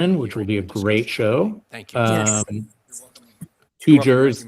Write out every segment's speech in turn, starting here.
which will be a great show. Thank you. Yes. Two jurors.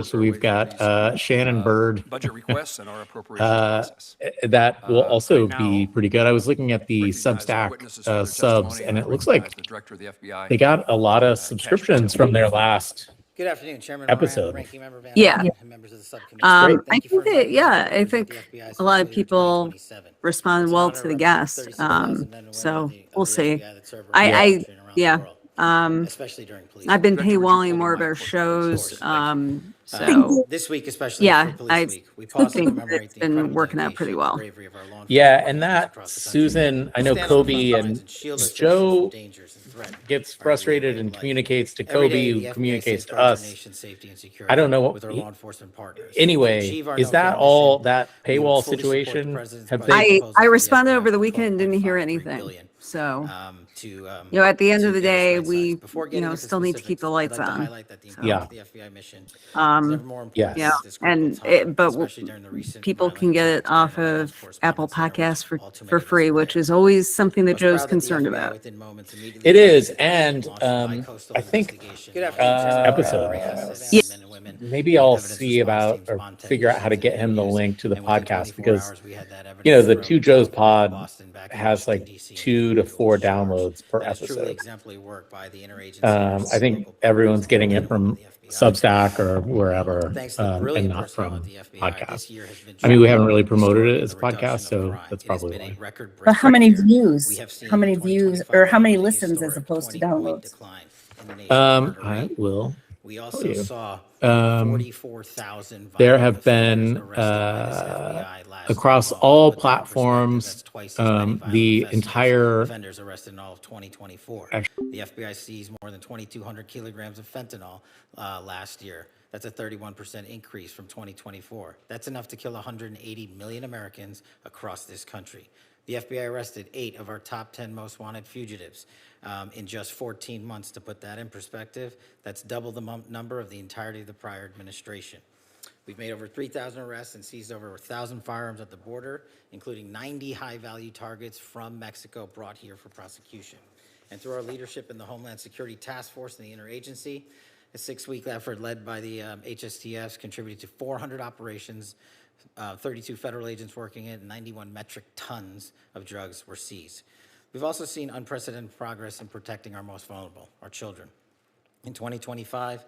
So we've got Shannon Bird. Budget requests and our appropriations process. That will also Right be now, pretty good. I was looking at the recognize our Substack witnesses for their subs, testimony, and I it looks recognize like the Director of the FBI. they got a lot of subscriptions from their last Good afternoon, Chairman episode. Moran, Ranking Member Van Yeah. Allen, and members of the subcommittee. I Thank you for think that, inviting me to I represent think the FBI a lot of fiscal year people 2027. respond It's an well honor to to the represent guest. 36,000 men and women So of the we'll see. FBI that serve I around the yeah. world, especially during police. I've been Director, would you paywalling pull more the of our mic closer, shows. please? So This week, especially yeah, for Police I Week, we pause to think commemorate it's the been incredible working out pretty dedication well. and bravery of our law enforcement Yeah, and partners that across the country. Susan, I know Stand on the Kobe front lines and and shield our citizens Joe from dangers and threat. gets Our frustrated way and of life. communicates to Every Kobe, day, who the FBI communicates to safeguards our us. nation's safety and security I don't know with our law enforcement partners. To Anyway, achieve our is that no-fail all mission, that we will paywall fully support the situation? president's Have budget they? proposal for I the responded FBI over the for weekend and didn't hear 12.53 anything. billion, So to, at the end of the get us day, right-sized. we Before getting into still need to keep specifics, the I'd lights like to on. highlight that the So, importance of the FBI mission is never more important Yes. yeah, at this critical and time, but especially during the recent people violent can get it attacks off during our of correspondence Apple center, which Podcasts all too many for of us free, are which there. is always something that I was Joe's proud that the concerned FBI about. within moments immediately It is, launched and a bi-coastal I think investigation. Good afternoon, Chairman episode. Moran. Yeah. Men and women Maybe with I'll evidence see response about teams, or bomb figure out how to technicians, get him and the interviews. link to the And within podcast 24 because hours, we had that evidence the from Two Joes California, pod Boston, back in has Washington, like D.C., and 2 to New 4 York charged. downloads per That is truly episode. exemplary work by the interagency. I think everyone's getting it from Substack or wherever, Thanks to the and brilliant not personnel from at the FBI, podcasts. this year has been I mean, we haven't truly really promoted it historic as a in the reduction podcast, of so crime. that's It has probably been a why. record-breaking But how many year. views? We have seen How many in views 2025 or how many a listens as historic opposed to 20-point downloads? decline in the nation's murder I rate. will We tell also you. saw Um, 44,000 There violent have offenders been arrested by this FBI last across year alone. all To put that in perspective, platforms, that's twice as many violent the offenders entire arrested in all of 2024. Actually- The FBI seized more than 2,200 kilograms of fentanyl last year. That's a 31% increase from 2024. That's enough to kill 180 million Americans across this country. The FBI arrested 8 of our top 10 most wanted fugitives in just 14 months. To put that in perspective, that's double the number of the entirety of the prior administration. We've made over 3,000 arrests and seized over 1,000 firearms at the border, including 90 high-value targets from Mexico brought here for prosecution. And through our leadership in the Homeland Security Task Force and the interagency, a 6-week effort led by the HSTFs contributed to 400 operations, 32 federal agents working it, and 91 metric tons of drugs were seized. We've also seen unprecedented progress in protecting our most vulnerable, our children. In 2025,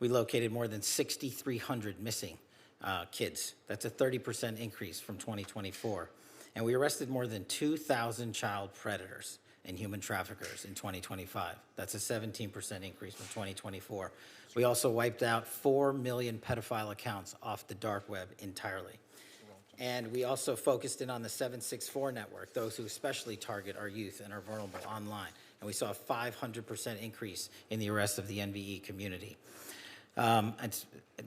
we located more than 6,300 missing kids. That's a 30% increase from 2024. And we arrested more than 2,000 child predators and human traffickers in 2025. That's a 17% increase from 2024. We also wiped out 4 million pedophile accounts off the dark web entirely. And we also focused in on the 764 network, those who especially target our youth and are vulnerable online. And we saw a 500% increase in the arrest of the NVE community. In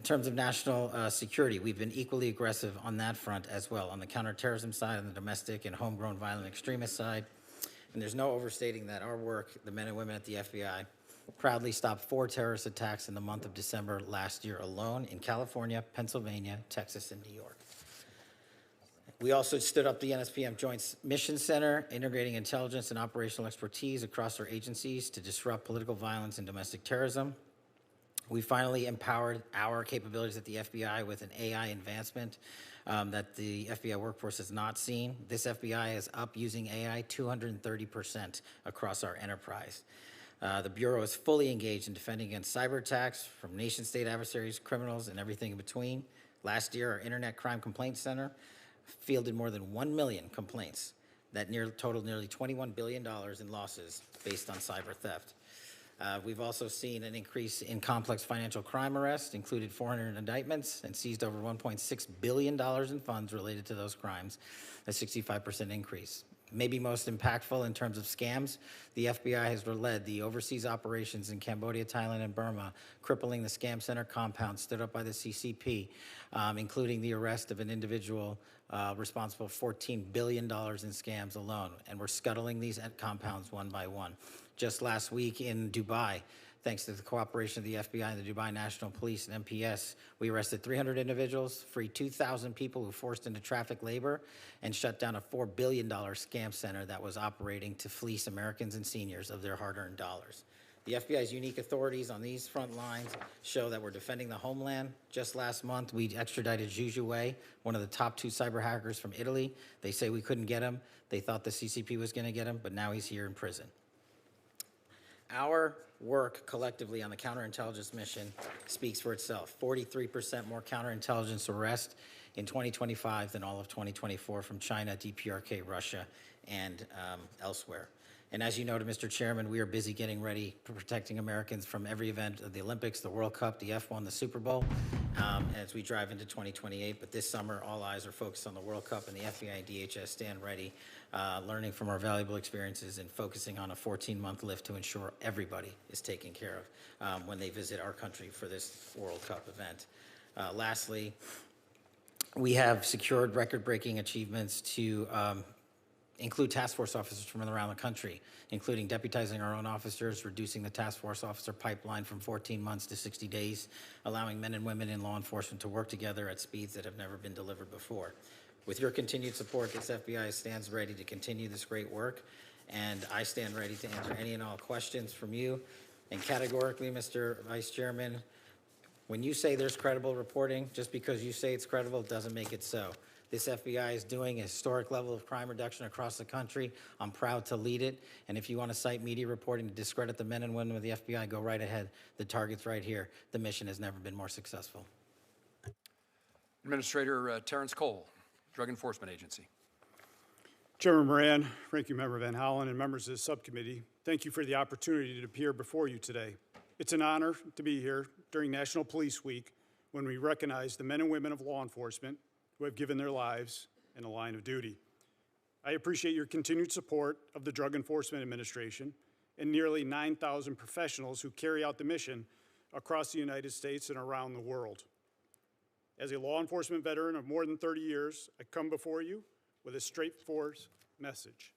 terms of national security, we've been equally aggressive on that front as well, on the counterterrorism side, on the domestic and homegrown violent extremist side. And there's no overstating that our work, the men and women at the FBI, proudly stopped 4 terrorist attacks in the month of December last year alone in California, Pennsylvania, Texas, and New York. We also stood up the NSPM Joint Mission Center, integrating intelligence and operational expertise across our agencies to disrupt political violence and domestic terrorism. We finally empowered our capabilities at the FBI with an AI advancement that the FBI workforce has not seen. This FBI is up using AI 230% across our enterprise. The Bureau is fully engaged in defending against cyber attacks from nation-state adversaries, criminals, and everything in between. Last year, our Internet Crime Complaint Center fielded more than 1 million complaints that totaled nearly $21 billion in losses based on cyber theft. We've also seen an increase in complex financial crime arrests, included 400 indictments, and seized over $1.6 billion in funds related to those crimes, a 65% increase. Maybe most impactful in terms of scams, the FBI has led the overseas operations in Cambodia, Thailand, and Burma, crippling the scam center compound stood up by the CCP, including the arrest of an individual responsible for $14 billion in scams alone. And we're scuttling these compounds one by one. Just last week in Dubai, Thanks to the cooperation of the FBI and the Dubai National Police and MPS, we arrested 300 individuals, freed 2,000 people who forced into traffic labor, and shut down a $4 billion scam center that was operating to fleece Americans and seniors of their hard-earned dollars. The FBI's unique authorities on these front lines show that we're defending the homeland. Just last month, we extradited Zhu Wei, one of the top 2 cyber hackers from Italy. They say we couldn't get him. They thought the CCP was going to get him, but now he's here in prison. Our work collectively on the counterintelligence mission speaks for itself. 43% more counterintelligence arrests in 2025 than all of 2024 from China, DPRK, Russia, and elsewhere. And as you noted, Mr. Chairman, we are busy getting ready for protecting Americans from every event of the Olympics, the World Cup, the F1, the Super Bowl, as we drive into 2028. But this summer, all eyes are focused on the World Cup, and the FBI and DHS stand ready, learning from our valuable experiences and focusing on a 14-month lift to ensure everybody is taken care of when they visit our country for this World Cup event. Lastly, we have secured record-breaking achievements to include task force officers from around the country, including deputizing our own officers, reducing the task force officer pipeline from 14 months to 60 days, allowing men and women in law enforcement to work together at speeds that have never been delivered before. With your continued support, this FBI stands ready to continue this great work, and I stand ready to answer any and all questions from you. And categorically, Mr. Vice Chairman, when you say there's credible reporting, just because you say it's credible doesn't make it so. This FBI is doing a historic level of crime reduction across the country. I'm proud to lead it. And if you want to cite media reporting to discredit the men and women of the FBI, go right ahead. The target's right here. The mission has never been more successful. Administrator Terrence Cole, Drug Enforcement Agency. Chairman Moran, Ranking Member Van Hollen, and members of the subcommittee, thank you for the opportunity to appear before you today. It's an honor to be here during National Police Week when we recognize the men and women of law enforcement who have given their lives in the line of duty. I appreciate your continued support of the Drug Enforcement Administration and nearly 9,000 professionals who carry out the mission across the United States and around the world. As a law enforcement veteran of more than 30 years, I come before you with a straightforward message.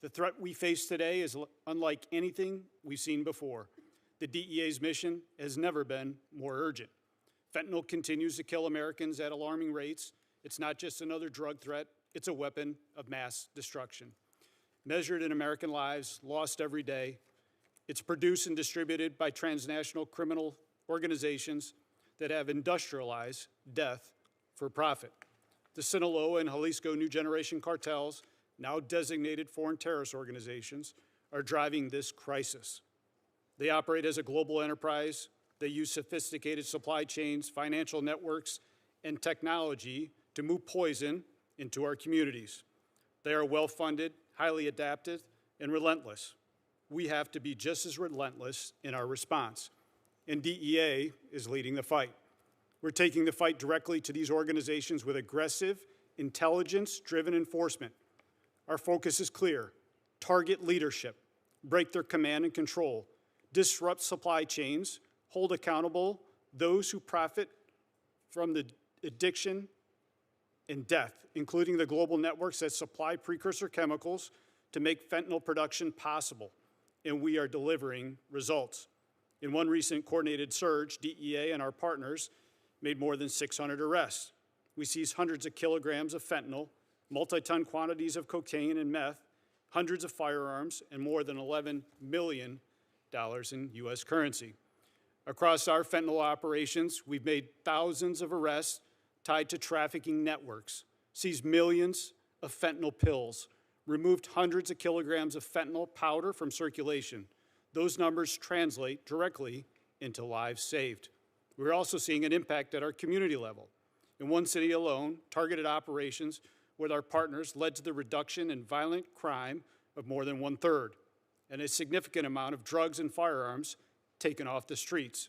The threat we face today is unlike anything we've seen before. The DEA's mission has never been more urgent. Fentanyl continues to kill Americans at alarming rates. It's not just another drug threat, it's a weapon of mass destruction. Measured in American lives lost every day, it's produced and distributed by transnational criminal organizations that have industrialized death for profit. The Sinaloa and Jalisco New Generation cartels, now designated foreign terrorist organizations, are driving this crisis. They operate as a global enterprise. They use sophisticated supply chains, financial networks, and technology to move poison into our communities. They are well-funded, highly adaptive, and relentless. We have to be just as relentless in our response, and DEA is leading the fight. We're taking the fight directly to these organizations with aggressive, intelligence-driven enforcement. Our focus is clear: target leadership, break their command and control, disrupt supply chains, hold accountable those who profit from the addiction and death, including the global networks that supply precursor chemicals to make fentanyl production possible. And we are delivering results. In one recent coordinated surge, DEA and our partners made more than 600 arrests. We seized hundreds of kilograms of fentanyl, multi-ton quantities of cocaine and meth, hundreds of firearms, and more than $11 million in U.S. currency. Across our fentanyl operations, we've made thousands of arrests tied to trafficking networks, seized millions of fentanyl pills, removed hundreds of kilograms of fentanyl powder from circulation. Those numbers translate directly into lives saved. We're also seeing an impact at our community level. In one city alone, targeted operations with our partners led to the reduction in violent crime of more than 1/3, and a significant amount of drugs and firearms taken off the streets.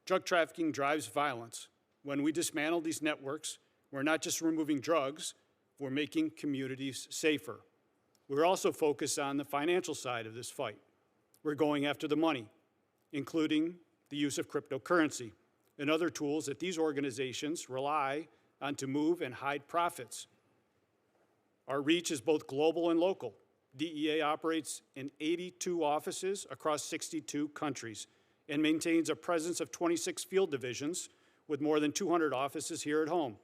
Drug trafficking drives violence. When we dismantle these networks, we're not just removing drugs, we're making communities safer. We're also focused on the financial side of this fight. We're going after the money, including the use of cryptocurrency and other tools that these organizations rely on to move and hide profits. Our reach is both global and local. DEA operates in 82 offices across 62 countries, and maintains a presence of 26 field divisions with more than 200 offices here at home.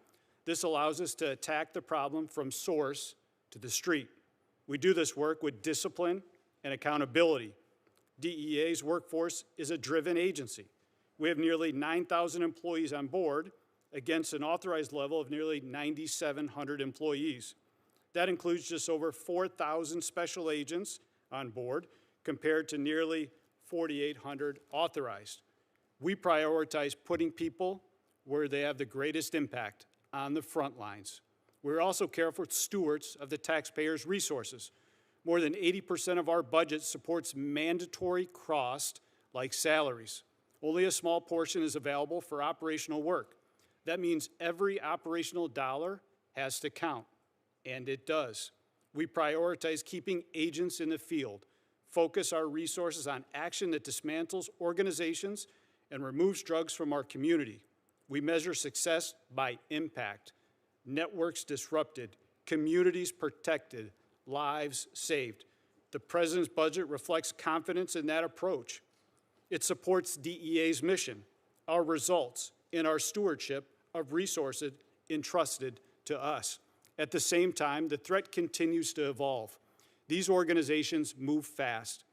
This allows us to attack the problem from source to the street. We do this work with discipline and accountability. DEA's workforce is a driven agency. We have nearly 9,000 employees on board against an authorized level of nearly 9,700 employees. That includes just over 4,000 special agents on board compared to nearly 4,800 authorized. We prioritize putting people where they have the greatest impact, on the front lines. We're also careful stewards of the taxpayers' resources. More than 80% of our budget supports mandatory costs like salaries. Only a small portion is available for operational work. That means every operational dollar has to count, and it does. We prioritize keeping agents in the field, focus our resources on action that dismantles organizations and removes drugs from our community. We measure success by impact, networks disrupted, communities protected, lives saved. The President's budget reflects confidence in that approach. It supports DEA's mission, our results, and our stewardship of resources entrusted to us. At the same time, the threat continues to evolve. These organizations move fast.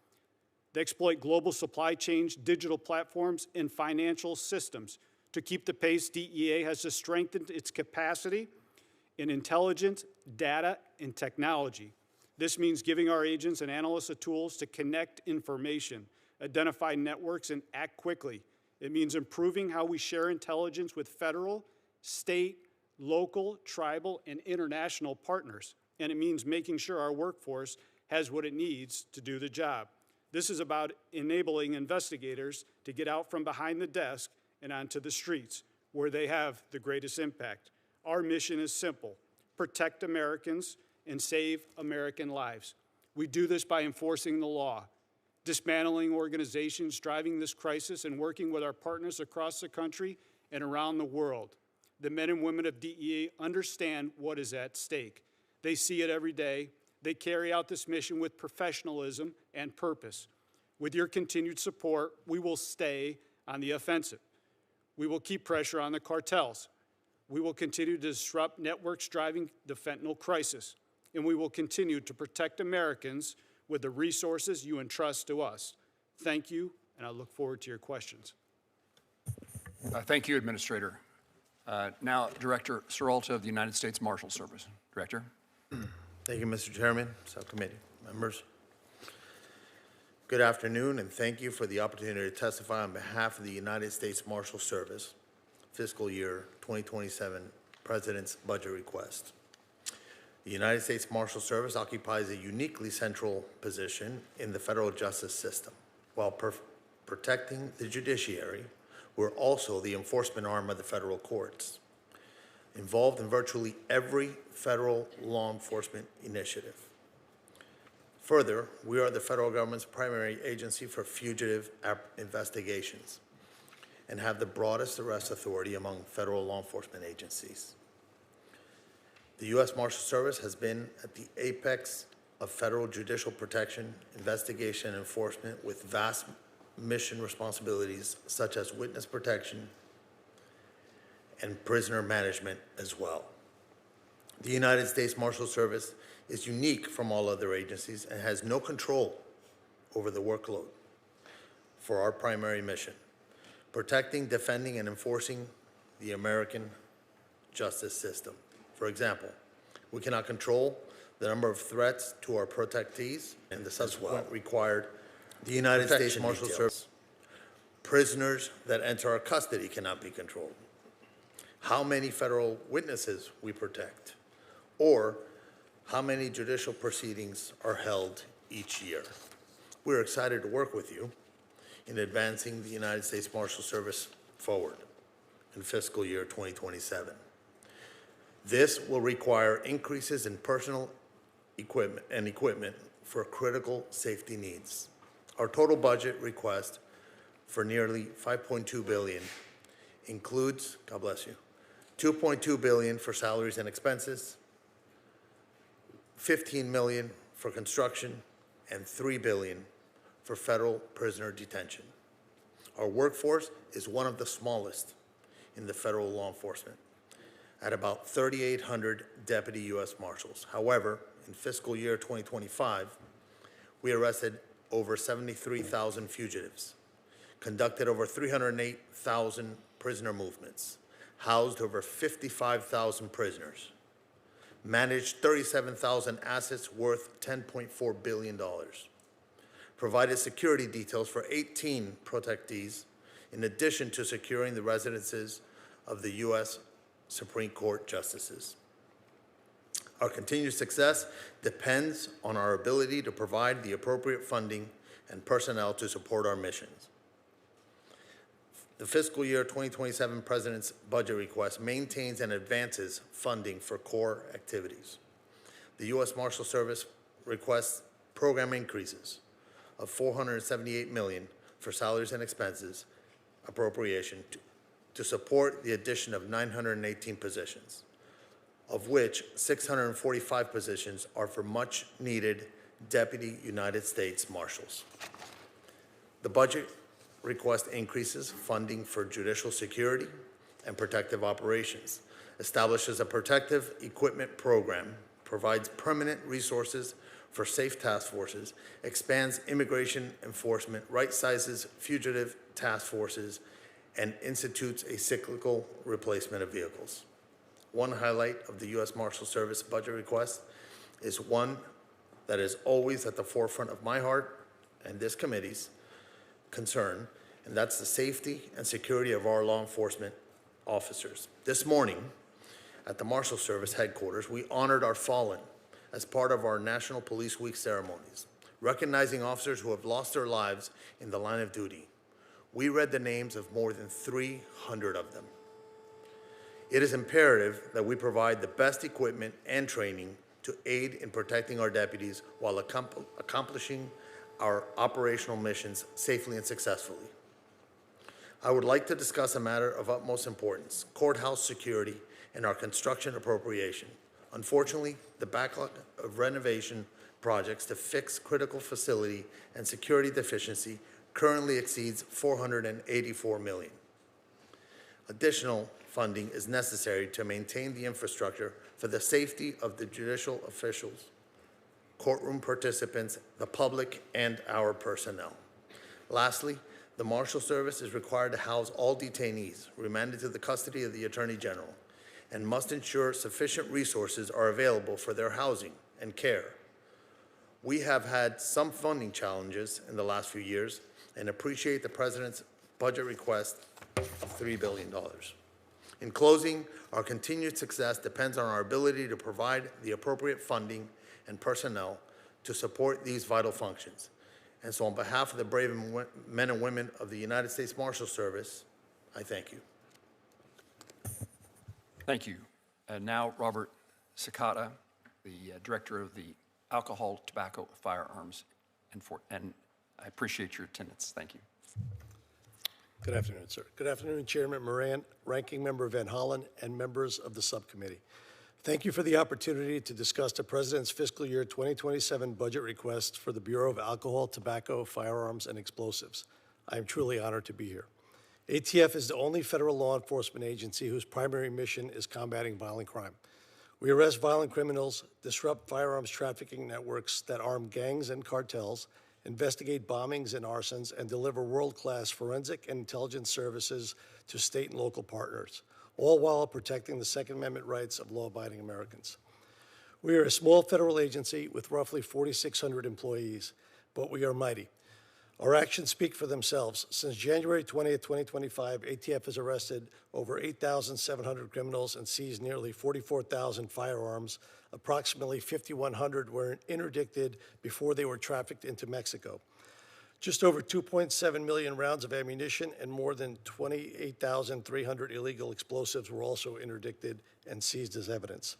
They exploit global supply chains, digital platforms, and financial systems. To keep the pace, DEA has to strengthen its capacity in intelligence, data, and technology. This means giving our agents and analysts the tools to connect information, identify networks, and act quickly. It means improving how we share intelligence with federal, state, local, tribal, and international partners. And it means making sure our workforce has what it needs to do the job. This is about enabling investigators to get out from behind the desk and onto the streets, where they have the greatest impact. Our mission is simple: protect Americans and save American lives. We do this by enforcing the law, dismantling organizations driving this crisis, and working with our partners across the country and around the world. The men and women of DEA understand what is at stake. They see it every day. They carry out this mission with professionalism and purpose. With your continued support, we will stay on the offensive. We will keep pressure on the cartels. We will continue to disrupt networks driving the fentanyl crisis. And we will continue to protect Americans with the resources you entrust to us. Thank you, and I look forward to your questions. Thank you, Administrator. Now, Director Seralta of the United States Marshals Service. Director. Thank you, Mr. Chairman, subcommittee members. Good afternoon, and thank you for the opportunity to testify on behalf of the United States Marshals Service fiscal year 2027 President's budget request. The United States Marshals Service occupies a uniquely central position in the federal justice system. While protecting the judiciary, we're also the enforcement arm of the federal courts, involved in virtually every federal law enforcement initiative. Further, we are the federal government's primary agency for fugitive investigations and have the broadest arrest authority among federal law enforcement agencies. The U.S. Marshals Service has been at the apex of federal judicial protection, investigation, and enforcement with vast mission responsibilities such as witness protection and prisoner management as well. The United States Marshals Service is unique from all other agencies and has no control over the workload for our primary mission: protecting, defending, and enforcing the American justice system. For example, we cannot control the number of threats to our protectees and the subsequent required the United States Marshals Service. Prisoners that enter our custody cannot be controlled. How many federal witnesses we protect, or how many judicial proceedings are held each year. We're excited to work with you in advancing the United States Marshals Service forward in fiscal year 2027. This will require increases in personal equipment for critical safety needs. Our total budget request for nearly $5.2 billion includes, God bless you, $2.2 billion for salaries and expenses, $15 million for construction, and $3 billion for federal prisoner detention. Our workforce is one of the smallest in the federal law enforcement, at about 3,800 deputy U.S. Marshals. However, in fiscal year 2025, we arrested over 73,000 fugitives, conducted over 308,000 prisoner movements, housed over 55,000 prisoners, managed 37,000 assets worth $10.4 billion, provided security details for 18 protectees, in addition to securing the residences of the U.S. Supreme Court justices. Our continued success depends on our ability to provide the appropriate funding and personnel to support our missions. The fiscal year 2027 President's budget request maintains and advances funding for core activities. The U.S. Marshals Service requests program increases of $478 million for salaries and expenses appropriation to support the addition of 918 positions, of which 645 positions are for much-needed Deputy United States Marshals. The budget request increases funding for judicial security and protective operations, establishes a protective equipment program, provides permanent resources for safe task forces, expands immigration enforcement, right-sizes fugitive task forces, and institutes a cyclical replacement of vehicles. One highlight of the U.S. Marshals Service budget request is one that is always at the forefront of my heart and this committee's concern, and that's the safety and security of our law enforcement officers. This morning, at the Marshals Service headquarters, we honored our fallen as part of our National Police Week ceremonies, recognizing officers who have lost their lives in the line of duty. We read the names of more than 300 of them. It is imperative that we provide the best equipment and training to aid in protecting our deputies while accomplishing our operational missions safely and successfully. I would like to discuss a matter of utmost importance: courthouse security and our construction appropriation. Unfortunately, the backlog of renovation projects to fix critical facility and security deficiency currently exceeds $484 million. Additional funding is necessary to maintain the infrastructure for the safety of the judicial officials, courtroom participants, the public, and our personnel. Lastly, the Marshals Service is required to house all detainees remanded to the custody of the Attorney General and must ensure sufficient resources are available for their housing and care. We have had some funding challenges in the last few years and appreciate the President's budget request of $3 billion. In closing, our continued success depends on our ability to provide the appropriate funding and personnel to support these vital functions. And so on behalf of the brave men and women of the United States Marshals Service, I thank you. Thank you. Now, Robert Sakata, the Director of the Alcohol, Tobacco, Firearms, and I appreciate your attendance. Thank you. Good afternoon, sir. Good afternoon, Chairman Moran, Ranking Member Van Hollen, and members of the subcommittee. Thank you for the opportunity to discuss the President's fiscal year 2027 budget request for the Bureau of Alcohol, Tobacco, Firearms, and Explosives. I am truly honored to be here. ATF is the only federal law enforcement agency whose primary mission is combating violent crime. We arrest violent criminals, disrupt firearms trafficking networks that arm gangs and cartels, investigate bombings and arsons, and deliver world-class forensic and intelligence services to state and local partners, all while protecting the Second Amendment rights of law-abiding Americans. We are a small federal agency with roughly 4,600 employees, but we are mighty. Our actions speak for themselves. Since January 20th, 2025, ATF has arrested over 8,700 criminals and seized nearly 44,000 firearms. Approximately 5,100 were interdicted before they were trafficked into Mexico. Just over 2.7 million rounds of ammunition and more than 28,300 illegal explosives were also interdicted and seized as evidence.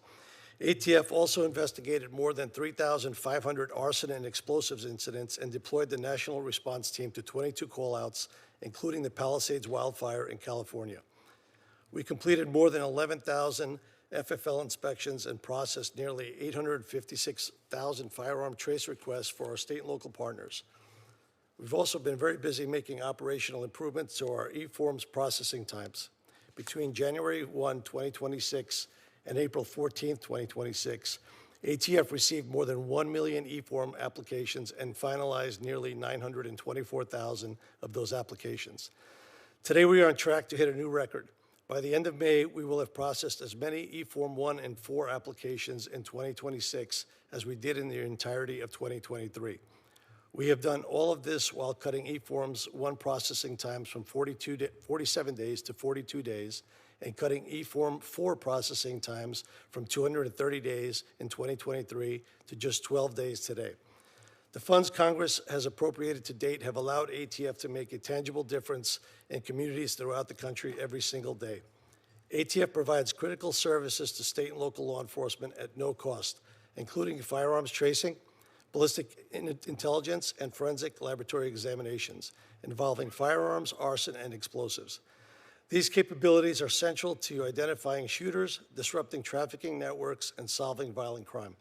ATF also investigated more than 3,500 arson and explosives incidents and deployed the National Response Team to 22 callouts, including the Palisades wildfire in California. We completed more than 11,000 FFL inspections and processed nearly 856,000 firearm trace requests for our state and local partners. We've also been very busy making operational improvements to our e-forms processing times. Between January 1, 2026 and April 14, 2026, ATF received more than 1 million e-form applications and finalized nearly 924,000 of those applications. Today, we are on track to hit a new record. By the end of May, we will have processed as many e-form 1 and 4 applications in 2026 as we did in the entirety of 2023. We have done all of this while cutting e-forms 1 processing times from 47 days to 42 days, and cutting e-form 4 processing times from 230 days in 2023 to just 12 days today. The funds Congress has appropriated to date have allowed ATF to make a tangible difference in communities throughout the country every single day. ATF provides critical services to state and local law enforcement at no cost, including firearms tracing, ballistic intelligence, and forensic laboratory examinations involving firearms, arson, and explosives. These capabilities are central to identifying shooters, disrupting trafficking networks, and solving violent crime.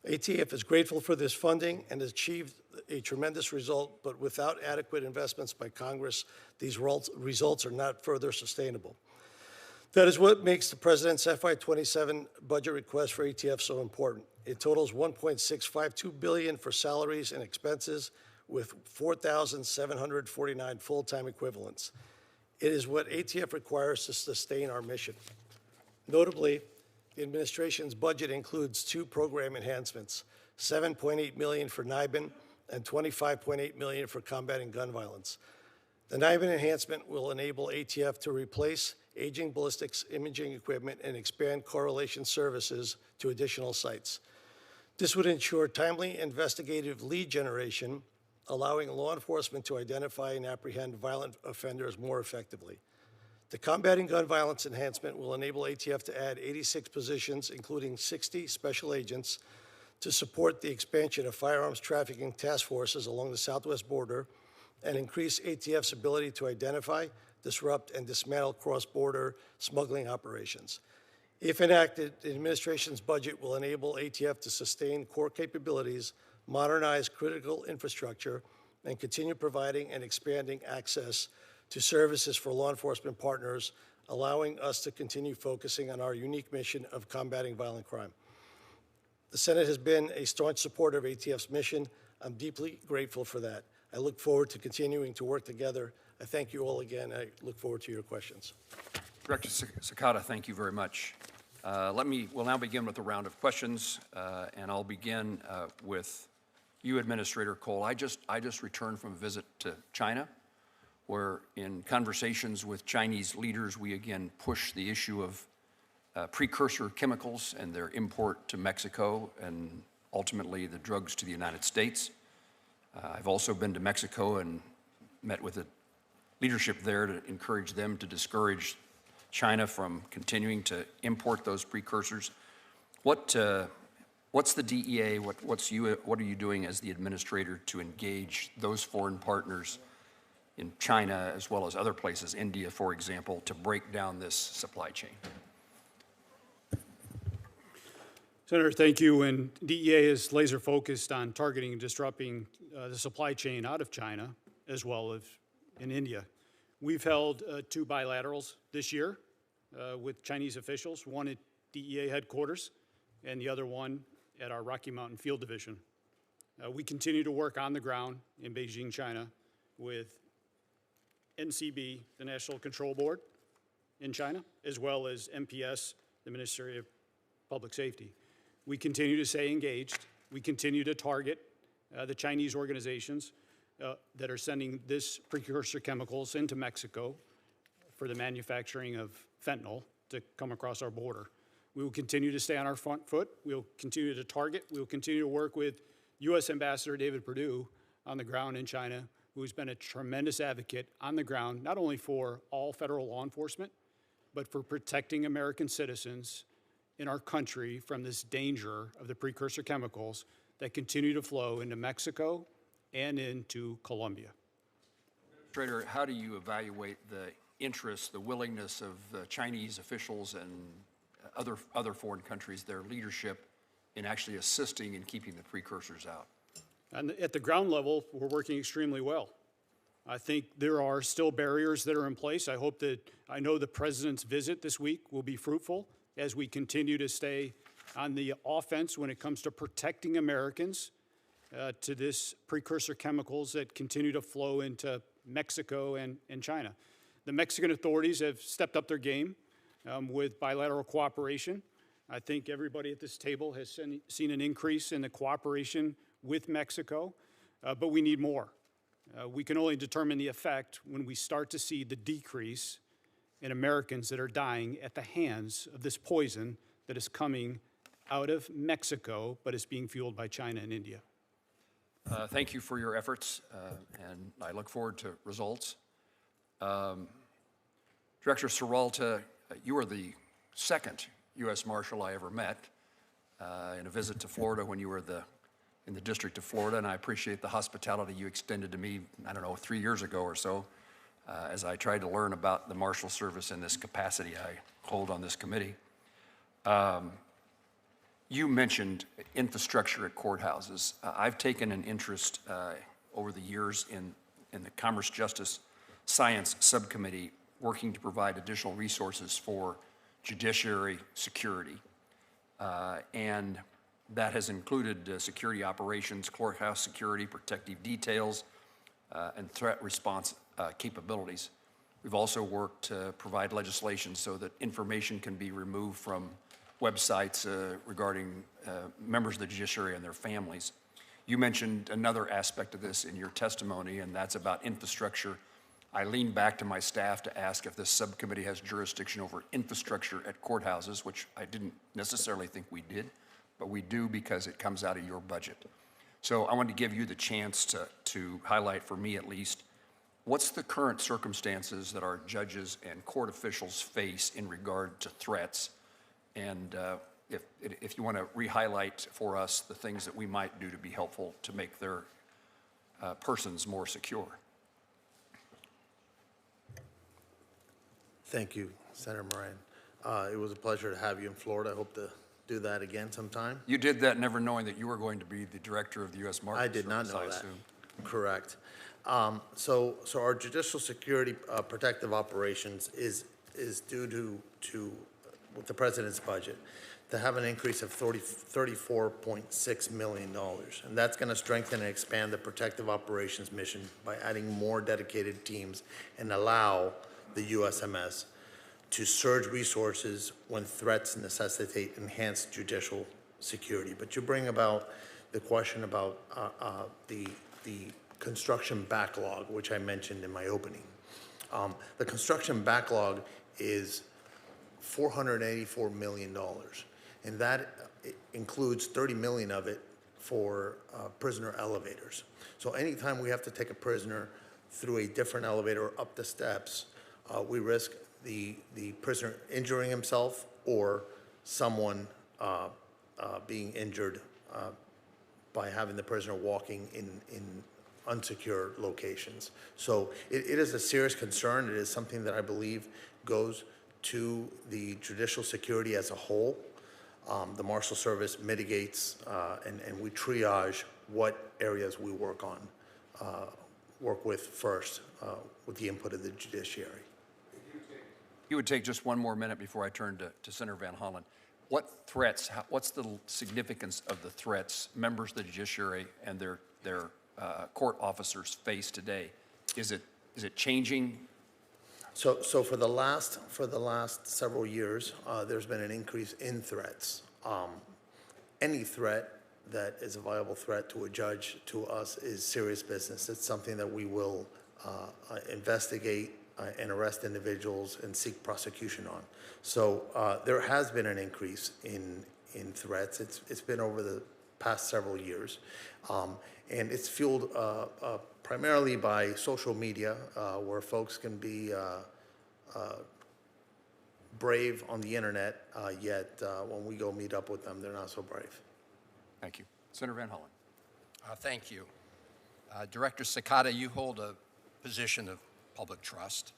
ATF is grateful for this funding and has achieved a tremendous result, but without adequate investments by Congress, these results are not further sustainable. That is what makes the President's FY27 budget request for ATF so important. It totals $1.652 billion for salaries and expenses, with 4,749 full-time equivalents. It is what ATF requires to sustain our mission. Notably, the administration's budget includes 2 program enhancements, $7.8 million for NIBIN and $25.8 million for combating gun violence. The NIBIN enhancement will enable ATF to replace aging ballistics imaging equipment and expand correlation services to additional sites. This would ensure timely investigative lead generation, allowing law enforcement to identify and apprehend violent offenders more effectively. The combating gun violence enhancement will enable ATF to add 86 positions, including 60 special agents, to support the expansion of firearms trafficking task forces along the southwest border and increase ATF's ability to identify, disrupt, and dismantle cross-border smuggling operations. If enacted, the administration's budget will enable ATF to sustain core capabilities, modernize critical infrastructure, and continue providing and expanding access to services for law enforcement partners, allowing us to continue focusing on our unique mission of combating violent crime. The Senate has been a staunch supporter of ATF's mission. I'm deeply grateful for that. I look forward to continuing to work together. I thank you all again. I look forward to your questions. Director Sakata, thank you very much. We'll now begin with a round of questions, and I'll begin with you, Administrator Cole. I just returned from a visit to China, where in conversations with Chinese leaders, we again push the issue of precursor chemicals and their import to Mexico and ultimately the drugs to the United States. I've also been to Mexico and met with the leadership there to encourage them to discourage China from continuing to import those precursors. What's the DEA? What are you doing as the administrator to engage those foreign partners in China as well as other places, India, for example, to break down this supply chain? Senator, thank you. And DEA is laser focused on targeting and disrupting the supply chain out of China as well as in India. We've held 2 bilaterals this year with Chinese officials, one at DEA headquarters and the other one at our Rocky Mountain Field Division. We continue to work on the ground in Beijing, China, with NCB, the National Control Board in China, as well as MPS, the Ministry of Public Safety. We continue to stay engaged. We continue to target the Chinese organizations that are sending this precursor chemicals into Mexico for the manufacturing of fentanyl to come across our border. We will continue to stay on our front foot. We will continue to target. We will continue to work with U.S. Ambassador David Perdue on the ground in China, who's been a tremendous advocate on the ground, not only for all federal law enforcement, but for protecting American citizens in our country from this danger of the precursor chemicals that continue to flow into Mexico and into Colombia. Administrator, how do you evaluate the interest, the willingness of the Chinese officials and other foreign countries, their leadership in actually assisting in keeping the precursors out? And at the ground level, we're working extremely well. I think there are still barriers that are in place. I know the president's visit this week will be fruitful as we continue to stay on the offense when it comes to protecting Americans to this precursor chemicals that continue to flow into Mexico and China. The Mexican authorities have stepped up their game with bilateral cooperation. I think everybody at this table has seen an increase in the cooperation with Mexico, but we need more. We can only determine the effect when we start to see the decrease in Americans that are dying at the hands of this poison that is coming out of Mexico, but is being fueled by China and India. Thank you for your efforts, and I look forward to results. Director Serralta, you are the second U.S. Marshal I ever met in a visit to Florida when you were in the District of Florida, and I appreciate the hospitality you extended to me, 3 years ago or so, as I tried to learn about the Marshals Service in this capacity I hold on this committee. You mentioned infrastructure at courthouses. I've taken an interest over the years in the Commerce, Justice, Science Subcommittee working to provide additional resources for judiciary security. And that has included security operations, courthouse security, protective details, and threat response capabilities. We've also worked to provide legislation so that information can be removed from websites regarding members of the judiciary and their families. You mentioned another aspect of this in your testimony, and that's about infrastructure. I leaned back to my staff to ask if this subcommittee has jurisdiction over infrastructure at courthouses, which I didn't necessarily think we did, but we do because it comes out of your budget. So I wanted to give you the chance to highlight, for me at least, what's the current circumstances that our judges and court officials face in regard to threats, and if you want to re-highlight for us the things that we might do to be helpful to make their persons more secure. Thank you, Senator Moran. It was a pleasure to have you in Florida. I hope to do that again sometime. You did that never knowing that you were going to be the director of the U.S. Marshals I did not Service, know I that. assume. Correct. So our judicial security protective operations is due to with the president's budget to have an increase of $34.6 million. And that's going to strengthen and expand the protective operations mission by adding more dedicated teams and allow the USMS to surge resources when threats necessitate enhanced judicial security. But you bring about the question about the construction backlog, which I mentioned in my opening. The construction backlog is $484 million, and that includes $30 million of it for prisoner elevators. So anytime we have to take a prisoner through a different elevator or up the steps, we risk the prisoner injuring himself or someone being injured by having the prisoner walking in unsecure locations. So it is a serious concern. It is something that I believe goes to the judicial security as a whole. The Marshals Service mitigates and we triage what areas we work with first with the input of the judiciary. You would take just one more minute before I turn to Senator Van Hollen. What threats, what's the significance of the threats members of the judiciary and their court officers face today? Is it changing? So for the last several years, there's been an increase in threats. Any threat that is a viable threat to a judge, to us, is serious business. It's something that we will investigate and arrest individuals and seek prosecution on. So there has been an increase in threats. It's been over the past several years, and it's fueled primarily by social media, where folks can be brave on the internet, yet when we go meet up with them, they're not so brave. Thank you. Senator Van Hollen. Thank you. Director Sakata, you hold a position of public trust.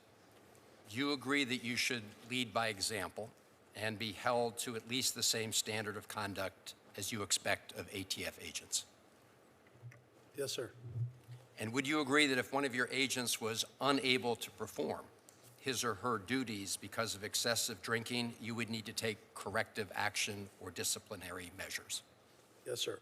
Do you agree that you should lead by example and be held to at least the same standard of conduct as you expect of ATF agents? Yes, sir. And would you agree that if one of your agents was unable to perform his or her duties because of excessive drinking, you would need to take corrective action or disciplinary measures? Yes, sir.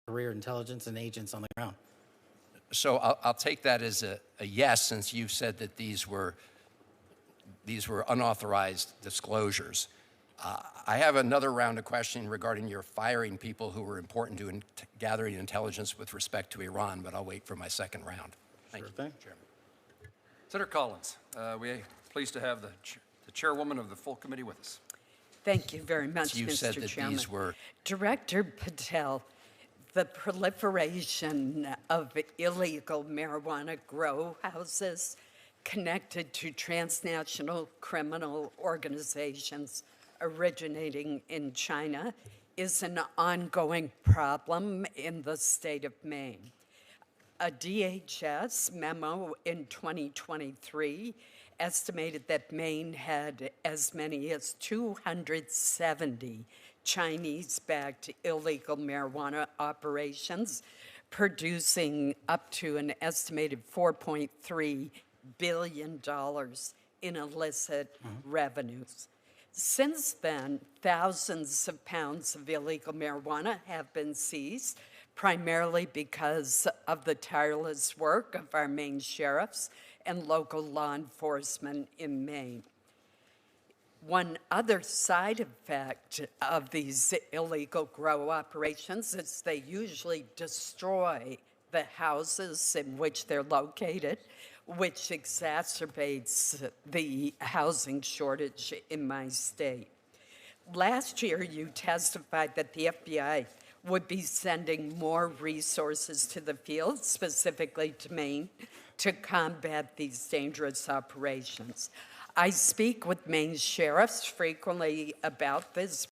Career intelligence and agents on the ground. So I'll take that as a yes, since you said that these were unauthorized disclosures. I have another round of questioning regarding your firing people who were important to gathering intelligence with respect to Iran, but I'll wait for my second round. Thank you, Sure thing. Chairman. Senator Collins, we are pleased to have the chairwoman of the full committee with us. Thank you very much, You said Mr. that Chairman. these were- Director Patel, the proliferation of illegal marijuana grow houses connected to transnational criminal organizations originating in China is an ongoing problem in the state of Maine. A DHS memo in 2023 estimated that Maine had as many as 270 Chinese-backed illegal marijuana operations, producing up to an estimated $4.3 billion in illicit revenues. Since then, thousands of pounds of illegal marijuana have been seized, primarily because of the tireless work of our Maine sheriffs and local law enforcement in Maine. One other side effect of these illegal grow operations is they usually destroy the houses in which they're located, which exacerbates the housing shortage in my state. Last year, you testified that the FBI would be sending more resources to the field, specifically to Maine, to combat these dangerous operations. I speak with Maine sheriffs frequently about this.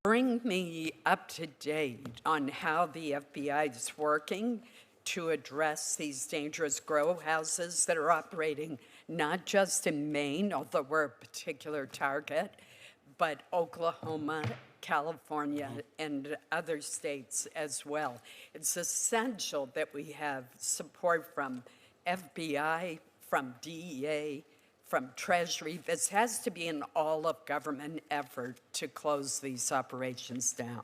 Bring me up to date on how the FBI is working to address these dangerous grow houses that are operating not just in Maine, although we're a particular target, but Oklahoma, California, and other states as well. It's essential that we have support from FBI, from DEA, from Treasury. This has to be an all-of-government effort to close these operations down.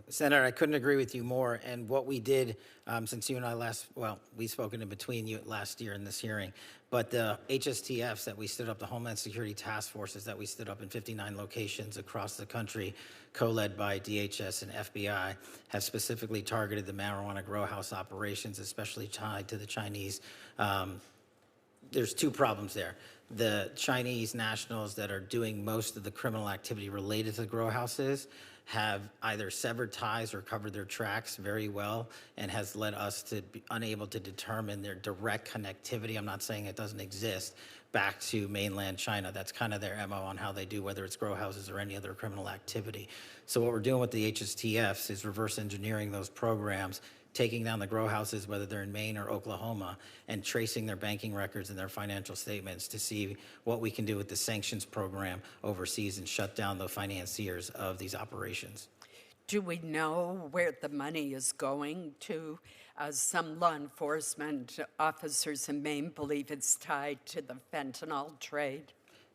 Senator, I couldn't agree with you more. And what we did since you and I we've spoken in between you last year in this hearing, but the HSTFs that we stood up, the Homeland Security Task Forces that we stood up in 59 locations across the country, co-led by DHS and FBI, have specifically targeted the marijuana grow house operations, especially tied to the Chinese. There's two problems there. The Chinese nationals that are doing most of the criminal activity related to the grow houses have either severed ties or covered their tracks very well, and has led us to be unable to determine their direct connectivity. I'm not saying it doesn't exist, back to mainland China. That's kind of their MO on how they do, whether it's grow houses or any other criminal activity. So what we're doing with the HSTFs is reverse engineering those programs, taking down the grow houses, whether they're in Maine or Oklahoma, and tracing their banking records and their financial statements to see what we can do with the sanctions program overseas and shut down the financiers of these operations. Do we know where the money is going to? Some law enforcement officers in Maine believe it's tied to the fentanyl trade.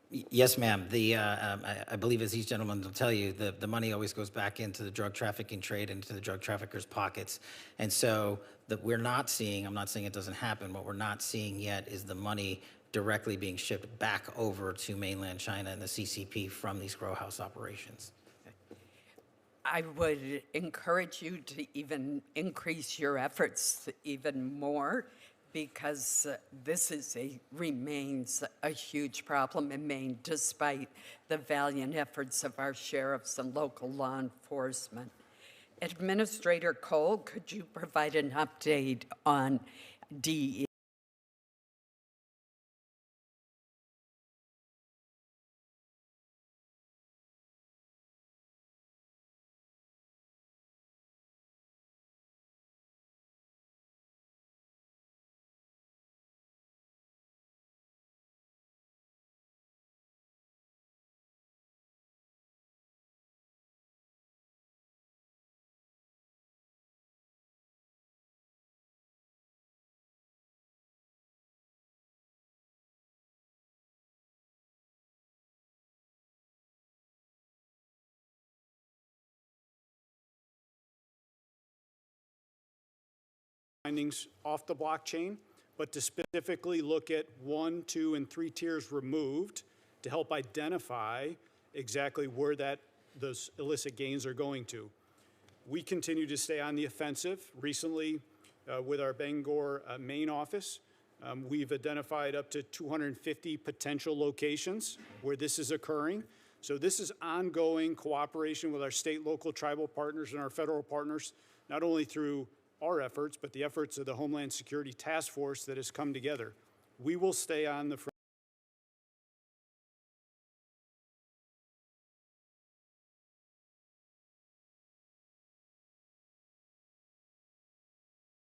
Yes, ma'am. I believe, as these gentlemen will tell you, the money always goes back into the drug trafficking trade, into the drug traffickers' pockets. And so we're not seeing, I'm not saying it doesn't happen, what we're not seeing yet is the money directly being shipped back over to mainland China and the CCP from these grow house operations. I would encourage you to even increase your efforts even more, because this remains a huge problem in Maine, despite the valiant efforts of our sheriffs and local law enforcement. Administrator Cole, could you provide an update on DE? findings off the blockchain, but to specifically look at 1, 2, and 3 tiers removed to help identify exactly where those illicit gains are going to. We continue to stay on the offensive. Recently, with our Bangor main office, we've identified up to 250 potential locations where this is occurring. So this is ongoing cooperation with our state, local, tribal partners and our federal partners, not only through our efforts, but the efforts of the Homeland Security Task Force that has come together. We will stay on the front.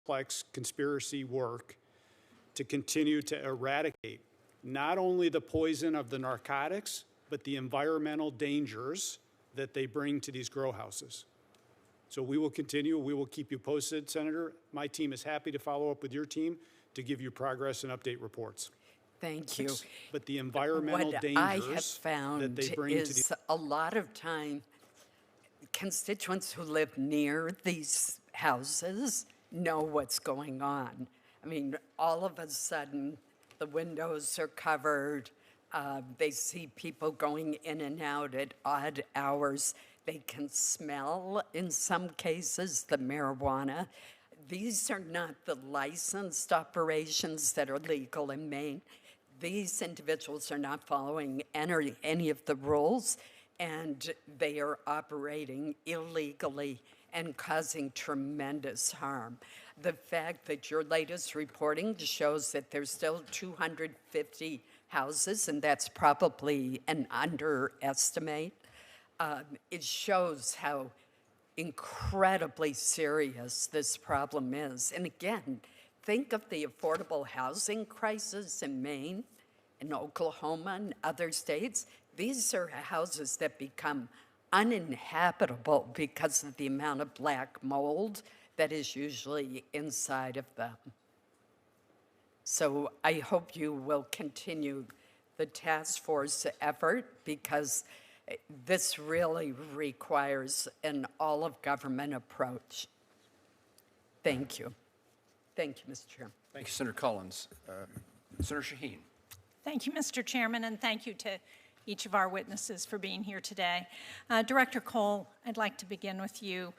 Complex conspiracy work to continue to eradicate not only the poison of the narcotics, but the environmental dangers that they bring to these grow houses. So we will continue. We will keep you posted, Senator. My team is happy to follow up with your team to give you progress and update reports. Thank you. But the environmental What dangers I have that found they bring to is these a lot of time, constituents who live near these houses know what's going on. I mean, all of a sudden, the windows are covered. They see people going in and out at odd hours. They can smell, in some cases, the marijuana. These are not the licensed operations that are legal in Maine. These individuals are not following any of the rules, and they are operating illegally and causing tremendous harm. The fact that your latest reporting shows that there's still 250 houses, and that's probably an underestimate, it shows how incredibly serious this problem is. And again, think of the affordable housing crisis in Maine, in Oklahoma, and other states. These are houses that become uninhabitable because of the amount of black mold that is usually inside of them. So I hope you will continue the task force effort, because this really requires an all-of-government approach. Thank you. Thank you, Mr. Chairman. Thank you, Senator Collins. Senator Shaheen. Thank you, Mr. Chairman, and thank you to each of our witnesses for being here today. Director Cole, I'd like to begin with you.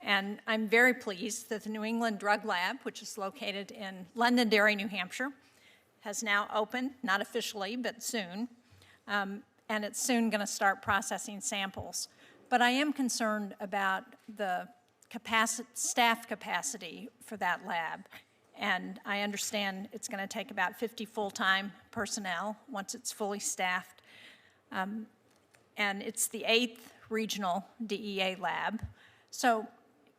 And I'm very pleased that the New England Drug Lab, which is located in Londonderry, New Hampshire, has now opened, not officially, but soon. And it's soon going to start processing samples. But I am concerned about the staff capacity for that lab. And I understand it's going to take about 50 full-time personnel once it's fully staffed. And it's the 8th regional DEA lab. So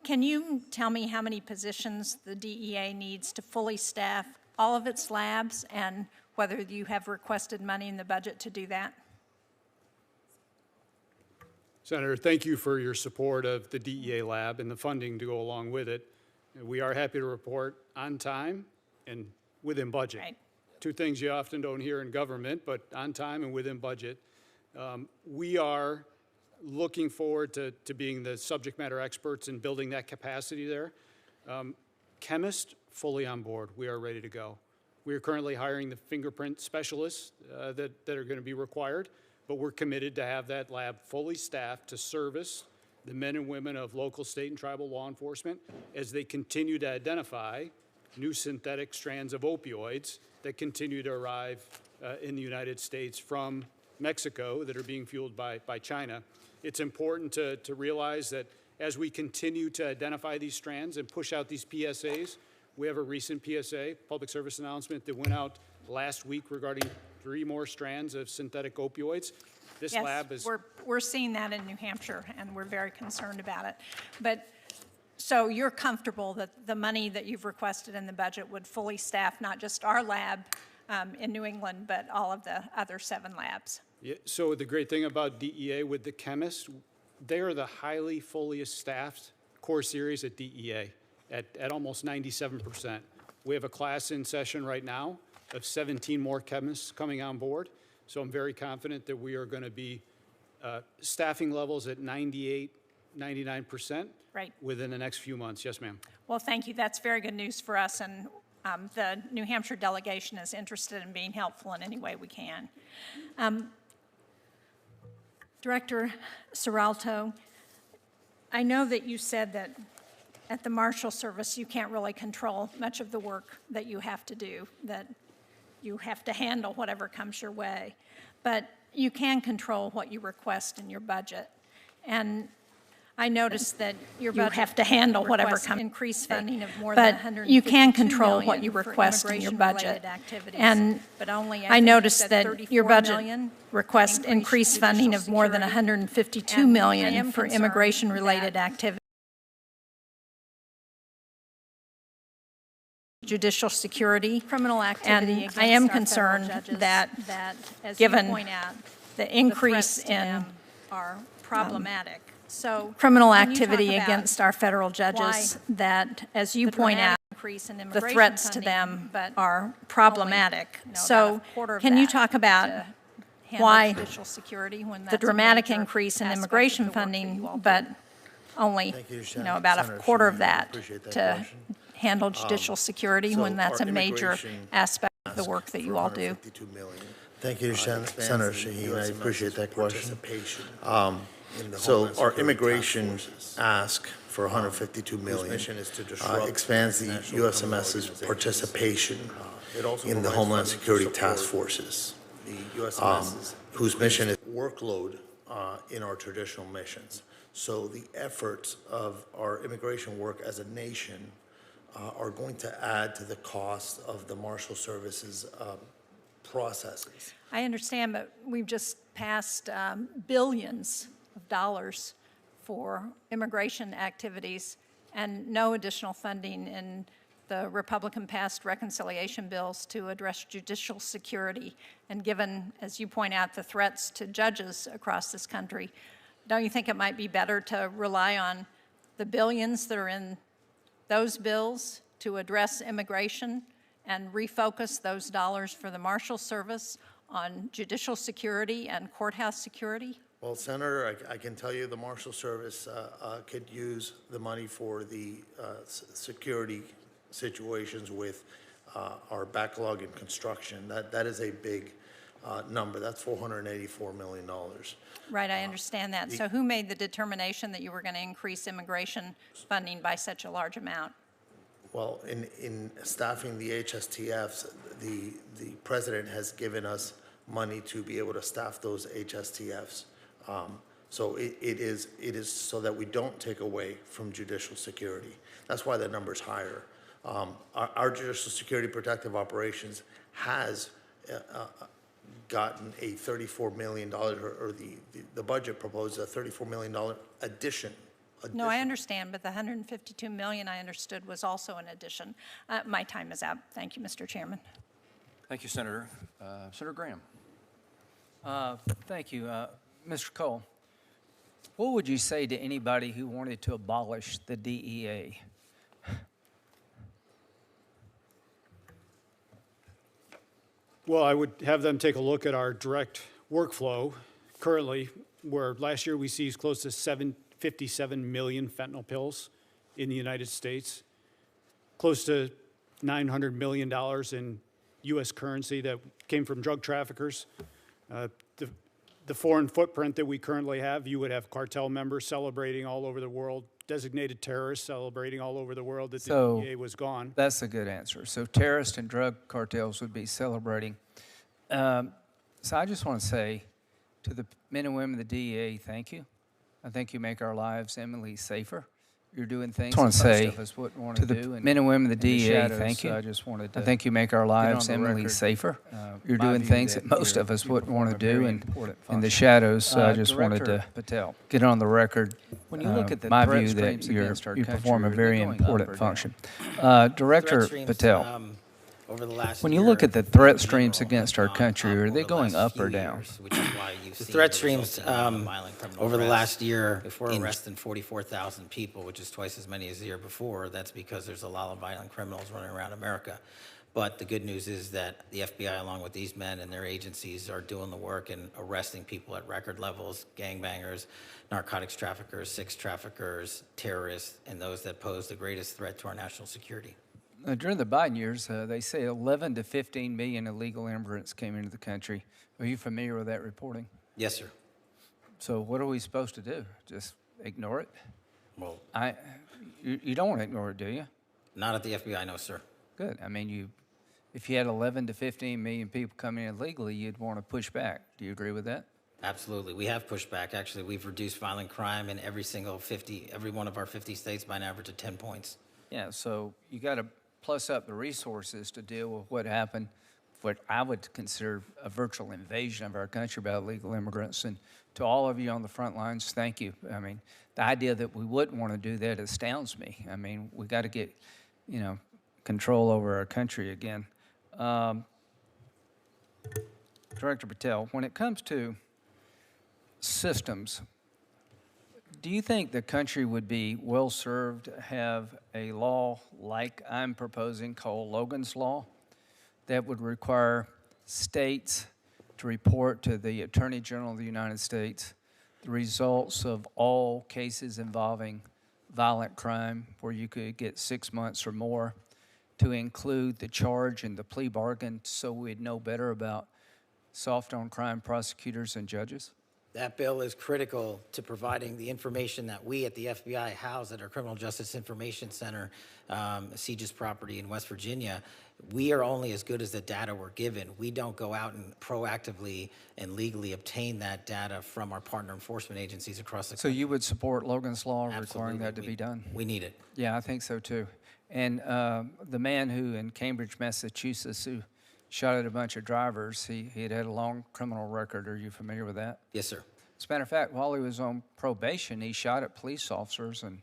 can you tell me how many positions the DEA needs to fully staff all of its labs, and whether you have requested money in the budget to do that? Senator, thank you for your support of the DEA lab and the funding to go along with it. We are happy to report on time and within budget. Right. Two things you often don't hear in government, but on time and within budget. We are looking forward to being the subject matter experts in building that capacity there. Chemists, fully on board. We are ready to go. We are currently hiring the fingerprint specialists that are going to be required, but we're committed to have that lab fully staffed to service the men and women of local, state, and tribal law enforcement as they continue to identify new synthetic strands of opioids that continue to arrive in the United States from Mexico that are being fueled by China. It's important to realize that as we continue to identify these strands and push out these PSAs, we have a recent PSA, public service announcement, that went out last week regarding 3 more strands of synthetic opioids. This Yes, lab is... we're seeing that in New Hampshire, and we're very concerned about it. But so you're comfortable that the money that you've requested in the budget would fully staff not just our lab in New England, but all of the other 7 labs? Yeah, so the great thing about DEA with the chemists, they are the highly fully staffed core series at DEA at almost 97%. We have a class in session right now of 17 more chemists coming on board. So I'm very confident that we are going to be staffing levels at 98 99% Right. within the next few months. Yes, ma'am. Well, thank you. That's very good news for us, and the New Hampshire delegation is interested in being helpful in any way we can. Director Seralto, I know that you said that at the Marshals Service, you can't really control much of the work that you have to do, that you have to handle whatever comes your way. But you can control what you request in your budget. And I noticed that your budget have to handle whatever comes. Increased funding of more than $152 million. But you can control what you request in your budget. And I noticed that your budget request increased funding of more than $152 million for immigration-related activities. Judicial security. Criminal activity. And I am concerned that, given the increase in are problematic. So criminal activity against our federal judges that, as you point out, the threats to them are problematic. So can you talk about why the dramatic increase in immigration funding, but only, about a quarter of that to handle judicial security when that's a major aspect of the work that you all do? Thank you, Senator Shaheen. I appreciate that question. So our immigration ask for $152 million expands the USMS's participation in the Homeland Security Task Forces, whose mission is workload in our traditional missions. So the efforts of our immigration work as a nation are going to add to the cost of the Marshals Service's processes. I understand, but we've just passed billions of dollars for immigration activities and no additional funding in the Republican-passed reconciliation bills to address judicial security. And given, as you point out, the threats to judges across this country, don't you think it might be better to rely on the billions that are in those bills to address immigration and refocus those dollars for the Marshals Service on judicial security and courthouse security? Well, Senator, I can tell you the Marshals Service could use the money for the security situations with our backlog in construction. That is a big number. That's $484 million. Right, I understand that. So who made the determination that you were going to increase immigration funding by such a large amount? Well, in staffing the HSTFs, the president has given us money to be able to staff those HSTFs. So it is so that we don't take away from judicial security. That's why that number is higher. Our judicial security protective operations has gotten a $34 million, or the budget proposed a $34 million addition. No, I understand, but the $152 million I understood was also an addition. My time is up. Thank you, Mr. Chairman. Thank you, Senator. Senator Graham. Thank you. Mr. Cole, what would you say to anybody who wanted to abolish the DEA? Well, I would have them take a look at our direct workflow currently, where last year we seized close to 57 million fentanyl pills in the United States, close to $900 million in U.S. currency that came from drug traffickers. The foreign footprint that we currently have, you would have cartel members celebrating all over the world, designated terrorists celebrating all over the world that the DEA was gone. That's a good answer. So terrorists and drug cartels would be celebrating. So I just want to say to the men and women of the DEA, thank you. I think you make our lives eminently safer. You're doing things that most of us wouldn't want to do. Men and women of the DEA, thank you. I just wanted to. I think you make our lives eminently safer. You're doing things that most of us wouldn't want to do, and in the shadows, I just wanted to get on the record. When you look at my view that you perform a very important function. Director Patel. When you look at the threat streams against our country, are they going up or down? The threat streams over the last year, if we're arresting 44,000 people, which is twice as many as the year before, that's because there's a lot of violent criminals running around America. But the good news is that the FBI, along with these men and their agencies, are doing the work and arresting people at record levels, gangbangers, narcotics traffickers, sex traffickers, terrorists, and those that pose the greatest threat to our national security. During the Biden years, they say 11 to 15 million illegal immigrants came into the country. Are you familiar with that reporting? Yes, sir. So what are we supposed to do? Just ignore it? Well, You don't want to ignore it, do you? not at the FBI, no, sir. Good. I mean, if you had 11 to 15 million people coming in illegally, you'd want to push back. Do you agree with that? Absolutely. We have pushed back. Actually, we've reduced violent crime in every one of our 50 states by an average of 10 points. Yeah, so you got to plus up the resources to deal with what happened, what I would consider a virtual invasion of our country by illegal immigrants. And to all of you on the front lines, thank you. I mean, the idea that we wouldn't want to do that astounds me. I mean, we got to get, control over our country again. Director Patel, when it comes to systems, do you think the country would be well served to have a law like I'm proposing called Logan's Law that would require states to report to the Attorney General of the United States the results of all cases involving violent crime where you could get 6 months or more, to include the charge and the plea bargain so we'd know better about soft on crime prosecutors and judges? That bill is critical to providing the information that we at the FBI house at our Criminal Justice Information Center, CJIS property in West Virginia. We are only as good as the data we're given. We don't go out and proactively and legally obtain that data from our partner enforcement agencies across the country. So you would support Logan's Law requiring Absolutely. that to be done? We need it. Yeah, I think so too. And the man who in Cambridge, Massachusetts, who shot at a bunch of drivers, he had a long criminal record. Are you familiar with that? Yes, sir. As a matter of fact, while he was on probation, he shot at police officers and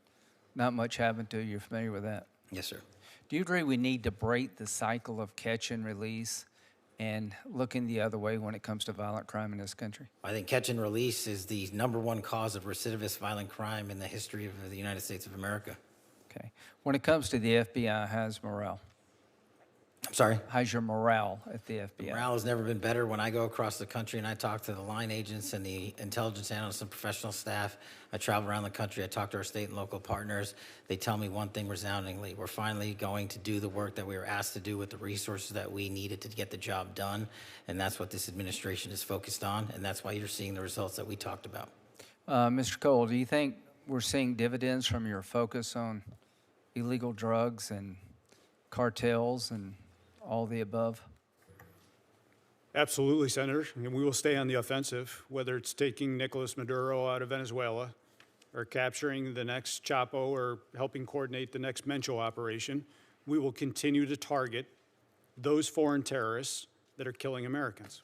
not much happened to you. You're familiar with that? Yes, sir. Do you agree we need to break the cycle of catch and release and looking the other way when it comes to violent crime in this country? I think catch and release is the #1 cause of recidivist violent crime in the history of the United States of America. Okay. When it comes to the FBI, how's morale? I'm sorry? How's your morale at the FBI? Morale has never been better. When I go across the country and I talk to the line agents and the intelligence analysts and professional staff, I travel around the country, I talk to our state and local partners, they tell me one thing resoundingly: we're finally going to do the work that we were asked to do with the resources that we needed to get the job done, and that's what this administration is focused on, and that's why you're seeing the results that we talked about. Mr. Cole, do you think we're seeing dividends from your focus on illegal drugs and cartels and all the above? Absolutely, Senator, and we will stay on the offensive, whether it's taking Nicolas Maduro out of Venezuela or capturing the next Chapo or helping coordinate the next Mencho operation. We will continue to target those foreign terrorists that are killing Americans.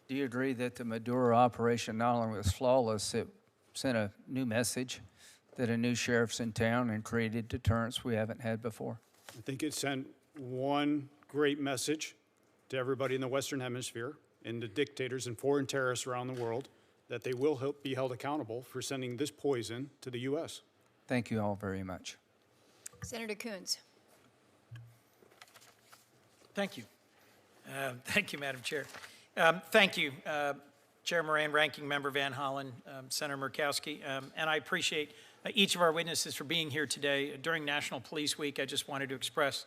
Do you agree that the Maduro operation not only was flawless, it sent a new message that a new sheriff's in town and created deterrence we haven't had before? I think it sent one great message to everybody in the Western Hemisphere and to dictators and foreign terrorists around the world that they will be held accountable for sending this poison to the U.S. Thank you all very much. Senator Coons. Thank you. Thank you, Madam Chair. Thank you, Chair Moran, Ranking Member Van Hollen, Senator Murkowski, and I appreciate each of our witnesses for being here today. During National Police Week, I just wanted to express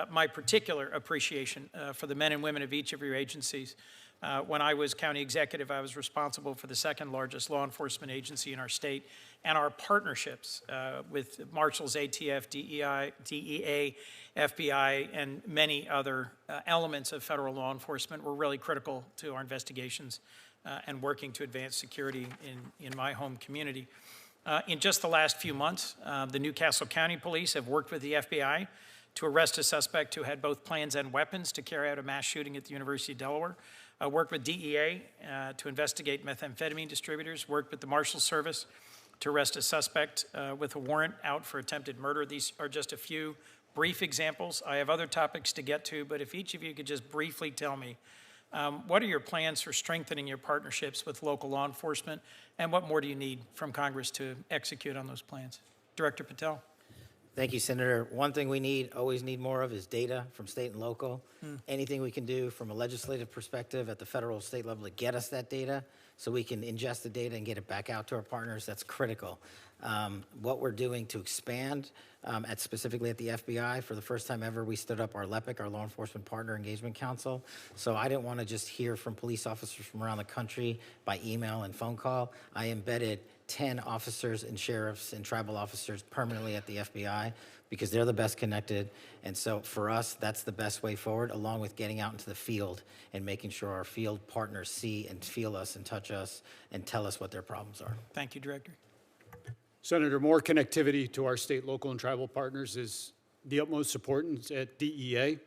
my particular appreciation for the men and women of each of your agencies. When I was county executive, I was responsible for the second largest law enforcement agency in our state, and our partnerships with Marshals, ATF, DEA, FBI, and many other elements of federal law enforcement were really critical to our investigations and working to advance security in my home community. In just the last few months, the Newcastle County Police have worked with the FBI to arrest a suspect who had both plans and weapons to carry out a mass shooting at the University of Delaware. Worked with DEA to investigate methamphetamine distributors. Worked with the Marshals Service to arrest a suspect with a warrant out for attempted murder. These are just a few brief examples. I have other topics to get to, but if each of you could just briefly tell me, what are your plans for strengthening your partnerships with local law enforcement, and what more do you need from Congress to execute on those plans? Director Patel. Thank you, Senator. One thing we always need more of is data from state and local. Anything we can do from a legislative perspective at the federal state level to get us that data so we can ingest the data and get it back out to our partners, that's critical. What we're doing to expand specifically at the FBI, for the first time ever, we stood up our LEPIC, our Law Enforcement Partner Engagement Council. So I didn't want to just hear from police officers from around the country by email and phone call. I embedded 10 officers and sheriffs and tribal officers permanently at the FBI because they're the best connected. And so for us, that's the best way forward, along with getting out into the field and making sure our field partners see and feel us and touch us and tell us what their problems are. Thank you, Director. Senator, more connectivity to our state, local, and tribal partners is the utmost importance at DEA.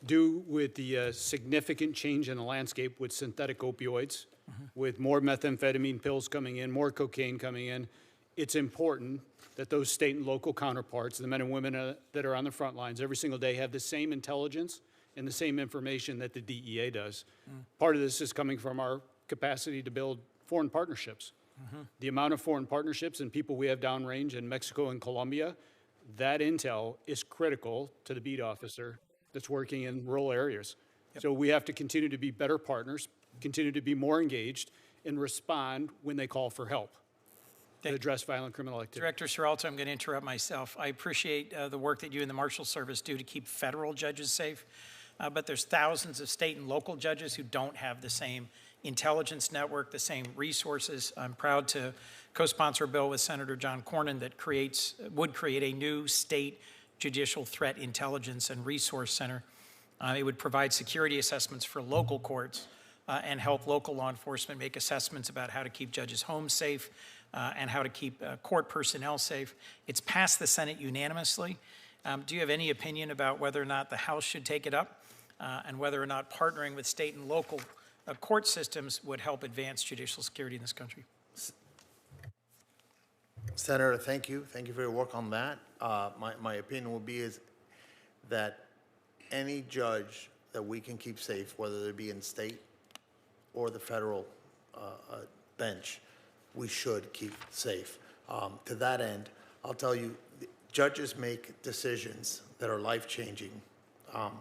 Due with the significant change in the landscape with synthetic opioids, with more methamphetamine pills coming in, more cocaine coming in, it's important that those state and local counterparts, the men and women that are on the front lines every single day, have the same intelligence and the same information that the DEA does. Part of this is coming from our capacity to build foreign partnerships. The amount of foreign partnerships and people we have downrange in Mexico and Colombia, that intel is critical to the beat officer that's working in rural areas. So we have to continue to be better partners, continue to be more engaged, and respond when they call for help to address violent criminal activity. Director Seralto, I'm going to interrupt myself. I appreciate the work that you and the Marshals Service do to keep federal judges safe, but there's thousands of state and local judges who don't have the same intelligence network, the same resources. I'm proud to co-sponsor a bill with Senator John Cornyn that would create a new state judicial threat intelligence and resource center. It would provide security assessments for local courts and help local law enforcement make assessments about how to keep judges' homes safe and how to keep court personnel safe. It's passed the Senate unanimously. Do you have any opinion about whether or not the House should take it up and whether or not partnering with state and local court systems would help advance judicial security in this country? Senator, thank you. Thank you for your work on that. My opinion will be is that any judge that we can keep safe, whether it be in state or the federal bench, we should keep safe. To that end, I'll tell you, judges make decisions that are life-changing,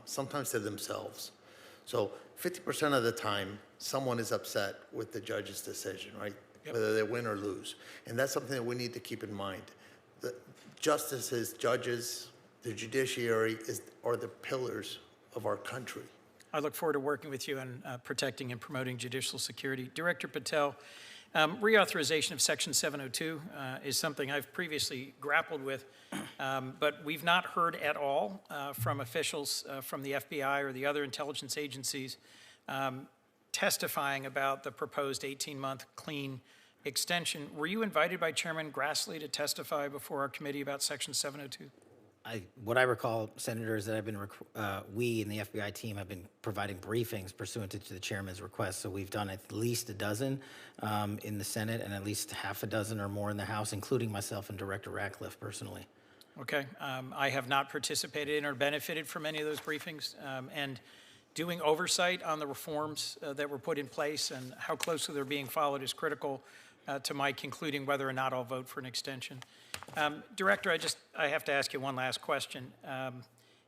sometimes to themselves. So 50% of the time, someone is upset with the judge's decision, right? Yep. Whether they win or lose. And that's something that we need to keep in mind. The justices, judges, the judiciary are the pillars of our country. I look forward to working with you on protecting and promoting judicial security. Director Patel, reauthorization of Section 702 is something I've previously grappled with, but we've not heard at all from officials from the FBI or the other intelligence agencies testifying about the proposed 18-month clean extension. Were you invited by Chairman Grassley to testify before our committee about Section 702? What I recall, Senator, is that we in the FBI team have been providing briefings pursuant to the chairman's request. So we've done at least a dozen in the Senate and at least half a dozen or more in the House, including myself and Director Ratcliffe personally. Okay. I have not participated in or benefited from any of those briefings. And doing oversight on the reforms that were put in place and how closely they're being followed is critical to my concluding whether or not I'll vote for an extension. Director, I have to ask you one last question.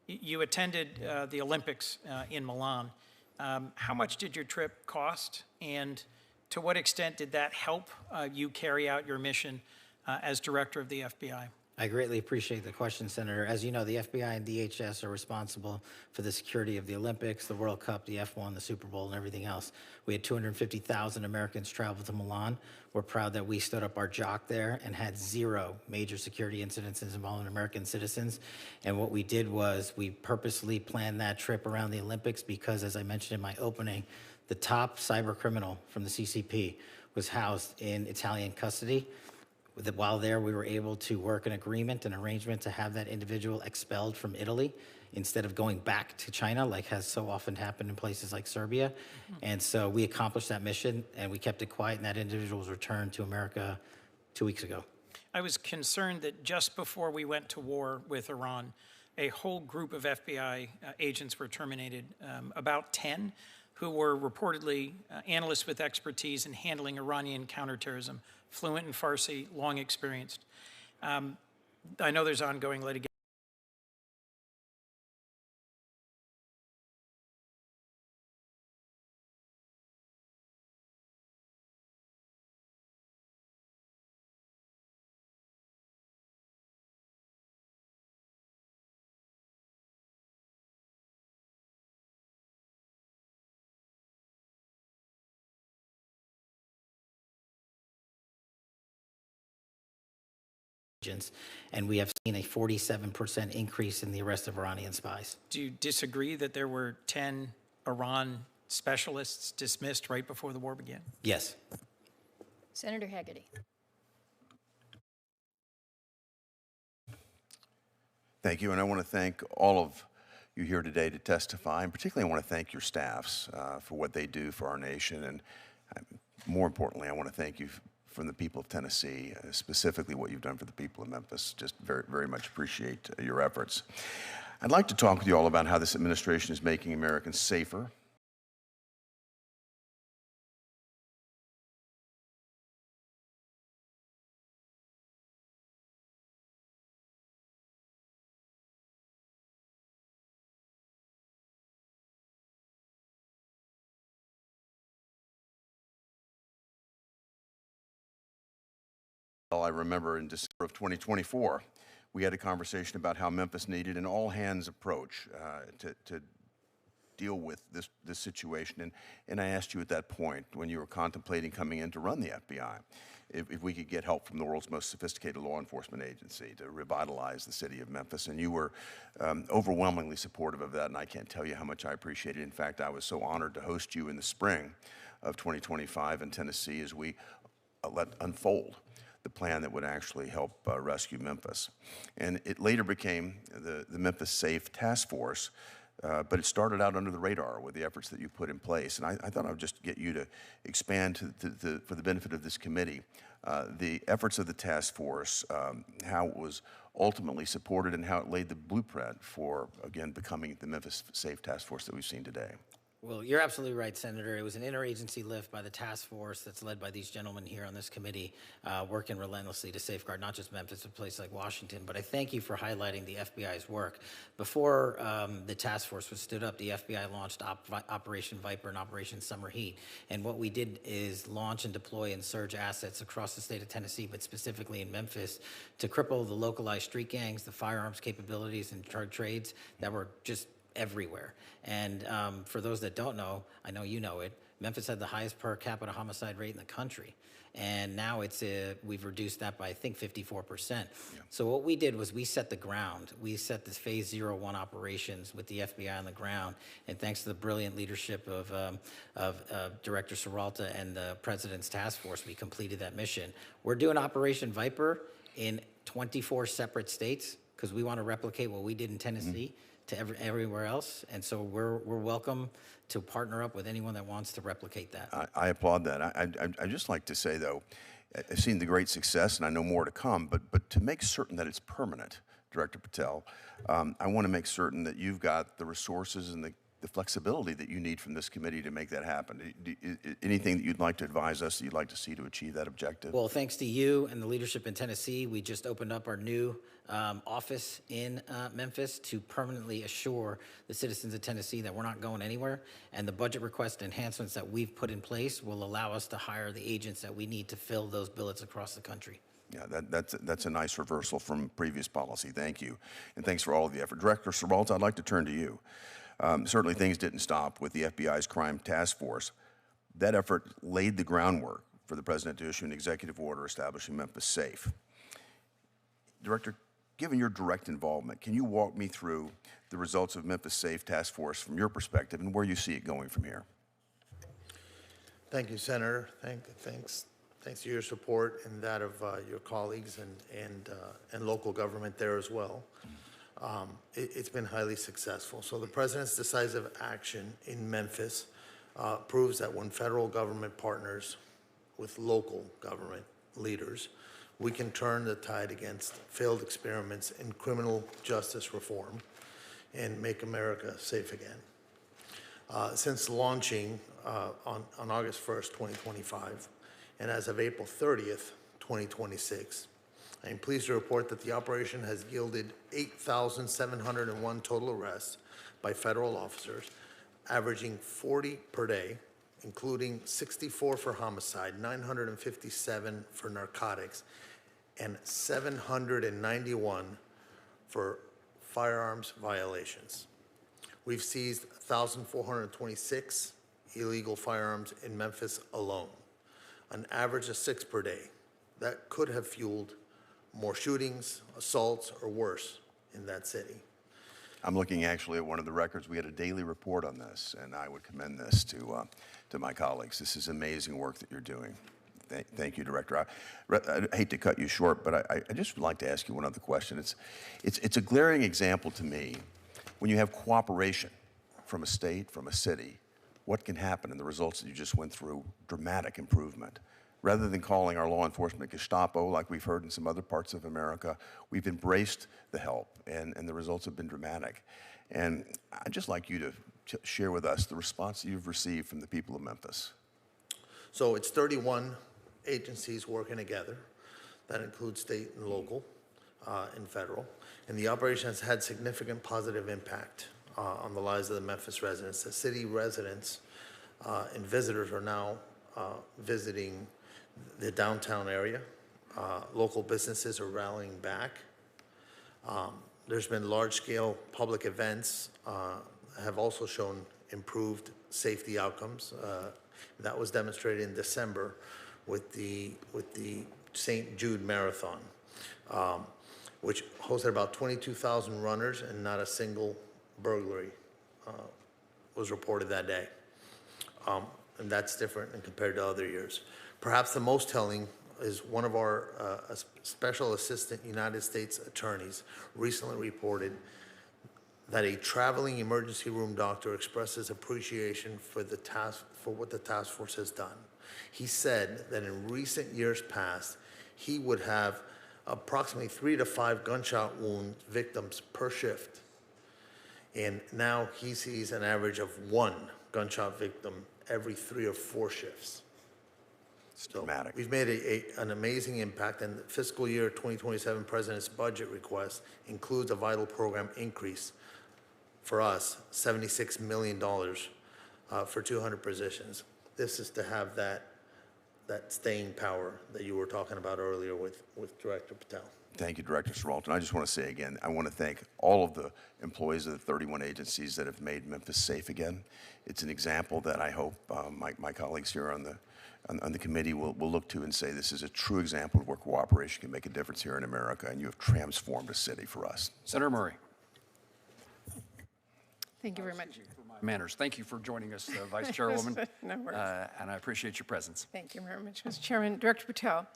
You attended the Olympics in Milan. How much did your trip cost, and to what extent did that help you carry out your mission as director of the FBI? I greatly appreciate the question, Senator. As you know, the FBI and DHS are responsible for the security of the Olympics, the World Cup, the F1, the Super Bowl, and everything else. We had 250,000 Americans travel to Milan. We're proud that we stood up our jock there and had 0 major security incidents involving American citizens. And what we did was we purposely planned that trip around the Olympics because, as I mentioned in my opening, the top cyber criminal from the CCP was housed in Italian custody. While there, we were able to work an agreement, an arrangement to have that individual expelled from Italy instead of going back to China, like has so often happened in places like Serbia. And so we accomplished that mission, and we kept it quiet, and that individual was returned to America 2 weeks ago. I was concerned that just before we went to war with Iran, a whole group of FBI agents were terminated, about 10, who were reportedly analysts with expertise in handling Iranian counterterrorism, fluent in Farsi, long experienced. I know there's ongoing litigation agents, and we have seen a 47% increase in the arrest of Iranian spies. Do you disagree that there were 10 Iran specialists dismissed right before the war began? Yes. Senator Hagerty. Thank you, and I want to thank all of you here today to testify, and particularly I want to thank your staffs for what they do for our nation, and more importantly, I want to thank you from the people of Tennessee, specifically what you've done for the people of Memphis. Just very, very much appreciate your efforts. I'd like to talk with you all about how this administration is making Americans safer. I remember in December of 2024, we had a conversation about how Memphis needed an all-hands approach to deal with this situation. And I asked you at that point, when you were contemplating coming in to run the FBI, if we could get help from the world's most sophisticated law enforcement agency to revitalize the city of Memphis. And you were overwhelmingly supportive of that, and I can't tell you how much I appreciate it. In fact, I was so honored to host you in the spring of 2025 in Tennessee as we let unfold the plan that would actually help rescue Memphis. And it later became the Memphis Safe Task Force, but it started out under the radar with the efforts that you put in place. And I thought I would just get you to expand for the benefit of this committee, the efforts of the task force, how it was ultimately supported and how it laid the blueprint for, again, becoming the Memphis Safe Task Force that we've seen today. Well, you're absolutely right, Senator. It was an interagency lift by the task force that's led by these gentlemen here on this committee, working relentlessly to safeguard not just Memphis, but places like Washington. But I thank you for highlighting the FBI's work. Before the task force was stood up, the FBI launched Operation Viper and Operation Summer Heat. And what we did is launch and deploy and surge assets across the state of Tennessee, but specifically in Memphis, to cripple the localized street gangs, the firearms capabilities, and drug trades that were just everywhere. And for those that don't know, I know you know it, Memphis had the highest per capita homicide rate in the country. And now we've reduced that by, I think, 54%. Yeah. So what we did was we set the ground. We set this phase 01 operations with the FBI on the ground. And thanks to the brilliant leadership of Director Serralta and the President's task force, we completed that mission. We're doing Operation Viper in 24 separate states because we want to replicate what we did in Tennessee. Mm-hmm. To everywhere else, and so we're welcome to partner up with anyone that wants to replicate that. I applaud that. I'd just like to say, though, I've seen the great success, and I know more to come, but to make certain that it's permanent, Director Patel, I want to make certain that you've got the resources and the flexibility that you need from this committee to make that happen. Anything that you'd like to advise us that you'd like to see to achieve that objective? Well, thanks to you and the leadership in Tennessee, we just opened up our new office in Memphis to permanently assure the citizens of Tennessee that we're not going anywhere. And the budget request enhancements that we've put in place will allow us to hire the agents that we need to fill those billets across the country. Yeah, that's a nice reversal from previous policy. Thank you. And thanks for all of the effort. Director Serralta, I'd like to turn to you. Certainly things didn't stop with the FBI's crime task force. That effort laid the groundwork for the president to issue an executive order establishing Memphis Safe. Director, given your direct involvement, can you walk me through the results of Memphis Safe Task Force from your perspective and where you see it going from here? Thank you, Senator. Thanks to your support and that of your colleagues and local government there as well. It's been highly successful. So the president's decisive action in Memphis proves that when federal government partners with local government leaders, we can turn the tide against failed experiments in criminal justice reform and make America safe again. Since launching on August 1st, 2025, and as of April 30th, 2026, I am pleased to report that the operation has yielded 8,701 total arrests by federal officers, averaging 40 per day, including 64 for homicide, 957 for narcotics, and 791 for firearms violations. We've seized 1,426 illegal firearms in Memphis alone, an average of 6 per day. That could have fueled more shootings, assaults, or worse in that city. I'm looking actually at one of the records. We had a daily report on this, and I would commend this to my colleagues. This is amazing work that you're doing. Thank you, Director. I hate to cut you short, but I just would like to ask you one other question. It's a glaring example to me when you have cooperation from a state, from a city, what can happen, and the results that you just went through, dramatic improvement. Rather than calling our law enforcement Gestapo, like we've heard in some other parts of America, we've embraced the help, and the results have been dramatic. And I'd just like you to share with us the response that you've received from the people of Memphis. So it's 31 agencies working together. That includes state and local and federal. And the operation has had significant positive impact on the lives of the Memphis residents. The city residents and visitors are now visiting the downtown area. Local businesses are rallying back. There's been large-scale public events have also shown improved safety outcomes. That was demonstrated in December with the St. Jude Marathon, which hosted about 22,000 runners, and not a single burglary was reported that day. And that's different and compared to other years. Perhaps the most telling is one of our Special Assistant United States attorneys recently reported that a traveling emergency room doctor expresses appreciation for what the task force has done. He said that in recent years past, he would have approximately 3 to 5 gunshot wound victims per shift. And now he sees an average of 1 gunshot victim every 3 or 4 shifts. It's dramatic. We've made an amazing impact, and the fiscal year 2027 President's budget request includes a vital program increase for us, $76 million for 200 positions. This is to have that staying power that you were talking about earlier with Director Patel. Thank you, Director Siralton. I just want to say again, I want to thank all of the employees of the 31 agencies that have made Memphis safe again. It's an example that I hope my colleagues here on the committee will look to and say this is a true example of where cooperation can make a difference here in America, and you have transformed a city for us. Senator Murray. Thank you very much. Manners. Thank you for joining us, Vice Chairwoman. No worries. And I appreciate your presence. Thank you very much, Mr. Chairman. Director Patel,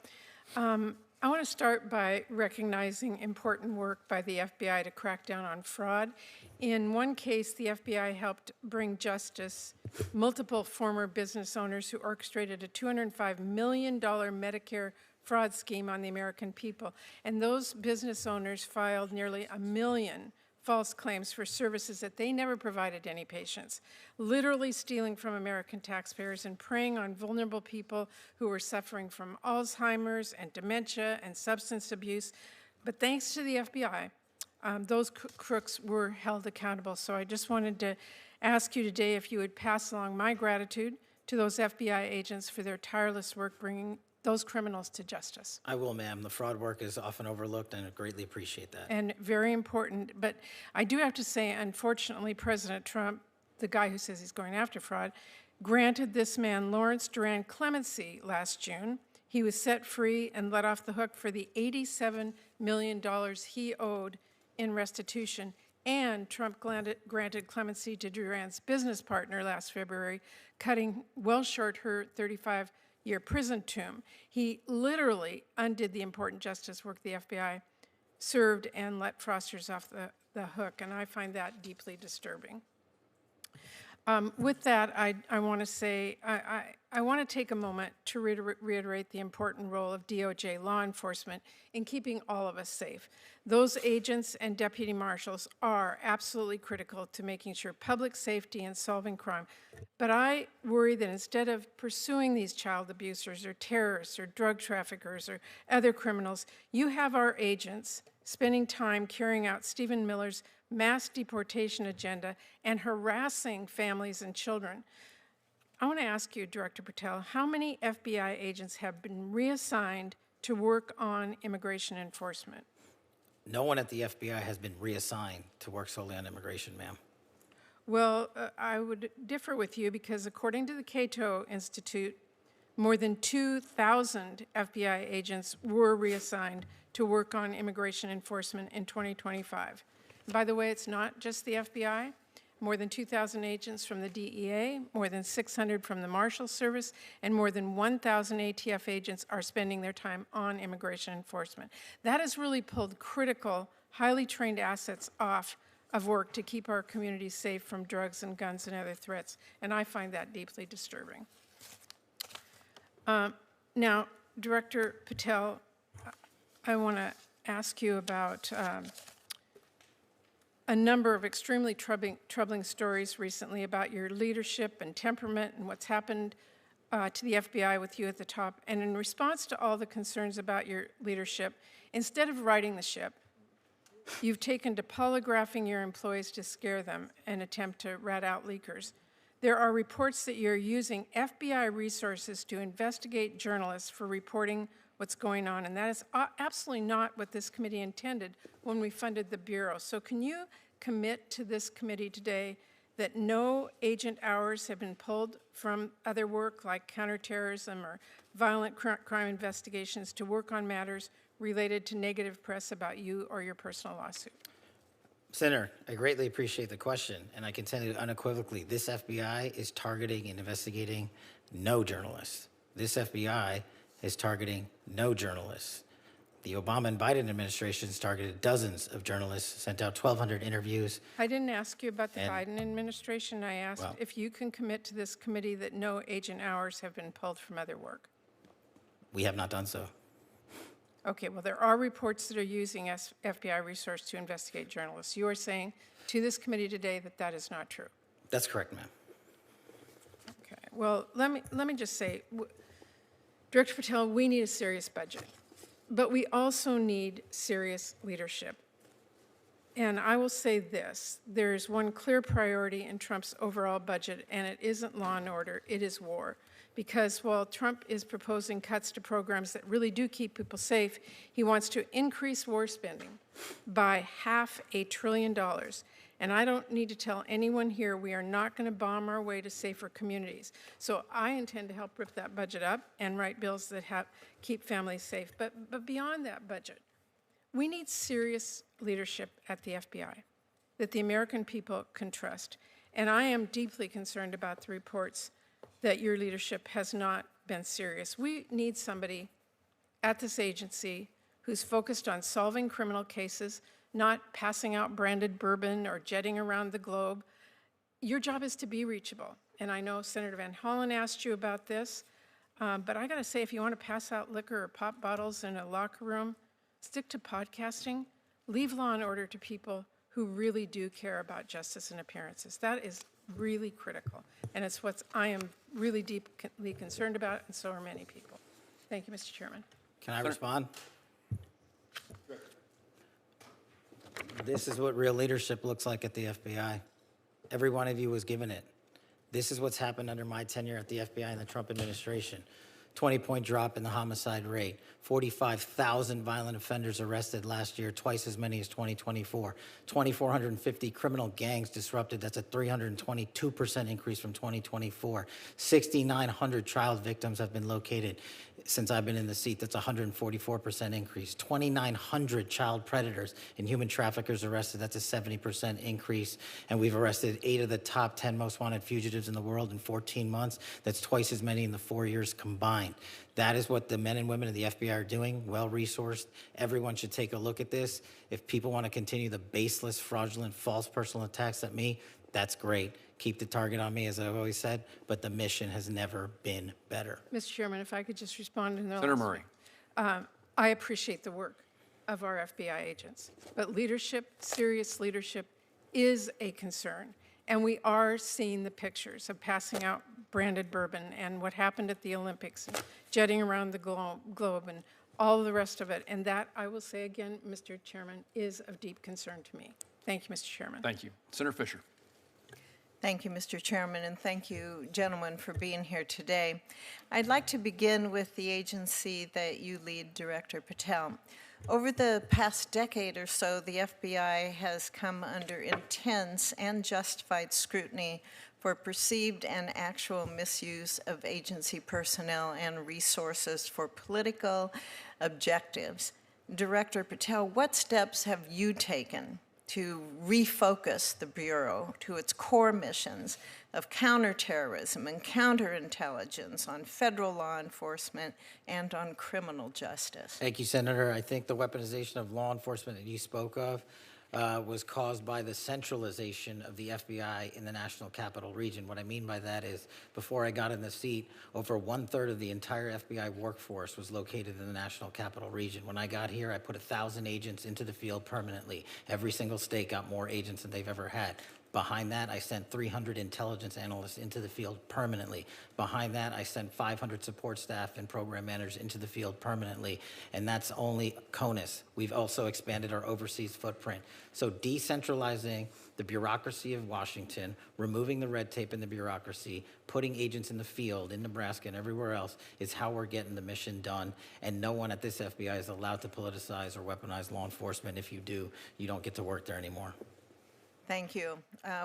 I want to start by recognizing important work by the FBI to crack down on fraud. In one case, the FBI helped bring justice multiple former business owners who orchestrated a $205 million Medicare fraud scheme on the American people. And those business owners filed nearly 1 million false claims for services that they never provided any patients, literally stealing from American taxpayers and preying on vulnerable people who were suffering from Alzheimer's and dementia and substance abuse. But thanks to the FBI, those crooks were held accountable. So I just wanted to ask you today if you would pass along my gratitude to those FBI agents for their tireless work bringing those criminals to justice. I will, ma'am. The fraud work is often overlooked, and I greatly appreciate that. And very important. But I do have to say, unfortunately, President Trump, the guy who says he's going after fraud, granted this man, Lawrence Duran, clemency last June. He was set free and let off the hook for the $87 million he owed in restitution. And Trump granted clemency to Duran's business partner last February, cutting well short her 35-year prison term. He literally undid the important justice work the FBI served and let fraudsters off the hook, and I find that deeply disturbing. With that, I want to say, I want to take a moment to reiterate the important role of DOJ law enforcement in keeping all of us safe. Those agents and deputy marshals are absolutely critical to making sure public safety and solving crime. But I worry that instead of pursuing these child abusers or terrorists or drug traffickers or other criminals, you have our agents spending time carrying out Stephen Miller's mass deportation agenda and harassing families and children. I want to ask you, Director Patel, how many FBI agents have been reassigned to work on immigration enforcement? No one at the FBI has been reassigned to work solely on immigration, ma'am. Well, I would differ with you because according to the Cato Institute, more than 2,000 FBI agents were reassigned to work on immigration enforcement in 2025. By the way, it's not just the FBI. More than 2,000 agents from the DEA, more than 600 from the Marshals Service, and more than 1,000 ATF agents are spending their time on immigration enforcement. That has really pulled critical, highly trained assets off of work to keep our communities safe from drugs and guns and other threats, and I find that deeply disturbing. Now, Director Patel, I want to ask you about a number of extremely troubling stories recently about your leadership and temperament and what's happened to the FBI with you at the top. And in response to all the concerns about your leadership, instead of righting the ship, you've taken to polygraphing your employees to scare them and attempt to rat out leakers. There are reports that you're using FBI resources to investigate journalists for reporting what's going on, and that is absolutely not what this committee intended when we funded the Bureau. So can you commit to this committee today that no agent hours have been pulled from other work like counterterrorism or violent crime investigations to work on matters related to negative press about you or your personal lawsuit? Senator, I greatly appreciate the question, and I can tell you unequivocally, this FBI is targeting and investigating no journalists. This FBI is targeting no journalists. The Obama and Biden administrations targeted dozens of journalists, sent out 1,200 interviews. I didn't ask you about the Biden administration. I asked if you can commit to this committee that no agent hours have been pulled from other work. We have not done so. Okay, well, there are reports that are using FBI resources to investigate journalists. You are saying to this committee today that that is not true. That's correct, ma'am. Okay, well, let me just say, Director Patel, we need a serious budget, but we also need serious leadership. And I will say this, there's one clear priority in Trump's overall budget, and it isn't law and order, it is war. Because while Trump is proposing cuts to programs that really do keep people safe, he wants to increase war spending by $500 billion. And I don't need to tell anyone here we are not going to bomb our way to safer communities. So I intend to help rip that budget up and write bills that keep families safe. But beyond that budget, we need serious leadership at the FBI that the American people can trust. And I am deeply concerned about the reports that your leadership has not been serious. We need somebody at this agency who's focused on solving criminal cases, not passing out branded bourbon or jetting around the globe. Your job is to be reachable. And I know Senator Van Hollen asked you about this, but I gotta say, if you wanna pass out liquor or pop bottles in a locker room, stick to podcasting, leave law and order to people who really do care about justice and appearances. That is really critical, and it's what I am really deeply concerned about, and so are many people. Thank you, Mr. Chairman. Can I respond? This is what real leadership looks like at the FBI. Every one of you was given it. This is what's happened under my tenure at the FBI and the Trump administration. 20-point drop in the homicide rate, 45,000 violent offenders arrested last year, twice as many as 2024, 2,450 criminal gangs disrupted, that's a 322% increase from 2024, 6,900 child victims have been located since I've been in the seat, that's a 144% increase, 2,900 child predators and human traffickers arrested, that's a 70% increase, and we've arrested 8 of the top 10 most wanted fugitives in the world in 14 months, that's twice as many in the 4 years combined. That is what the men and women of the FBI are doing, well-resourced. Everyone should take a look at this. If people want to continue the baseless, fraudulent, false personal attacks at me, that's great. Keep the target on me, as I've always said, but the mission has never been better. Mr. Chairman, if I could just respond to Senator Murray. I appreciate the work of our FBI agents, but leadership, serious leadership, is a concern. And we are seeing the pictures of passing out branded bourbon and what happened at the Olympics, and jetting around the globe and all of the rest of it. And that, I will say again, Mr. Chairman, is of deep concern to me. Thank you, Mr. Chairman. Thank you. Senator Fisher. Thank you, Mr. Chairman, and thank you, gentlemen, for being here today. I'd like to begin with the agency that you lead, Director Patel. Over the past decade or so, the FBI has come under intense and justified scrutiny for perceived and actual misuse of agency personnel and resources for political objectives. Director Patel, what steps have you taken to refocus the Bureau to its core missions of counterterrorism and counterintelligence on federal law enforcement and on criminal justice? Thank you, Senator. I think the weaponization of law enforcement that you spoke of was caused by the centralization of the FBI in the National Capital Region. What I mean by that is, before I got in the seat, over 1/3 of the entire FBI workforce was located in the National Capital Region. When I got here, I put 1,000 agents into the field permanently. Every single state got more agents than they've ever had. Behind that, I sent 300 intelligence analysts into the field permanently. Behind that, I sent 500 support staff and program managers into the field permanently. And that's only CONUS. We've also expanded our overseas footprint. So decentralizing the bureaucracy of Washington, removing the red tape in the bureaucracy, putting agents in the field in Nebraska and everywhere else is how we're getting the mission done. And no one at this FBI is allowed to politicize or weaponize law enforcement. If you do, you don't get to work there anymore. Thank you.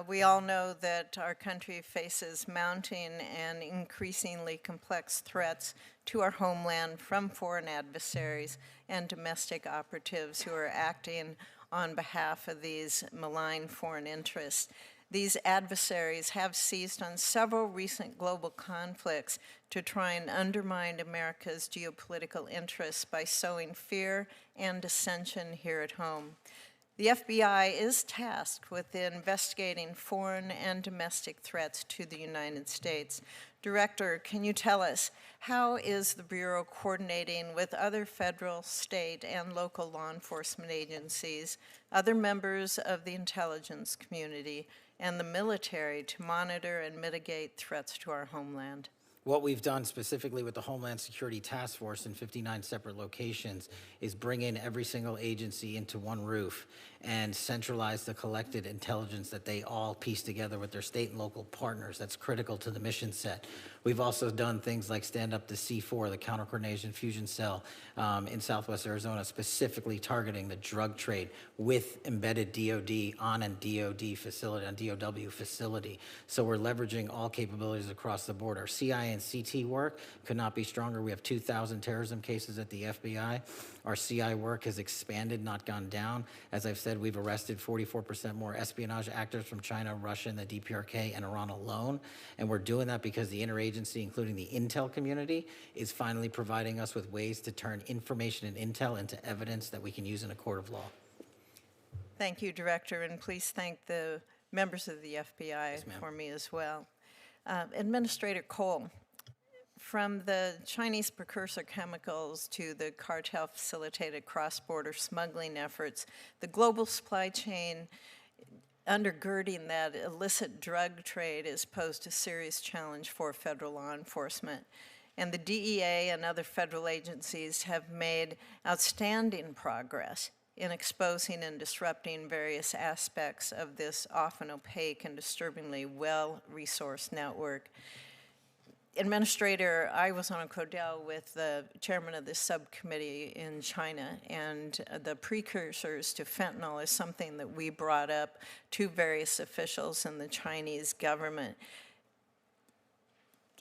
We all know that our country faces mounting and increasingly complex threats to our homeland from foreign adversaries and domestic operatives who are acting on behalf of these malign foreign interests. These adversaries have seized on several recent global conflicts to try and undermine America's geopolitical interests by sowing fear and dissension here at home. The FBI is tasked with investigating foreign and domestic threats to the United States. Director, can you tell us, how is the Bureau coordinating with other federal, state, and local law enforcement agencies, other members of the intelligence community, and the military to monitor and mitigate threats to our homeland? What we've done specifically with the Homeland Security Task Force in 59 separate locations is bring in every single agency into one roof and centralize the collected intelligence that they all piece together with their state and local partners. That's critical to the mission set. We've also done things like stand up the C4, the Counter-Coordination Fusion Cell in Southwest Arizona, specifically targeting the drug trade with embedded DOD on a DOD facility, on DOW facility. So we're leveraging all capabilities across the board. Our CI and CT work could not be stronger. We have 2,000 terrorism cases at the FBI. Our CI work has expanded, not gone down. As I've said, we've arrested 44% more espionage actors from China, Russia, and the DPRK and Iran alone. And we're doing that because the interagency, including the intel community, is finally providing us with ways to turn information and intel into evidence that we can use in a court of law. Thank you, Director, and please thank the members of the FBI for me as well. Administrator Cole, from the Chinese precursor chemicals to the cartel-facilitated cross-border smuggling efforts, the global supply chain undergirding that illicit drug trade is posed a serious challenge for federal law enforcement. And the DEA and other federal agencies have made outstanding progress in exposing and disrupting various aspects of this often opaque and disturbingly well-resourced network. Administrator, I was on a CODEL with the chairman of this subcommittee in China, and the precursors to fentanyl is something that we brought up to various officials in the Chinese government.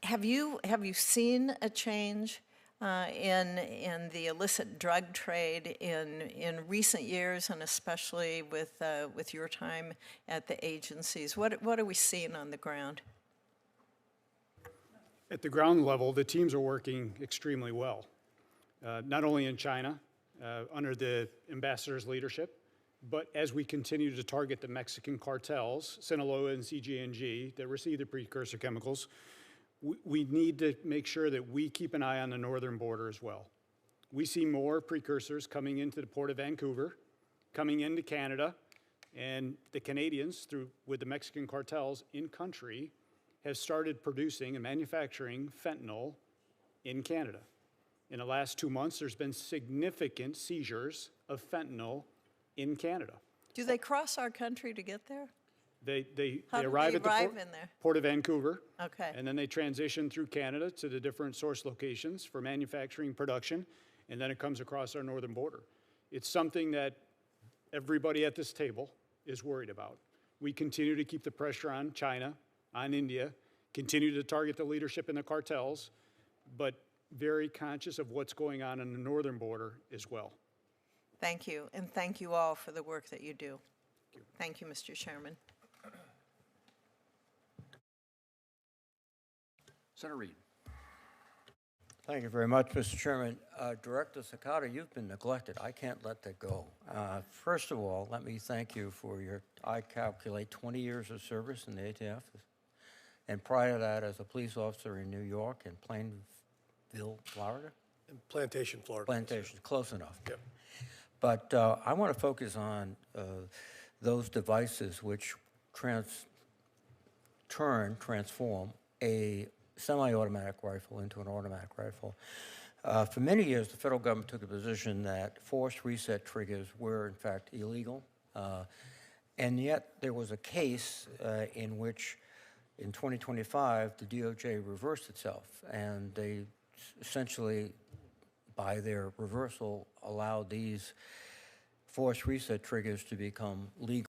Have you seen a change in the illicit drug trade in recent years, and especially with your time at the agencies? What are we seeing on the ground? At the ground level, the teams are working extremely well, not only in China, under the ambassador's leadership, but as we continue to target the Mexican cartels, Sinaloa and CGNG, that receive the precursor chemicals, we need to make sure that we keep an eye on the northern border as well. We see more precursors coming into the Port of Vancouver, coming into Canada, and the Canadians, with the Mexican cartels in country, have started producing and manufacturing fentanyl in Canada. In the last 2 months, there's been significant seizures of fentanyl in Canada. Do they cross our country to get there? They How do arrive they at the arrive in there? Port of Vancouver, Okay. and then they transition through Canada to the different source locations for manufacturing production, and then it comes across our northern border. It's something that everybody at this table is worried about. We continue to keep the pressure on China on India, continue to target the leadership in the cartels, but very conscious of what's going on the northern border as well. Thank you, and thank you all for the work that you do. Thank you, Mr. Chairman. Senator Reed. Thank you very much, Mr. Chairman. Director Sakata, you've been neglected. I can't let that go. First of all, let me thank you for your, I calculate, 20 years of service in the ATF, and prior to that as a police officer in New York and Plainville, Florida? In Plantation, Florida. Plantation, close enough. Yep. But I want to focus on those devices which transform a semi-automatic rifle into an automatic rifle. For many years, the federal government took a position that forced reset triggers were, in fact, illegal. And yet, there was a case in which, in 2025, the DOJ reversed itself, and they essentially, by their reversal, allowed these forced reset triggers to become legal.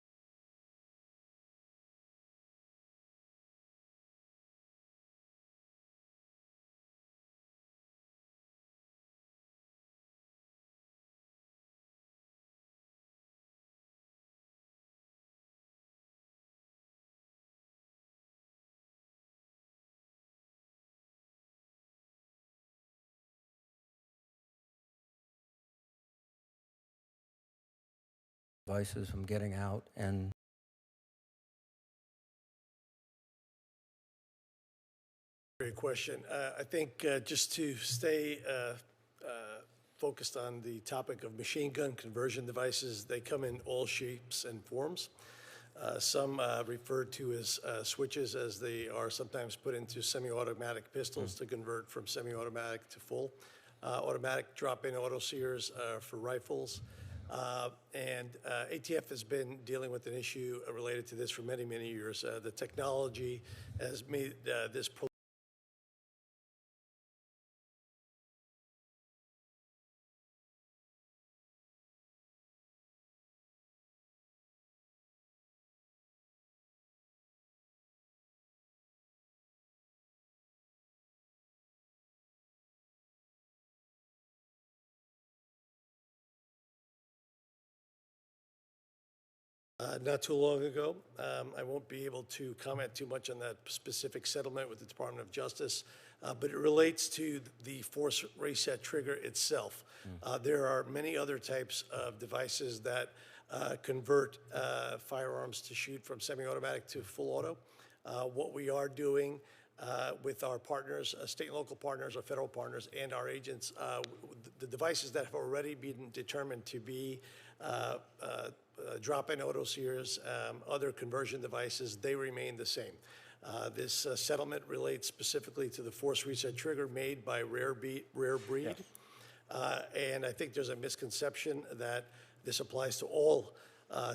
Devices from getting out and Great question. I think just to stay focused on the topic of machine gun conversion devices, they come in all shapes and forms. Some referred to as switches, as they are sometimes put into semi-automatic pistols to convert from semi-automatic to full. Automatic drop-in auto sears for rifles. And ATF has been dealing with an issue related to this for many, many years. The technology has made this not too long ago. I won't be able to comment too much on that specific settlement with the Department of Justice, but it relates to the force reset trigger itself. There are many other types of devices that convert firearms to shoot from semi-automatic to full auto. What we are doing with our partners, state and local partners, our federal partners, and our agents, the devices that have already been determined to be drop-in auto sears, other conversion devices, they remain the same. This settlement relates specifically to the force reset trigger made by Rare Breed. Yes. And I think there's a misconception that this applies to all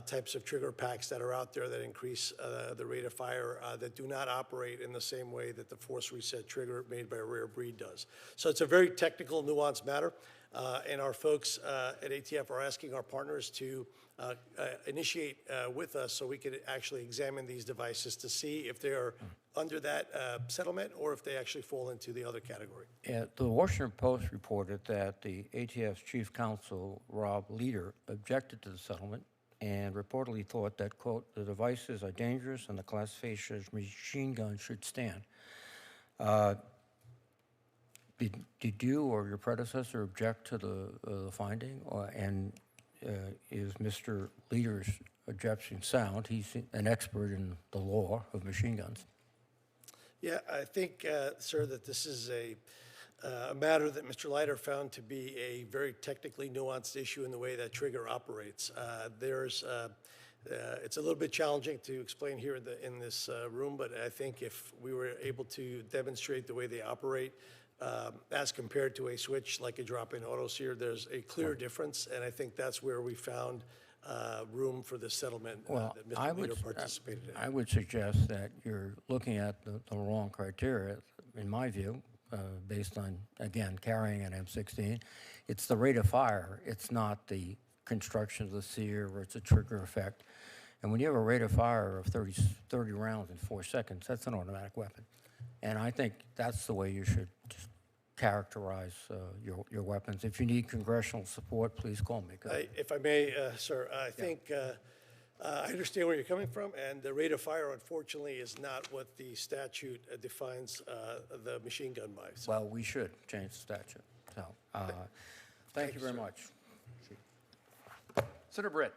types of trigger packs that are out there that increase the rate of fire that do not operate in the same way that the force reset trigger made by Rare Breed does. So it's a very technical, nuanced matter. And our folks at ATF are asking our partners to initiate with us so we can actually examine these devices to see if they are under that settlement or if they actually fall into the other category. The Washington Post reported that the ATF's chief counsel, Rob Leader, objected to the settlement and reportedly thought that, quote, the devices are dangerous and the classification as machine gun should stand. Did you or your predecessor object to the finding? Is Mr. Leader's objection sound? He's an expert in the law of machine guns. Yeah, I think, sir, that this is a matter that Mr. Leiter found to be a very technically nuanced issue in the way that trigger operates. It's a little bit challenging to explain here in this room, but I think if we were able to demonstrate the way they operate, as compared to a switch like a drop-in auto sear, there's a clear difference, and I think that's where we found room for the settlement that Mr. Leader participated in. I would suggest that you're looking at the wrong criteria, in my view, based on, again, carrying an M16. It's the rate of fire. It's not the construction of the sear or it's a trigger effect. And when you have a rate of fire of 30 rounds in 4 seconds, that's an automatic weapon. And I think that's the way you should just characterize your weapons. If you need congressional support, please call me. If I may, sir, I think I understand where you're coming from, and the rate of fire, unfortunately, is not what the statute defines the machine gun by. So. Well, we should change the statute. So, thank you very much. Senator Britt.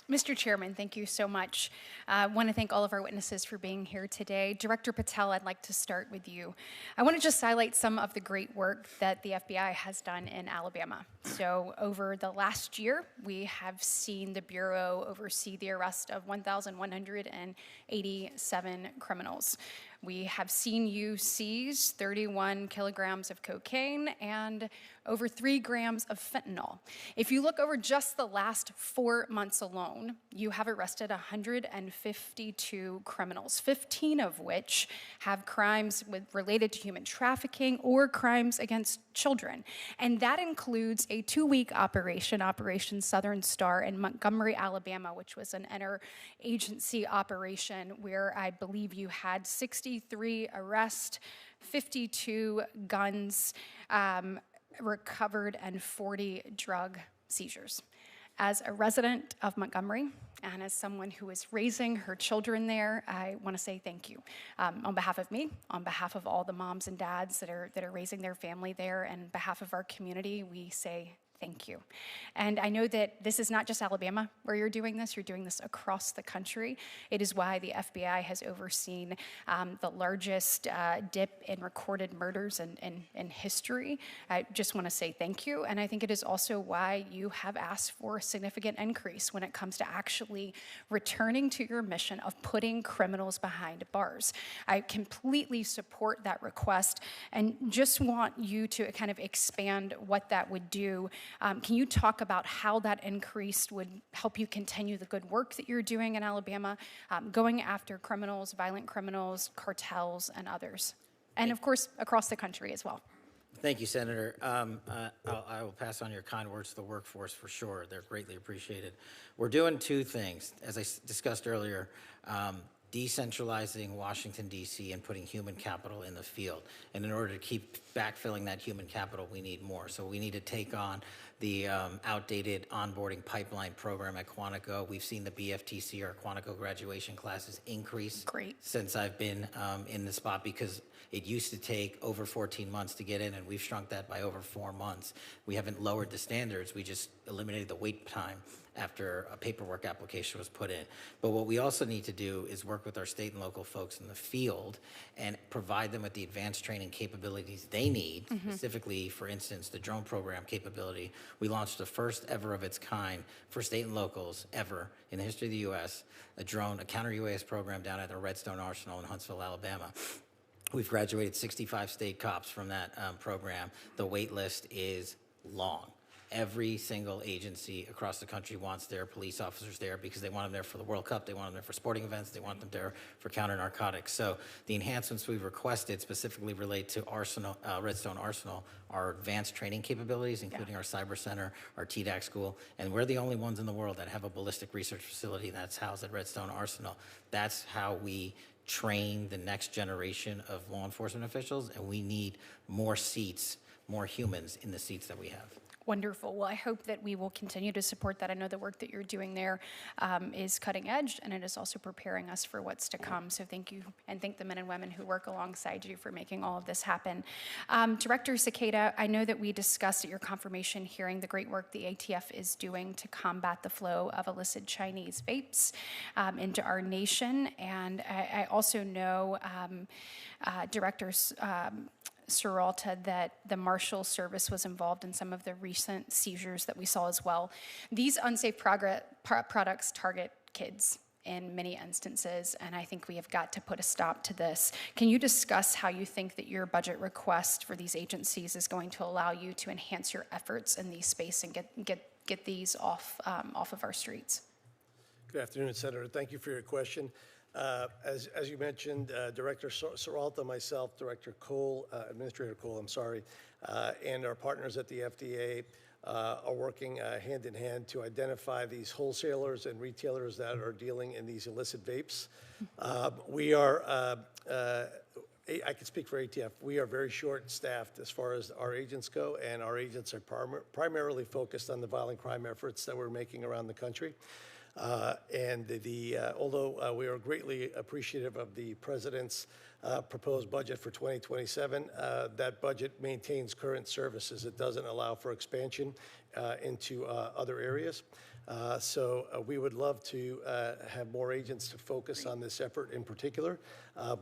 Mr. Chairman, thank you so much. I want to thank all of our witnesses for being here today. Director Patel, I'd like to start with you. I want to just highlight some of the great work that the FBI has done in Alabama. So over the last year, we have seen the Bureau oversee the arrest of 1,187 criminals. We have seen you seize 31 kilograms of cocaine and over 3 grams of fentanyl. If you look over just the last 4 months alone, you have arrested 152 criminals, 15 of which have crimes related to human trafficking or crimes against children. And that includes a 2-week operation, Operation Southern Star in Montgomery, Alabama, which was an interagency operation where I believe you had 63 arrests, 52 guns recovered, and 40 drug seizures. As a resident of Montgomery and as someone who is raising her children there, I want to say thank you. On behalf of me, on behalf of all the moms and dads that are raising their family there, and on behalf of our community, we say thank you. And I know that this is not just Alabama where you're doing this across the country. It is why the FBI has overseen the largest dip in recorded murders in history. I just want to say thank you. And I think it is also why you have asked for a significant increase when it comes to actually returning to your mission of putting criminals behind bars. I completely support that request and just want you to kind of expand what that would do. Can you talk about how that increase would help you continue the good work that you're doing in Alabama, going after criminals, violent criminals, cartels, and others? And of course, across the country as well. Thank you, Senator. I will pass on your kind words to the workforce for sure. They're greatly appreciated. We're doing 2 things, as I discussed earlier. Decentralizing Washington, D.C., and putting human capital in the field. And in order to keep backfilling that human capital, we need more. So we need to take on the outdated onboarding pipeline program at Quantico. We've seen the BFTC, or Quantico graduation classes, increase since I've been in the spot, because it used to take over 14 months to get in, and we've shrunk that by over 4 months. We haven't lowered the standards. We just eliminated the wait time after a paperwork application was put in. But what we also need to do is work with our state and local folks in the field and provide them with the advanced training capabilities they need, specifically, for instance, the drone program capability. We launched the first ever of its kind for state and locals ever in the history of the U.S., a counter-UAS program down at the Redstone Arsenal in Huntsville, Alabama. We've graduated 65 state cops from that program. The wait list is long. Every single agency across the country wants their police officers there because they want them there for the World Cup, they want them there for sporting events, they want them there for counter-narcotics. So the enhancements we've requested specifically relate to Redstone Arsenal, our advanced training capabilities, including our cyber center, our TDAC school, and we're the only ones in the world that have a ballistic research facility that's housed at Redstone Arsenal. That's how we train the next generation of law enforcement officials, and we need more seats, more humans in the seats that we have. Wonderful. Well, I hope that we will continue to support that. I know the work that you're doing there is cutting edge, and it is also preparing us for what's to come. So thank you, and thank the men and women who work alongside you for making all of this happen. Director Cicada, I know that we discussed at your confirmation hearing the great work the ATF is doing to combat the flow of illicit Chinese vapes into our nation. And I also know Directors Serralta, that the Marshals Service was involved in some of the recent seizures that we saw as well. These unsafe products target kids in many instances, and I think we have got to put a stop to this. Can you discuss how you think that your budget request for these agencies is going to allow you to enhance your efforts in these space and get these off of our streets? Good afternoon, Senator. Thank you for your question. As you mentioned, Director Serralta, myself, Director Cole, Administrator Cole, I'm sorry, and our partners at the FDA are working hand in hand to identify these wholesalers and retailers that are dealing in these illicit vapes. We are, I can speak for ATF, we are very short-staffed as far as our agents go, and our agents are primarily focused on the violent crime efforts that we're making around the country. Although we are greatly appreciative of the President's proposed budget for 2027, that budget maintains current services. It doesn't allow for expansion into other areas. So we would love to have more agents to focus on this effort in particular,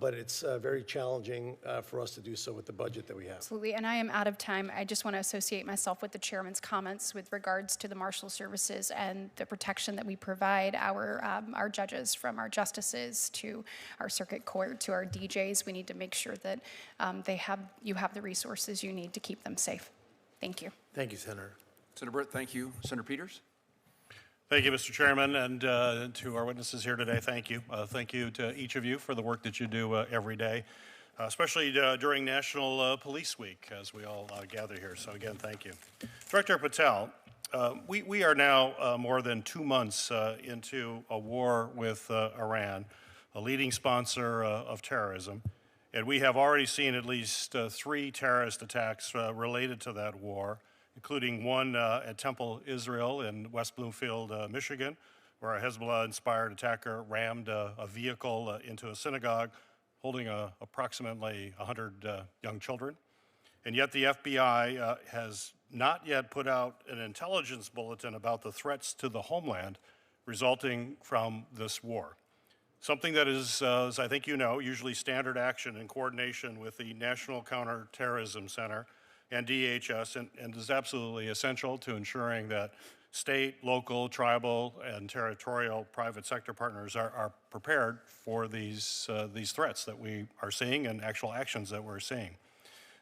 but it's very challenging for us to do so with the budget that we have. Absolutely, and I am out of time. I just want to associate myself with the chairman's comments with regards to the Marshals Services and the protection that we provide our judges, from our justices to our circuit court to our DJs. We need to make sure that you have the resources you need to keep them safe. Thank you. Thank you, Senator. Senator Britt, thank you. Senator Peters? Thank you, Mr. Chairman, and to our witnesses here today, thank you. Thank you to each of you for the work that you do every day, especially during National Police Week, as we all gather here. So again, thank you. Director Patel, we are now more than 2 months into a war with Iran, a leading sponsor of terrorism, and we have already seen at least 3 terrorist attacks related to that war, including one at Temple, Israel in West Bloomfield, Michigan, where a Hezbollah-inspired attacker rammed a vehicle into a synagogue holding approximately 100 young children. And yet the FBI has not yet put out an intelligence bulletin about the threats to the homeland resulting from this war. Something that is, as I think you know, usually standard action in coordination with the National Counterterrorism Center and DHS, and is absolutely essential to ensuring that state, local, tribal, and territorial private sector partners are prepared for these threats that we are seeing and actual actions that we're seeing.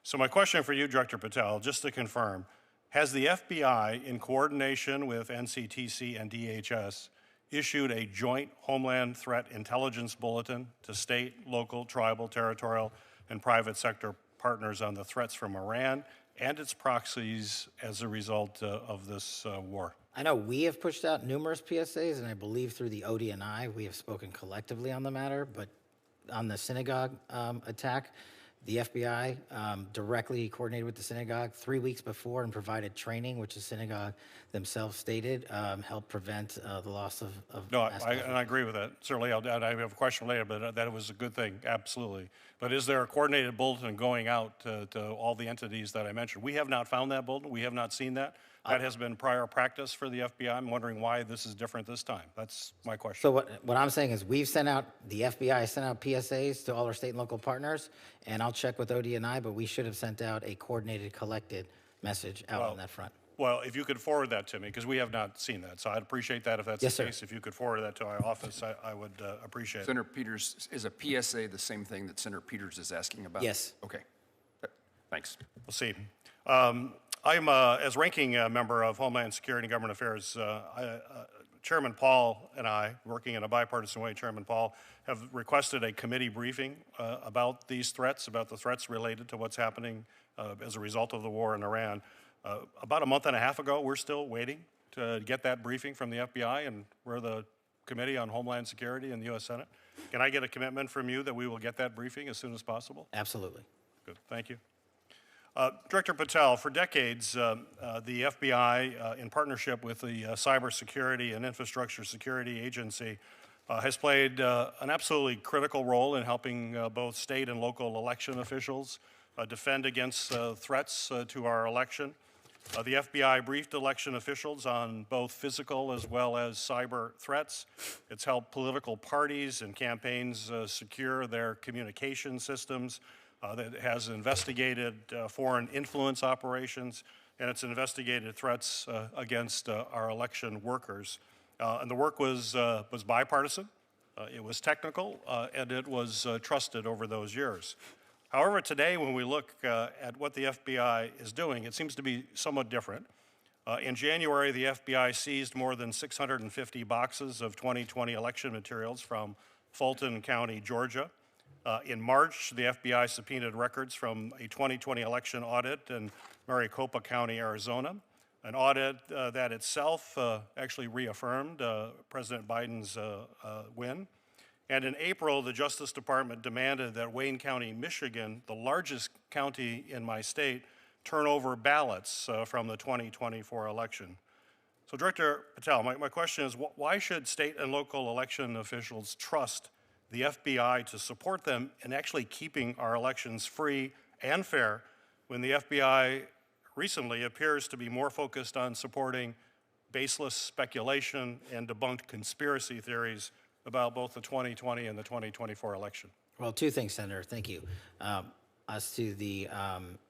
So my question for you, Director Patel, just to confirm, has the FBI, in coordination with NCTC and DHS, issued a joint Homeland Threat Intelligence Bulletin to state, local, tribal, territorial, and private sector partners on the threats from Iran and its proxies as a result of this war? I know we have pushed out numerous PSAs, and I believe through the ODNI we have spoken collectively on the matter, but on the synagogue attack, the FBI directly coordinated with the synagogue 3 weeks before and provided training, which the synagogue themselves stated helped prevent the loss of No, I agree with that. Certainly, I have a question later, but that was a good thing, absolutely. But is there a coordinated bulletin going out to all the entities that I mentioned? We have not found that bulletin. We have not seen that. That has been prior practice for the FBI. I'm wondering why this is different this time. That's my question. So what I'm saying is we've sent out, the FBI sent out PSAs to all our state and local partners, and I'll check with ODNI, but we should have sent out a coordinated, collected message out on that front. Well, if you could forward that to me, because we have not seen that. So I'd appreciate that if that's the case. If you could forward that to our office, I would appreciate it. Senator Peters, is a PSA the same thing that Senator Peters is asking about? Yes. Okay. Thanks. We'll see. I'm, as ranking member of Homeland Security and Government Affairs, Chairman Paul and I, working in a bipartisan way, Chairman Paul, have requested a committee briefing about these threats, about the threats related to what's happening as a result of the war in Iran. About a month and a half ago, we're still waiting to get that briefing from the FBI, and we're the Committee on Homeland Security in the U.S. Senate. Can I get a commitment from you that we will get that briefing as soon as possible? Absolutely. Good, thank you. Director Patel, for decades, the FBI, in partnership with the Cybersecurity and Infrastructure Security Agency, has played an absolutely critical role in helping both state and local election officials defend against threats to our election. The FBI briefed election officials on both physical as well as cyber threats. It's helped political parties and campaigns secure their communication systems. That has investigated foreign influence operations, and it's investigated threats against our election workers. And the work was bipartisan, it was technical, and it was trusted over those years. However, today when we look at what the FBI is doing, it seems to be somewhat different. In January, the FBI seized more than 650 boxes of 2020 election materials from Fulton County, Georgia. In March, the FBI subpoenaed records from a 2020 election audit in Maricopa County, Arizona. an audit that itself actually reaffirmed President Biden's win. And in April, the Justice Department demanded that Wayne County, Michigan, the largest county in my state, turn over ballots from the 2024 election. So Director Patel, my question is, why should state and local election officials trust the FBI to support them in actually keeping our elections free and fair when the FBI recently appears to be more focused on supporting baseless speculation and debunked conspiracy theories about both the 2020 and the 2024 election? Well, two things, Senator. Thank you. As to the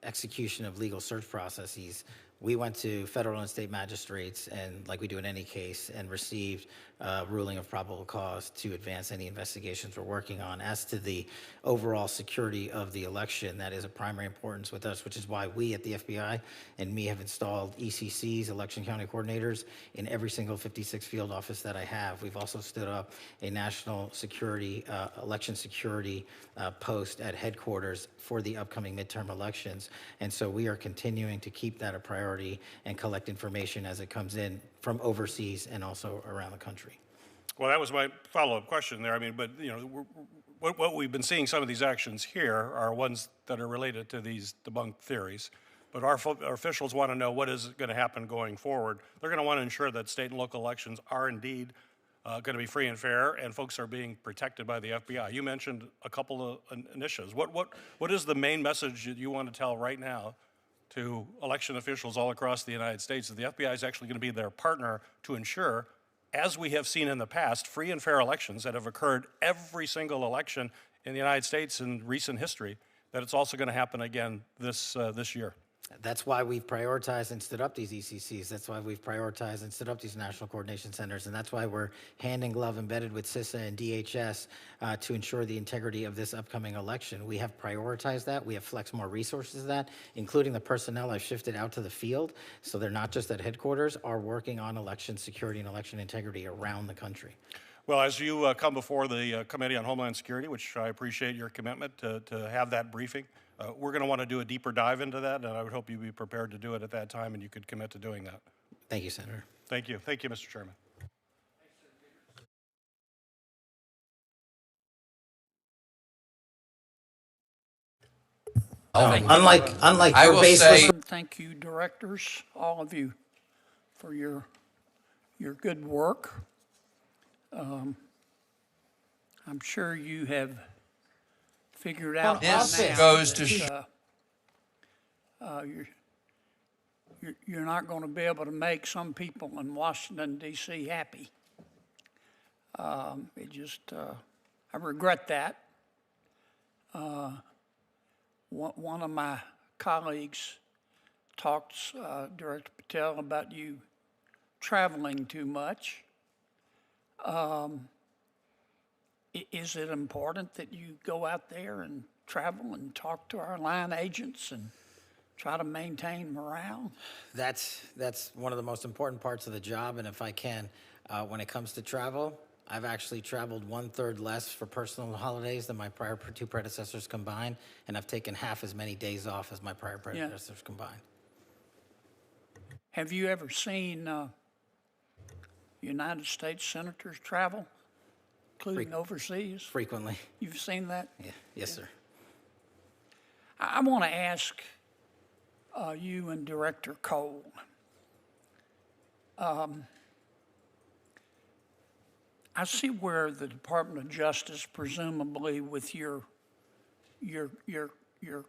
execution of legal search processes, we went to federal and state magistrates, and like we do in any case, and received a ruling of probable cause to advance any investigations we're working on. As to the overall security of the election, that is of primary importance with us, which is why we at the FBI and me have installed ECCs, election county coordinators, in every single 56 field office that I have. We've also stood up a national security, election security post at headquarters for the upcoming midterm elections. And so we are continuing to keep that a priority and collect information as it comes in from overseas and also around the country. Well, that was my follow-up question there. I mean, but you know, what we've been seeing, some of these actions here are ones that are related to these debunked theories. But our officials want to know what is going to happen going forward. They're going to want to ensure that state and local elections are indeed going to be free and fair, and folks are being protected by the FBI. You mentioned a couple of initiatives. What is the main message that you want to tell right now to election officials all across the United States, that the FBI is actually going to be their partner to ensure, as we have seen in the past, free and fair elections that have occurred every single election in the United States in recent history, that it's also going to happen again this year? That's why we've prioritized and stood up these ECCs. That's why we've prioritized and stood up these national coordination centers. And that's why we're hand in glove embedded with CISA and DHS to ensure the integrity of this upcoming election. We have prioritized that. We have flexed more resources to that, including the personnel I've shifted out to the field. So they're not just at headquarters, are working on election security and election integrity around the country. Well, as you come before the Committee on Homeland Security, which I appreciate your commitment to have that briefing, we're going to want to do a deeper dive into that, and I would hope you'd be prepared to do it at that time, and you could commit to doing that. Thank you, Senator. Thank you. Thank you, Mr. Chairman. Unlike I your will baseless. say, Thank you, directors, all of you, for your good work. I'm sure you have figured out by This now goes to that, you're not going to be able to make some people in Washington, D.C. happy. I regret that. One of my colleagues talked, Director Patel, about you traveling too much. Is it important that you go out there and travel and talk to our line agents and try to maintain morale? That's one of the most important parts of the job. And if I can, when it comes to travel, I've actually traveled 1/3 less for personal holidays than my prior two predecessors combined, and I've taken half as many days off as my prior predecessors combined. Have you ever seen United States senators travel, including overseas? Frequently. You've seen that? Yeah. Yes, sir. I want to ask you and Director Cole. I see where the Department of Justice, presumably with your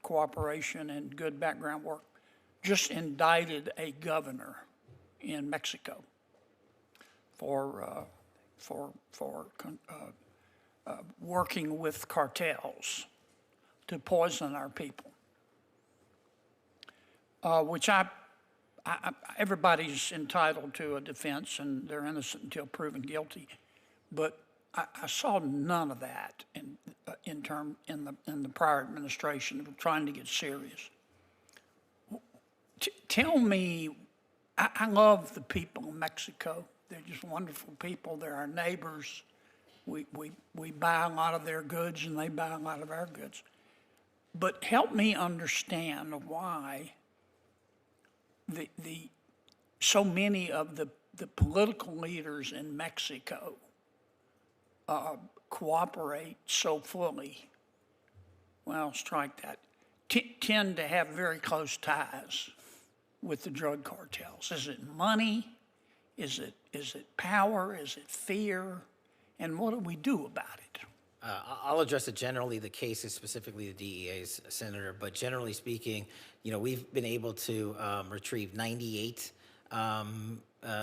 cooperation and good background work, just indicted a governor in Mexico for working with cartels to poison our people, which everybody's entitled to a defense and they're innocent until proven guilty. But I saw none of that in the prior administration of trying to get serious. Tell me, I love the people of Mexico. They're just wonderful people. They're our neighbors. We buy a lot of their goods and they buy a lot of our goods. But help me understand why the so many of the political leaders in Mexico cooperate so fully, well, strike that, tend to have very close ties with the drug cartels. Is it money? Is it power? Is it fear? And what do we do about it? I'll address it generally. The case is specifically the DEA's, Senator, but generally speaking, we've been able to retrieve 98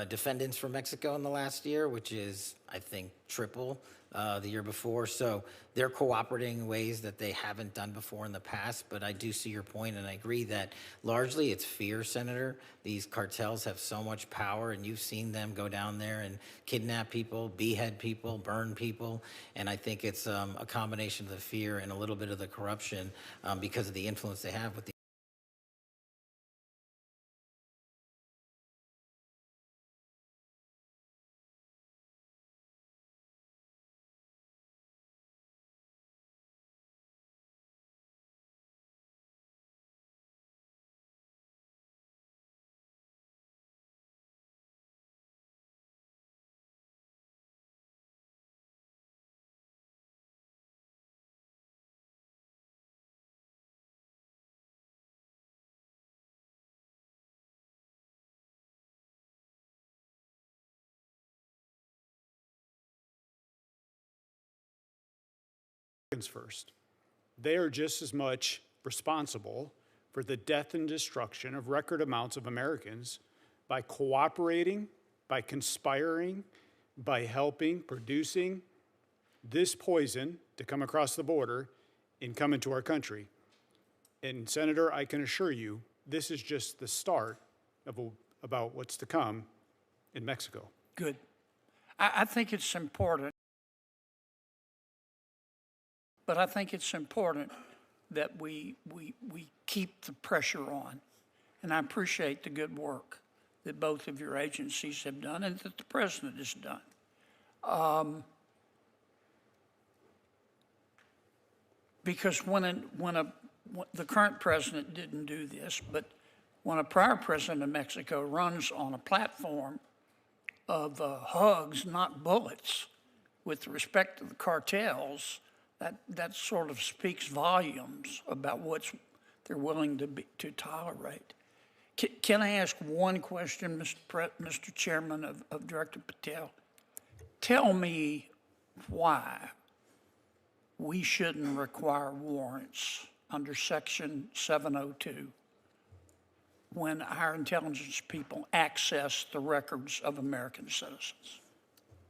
defendants from Mexico in the last year, which is, I think, triple the year before. So they're cooperating in ways that they haven't done before in the past. But I do see your point, and I agree that largely it's fear, Senator. These cartels have so much power, and you've seen them go down there and kidnap people, behead people, burn people. And I think it's a combination of the fear and a little bit of the corruption because of the influence they have with the first. They are just as much responsible for the death and destruction of record amounts of Americans by cooperating, by conspiring, by helping, producing this poison to come across the border and come into our country. And Senator, I can assure you, this is just the start of about what's to come in Mexico. Good. I think it's important. But I think it's important that we keep the pressure on. And I appreciate the good work that both of your agencies have done and that the president has done. Because when the current president didn't do this, but when a prior president of Mexico runs on a platform of hugs, not bullets, with respect to the cartels, that sort of speaks volumes about what they're willing to tolerate. Can I ask one question, Mr. Chairman of Director Patel? Tell me why we shouldn't require warrants under Section 702 when our intelligence people access the records of American citizens.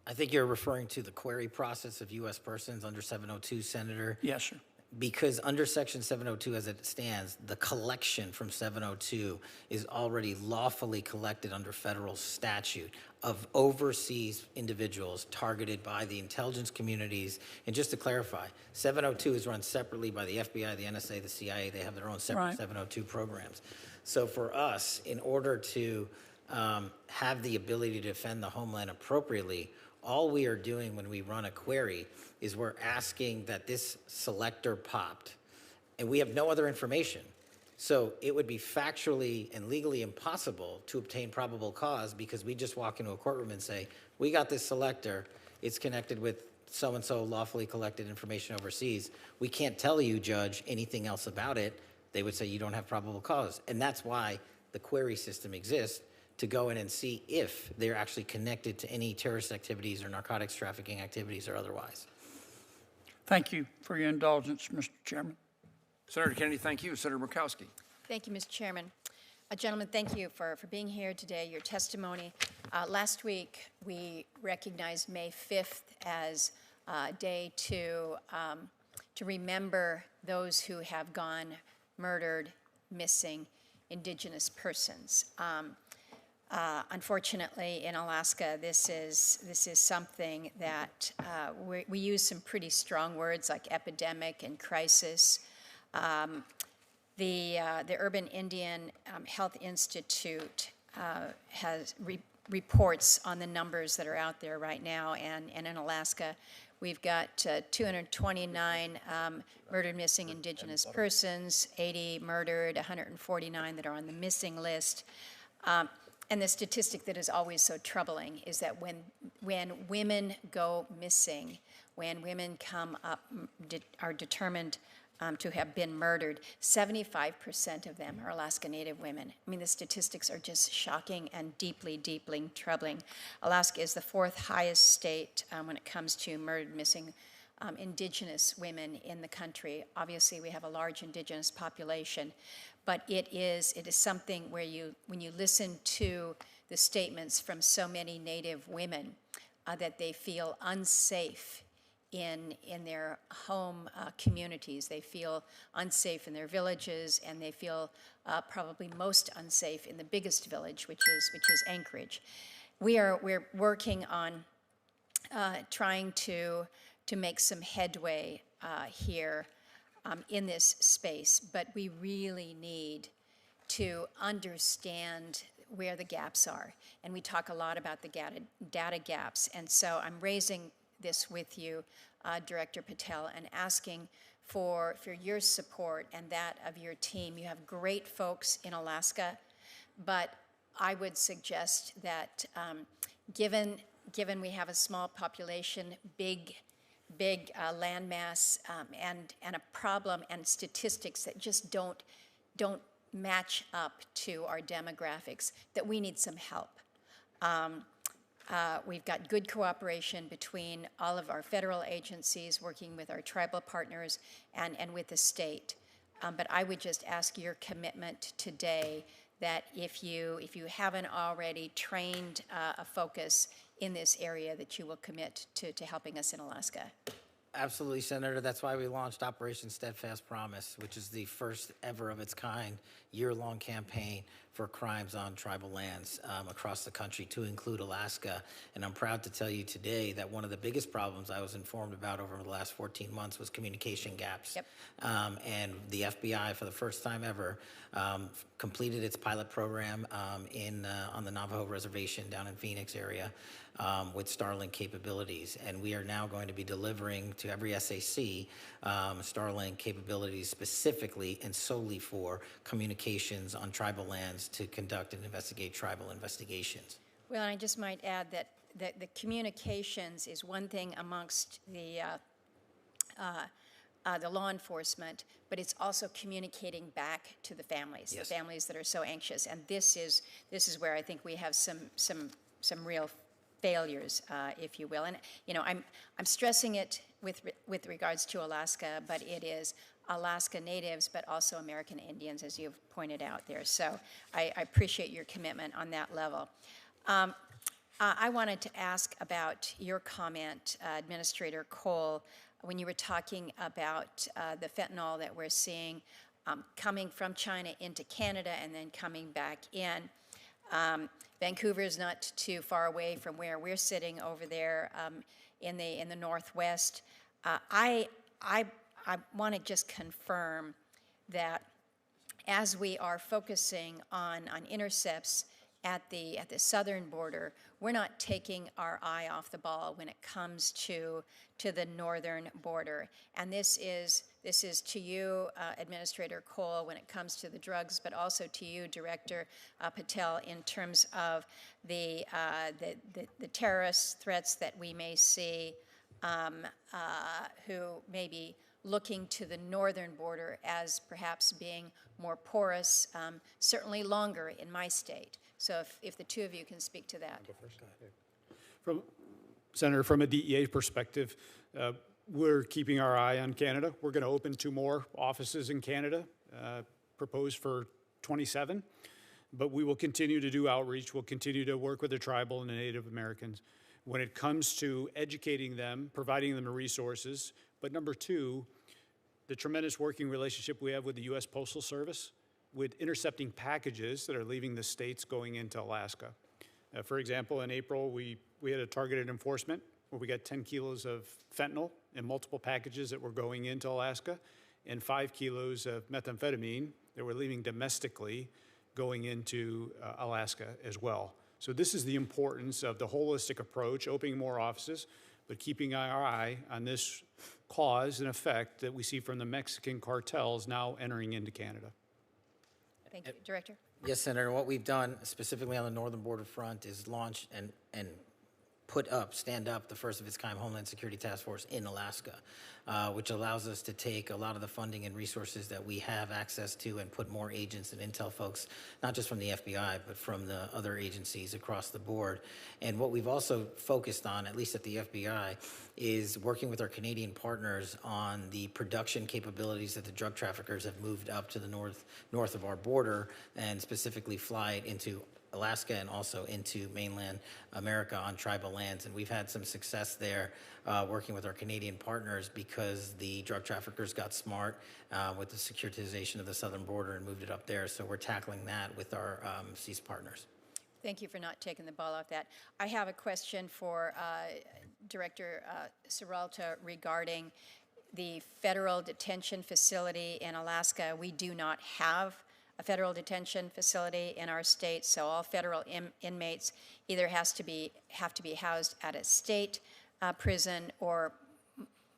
I think you're referring to the query process of U.S. persons under 702, Senator. Yes, sir. Because under Section 702 as it stands, the collection from 702 is already lawfully collected under federal statute of overseas individuals targeted by the intelligence communities. And just to clarify, 702 is run separately by the FBI, the NSA, the CIA. They have their own separate 702 programs. So for us, in order to have the ability to defend the homeland appropriately, all we are doing when we run a query is we're asking that this selector popped, and we have no other information. So it would be factually and legally impossible to obtain probable cause because we just walk into a courtroom and say, we got this selector, it's connected with so-and-so lawfully collected information overseas. We can't tell you, Judge, anything else about it. They would say you don't have probable cause. And that's why the query system exists, to go in and see if they're actually connected to any terrorist activities or narcotics trafficking activities or otherwise. Thank you for your indulgence, Mr. Chairman. Senator Kennedy, thank you. Senator Murkowski. Thank you, Mr. Chairman. Gentlemen, thank you for being here today, your testimony. Last week, we recognized May 5th as a day to remember those who have gone murdered, missing, indigenous persons. Unfortunately, in Alaska, this is something that we use some pretty strong words like epidemic and crisis. The Urban Indian Health Institute has reports on the numbers that are out there right now, and in Alaska, we've got 229 murdered, missing indigenous persons, 80 murdered, 149 that are on the missing list. and the statistic that is always so troubling is that when women go missing, when women come up, are determined to have been murdered, 75% of them are Alaska Native women. I mean, the statistics are just shocking and deeply, deeply troubling. Alaska is the 4th highest state when it comes to murdered, missing indigenous women in the country. Obviously, we have a large indigenous population, but it is something where when you listen to the statements from so many Native women that they feel unsafe in their home communities. They feel unsafe in their villages, and they feel probably most unsafe in the biggest village, which is Anchorage. We're working on trying to make some headway here in this space, but we really need to understand where the gaps are. And we talk a lot about the data gaps, and so I'm raising this with you, Director Patel, and asking for your support and that of your team. You have great folks in Alaska, but I would suggest that given we have a small population, big landmass, and a problem and statistics that just don't match up to our demographics, that we need some help. We've got good cooperation between all of our federal agencies, working with our tribal partners and with the state. But I would just ask your commitment today that if you haven't already trained a focus in this area, that you will commit to helping us in Alaska. Absolutely, Senator. That's why we launched Operation Steadfast Promise, which is the first ever of its kind year-long campaign for crimes on tribal lands across the country, to include Alaska. And I'm proud to tell you today that one of the biggest problems I was informed about over the last 14 months was communication gaps. Yep. And the FBI, for the first time ever, completed its pilot program on the Navajo Reservation down in Phoenix area with Starlink capabilities. And we are now going to be delivering to every SAC Starlink capabilities specifically and solely for communications on tribal lands to conduct and investigate tribal investigations. Well, and I just might add that the communications is one thing amongst the law enforcement, but it's also communicating back to the families, Yes. the families that are so anxious. And this is where I think we have some real failures, if you will. And I'm stressing it with regards to Alaska, but it is Alaska Natives, but also American Indians, as you've pointed out there. So I appreciate your commitment on that level. I wanted to ask about your comment, Administrator Cole, when you were talking about the fentanyl that we're seeing coming from China into Canada and then coming back in. Vancouver is not too far away from where we're sitting over there in the Northwest. I want to just confirm that as we are focusing on intercepts at the southern border, we're not taking our eye off the ball when it comes to the northern border. And this is to you, Administrator Cole, when it comes to the drugs, but also to you, Director Patel, in terms of the terrorist threats that we may see, who may be looking to the northern border as perhaps being more porous, certainly longer in my state. So if the two of you can speak to that. Senator, from a DEA perspective, we're keeping our eye on Canada. We're going to open 2 more offices in Canada, proposed for 27. But we will continue to do outreach. We'll continue to work with the tribal and the Native Americans when it comes to educating them, providing them the resources. But number 2, the tremendous working relationship we have with the U.S. Postal Service with intercepting packages that are leaving the states going into Alaska. For example, in April, we had a targeted enforcement where we got 10 kilos of fentanyl in multiple packages that were going into Alaska and 5 kilos of methamphetamine that were leaving domestically going into Alaska as well. So this is the importance of the holistic approach, opening more offices, but keeping our eye on this cause and effect that we see from the Mexican cartels now entering into Canada. Thank you. Director? Yes, Senator. What we've done specifically on the northern border front is launch and stand up the first of its kind Homeland Security Task Force in Alaska, which allows us to take a lot of the funding and resources that we have access to and put more agents and intel folks, not just from the FBI, but from the other agencies across the board. And what we've also focused on, at least at the FBI, is working with our Canadian partners on the production capabilities that the drug traffickers have moved up to the north of our border, and specifically fly it into Alaska and also into mainland America on tribal lands. And we've had some success there working with our Canadian partners because the drug traffickers got smart with the securitization of the southern border and moved it up there. So we're tackling that with our CEAS partners. Thank you for not taking the ball off that. I have a question for Director Serralta regarding the federal detention facility in Alaska. We do not have a federal detention facility in our state, so all federal inmates either have to be housed at a state prison, or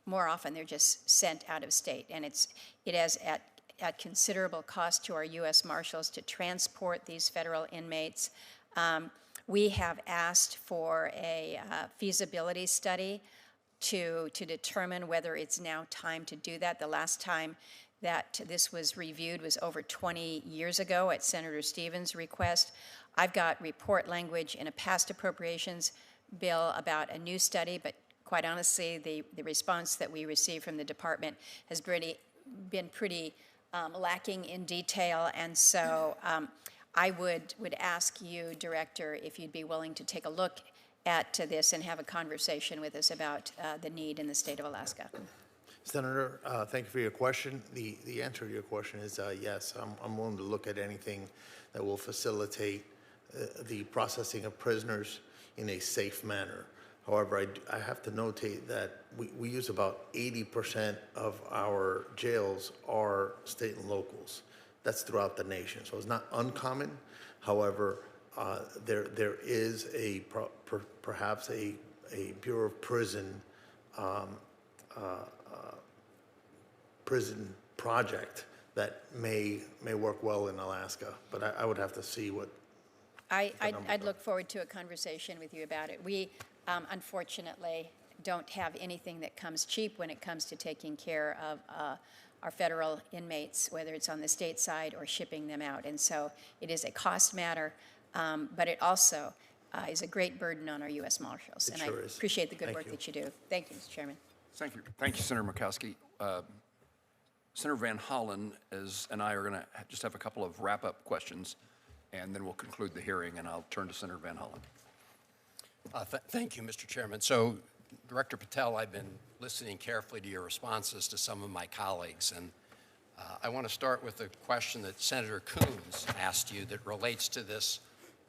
more often they're just sent out of state. And it is at considerable cost to our U.S. Marshals to transport these federal inmates. We have asked for a feasibility study to determine whether it's now time to do that. The last time that this was reviewed was over 20 years ago at Senator Stevens' request. I've got report language in a past appropriations bill about a new study, but quite honestly, the response that we received from the department has been pretty lacking in detail, and so I would ask you, Director, if you'd be willing to take a look at this and have a conversation with us about the need in the state of Alaska. Senator, thank you for your question. The answer to your question is yes. I'm willing to look at anything that will facilitate the processing of prisoners in a safe manner. However, I have to notate that we use about 80% of our jails are state and locals. That's throughout the nation, so it's not uncommon. However, there is perhaps a Bureau of Prison prison project that may work well in Alaska, but I would have to see what. I'd look forward to a conversation with you about it. We unfortunately don't have anything that comes cheap when it comes to taking care of our federal inmates, whether it's on the state side or shipping them out. And so it is a cost matter, but it also is a great burden on our U.S. Marshals. And I appreciate the good work that you do. Thank you, Mr. Chairman. Thank you. Thank you, Senator Murkowski. Senator Van Hollen and I are going to just have a couple of wrap-up questions, and then we'll conclude the hearing, and I'll turn to Senator Van Hollen. Thank you, Mr. Chairman. So, Director Patel, I've been listening carefully to your responses to some of my colleagues, and I want to start with a question that Senator Coons asked you that relates to this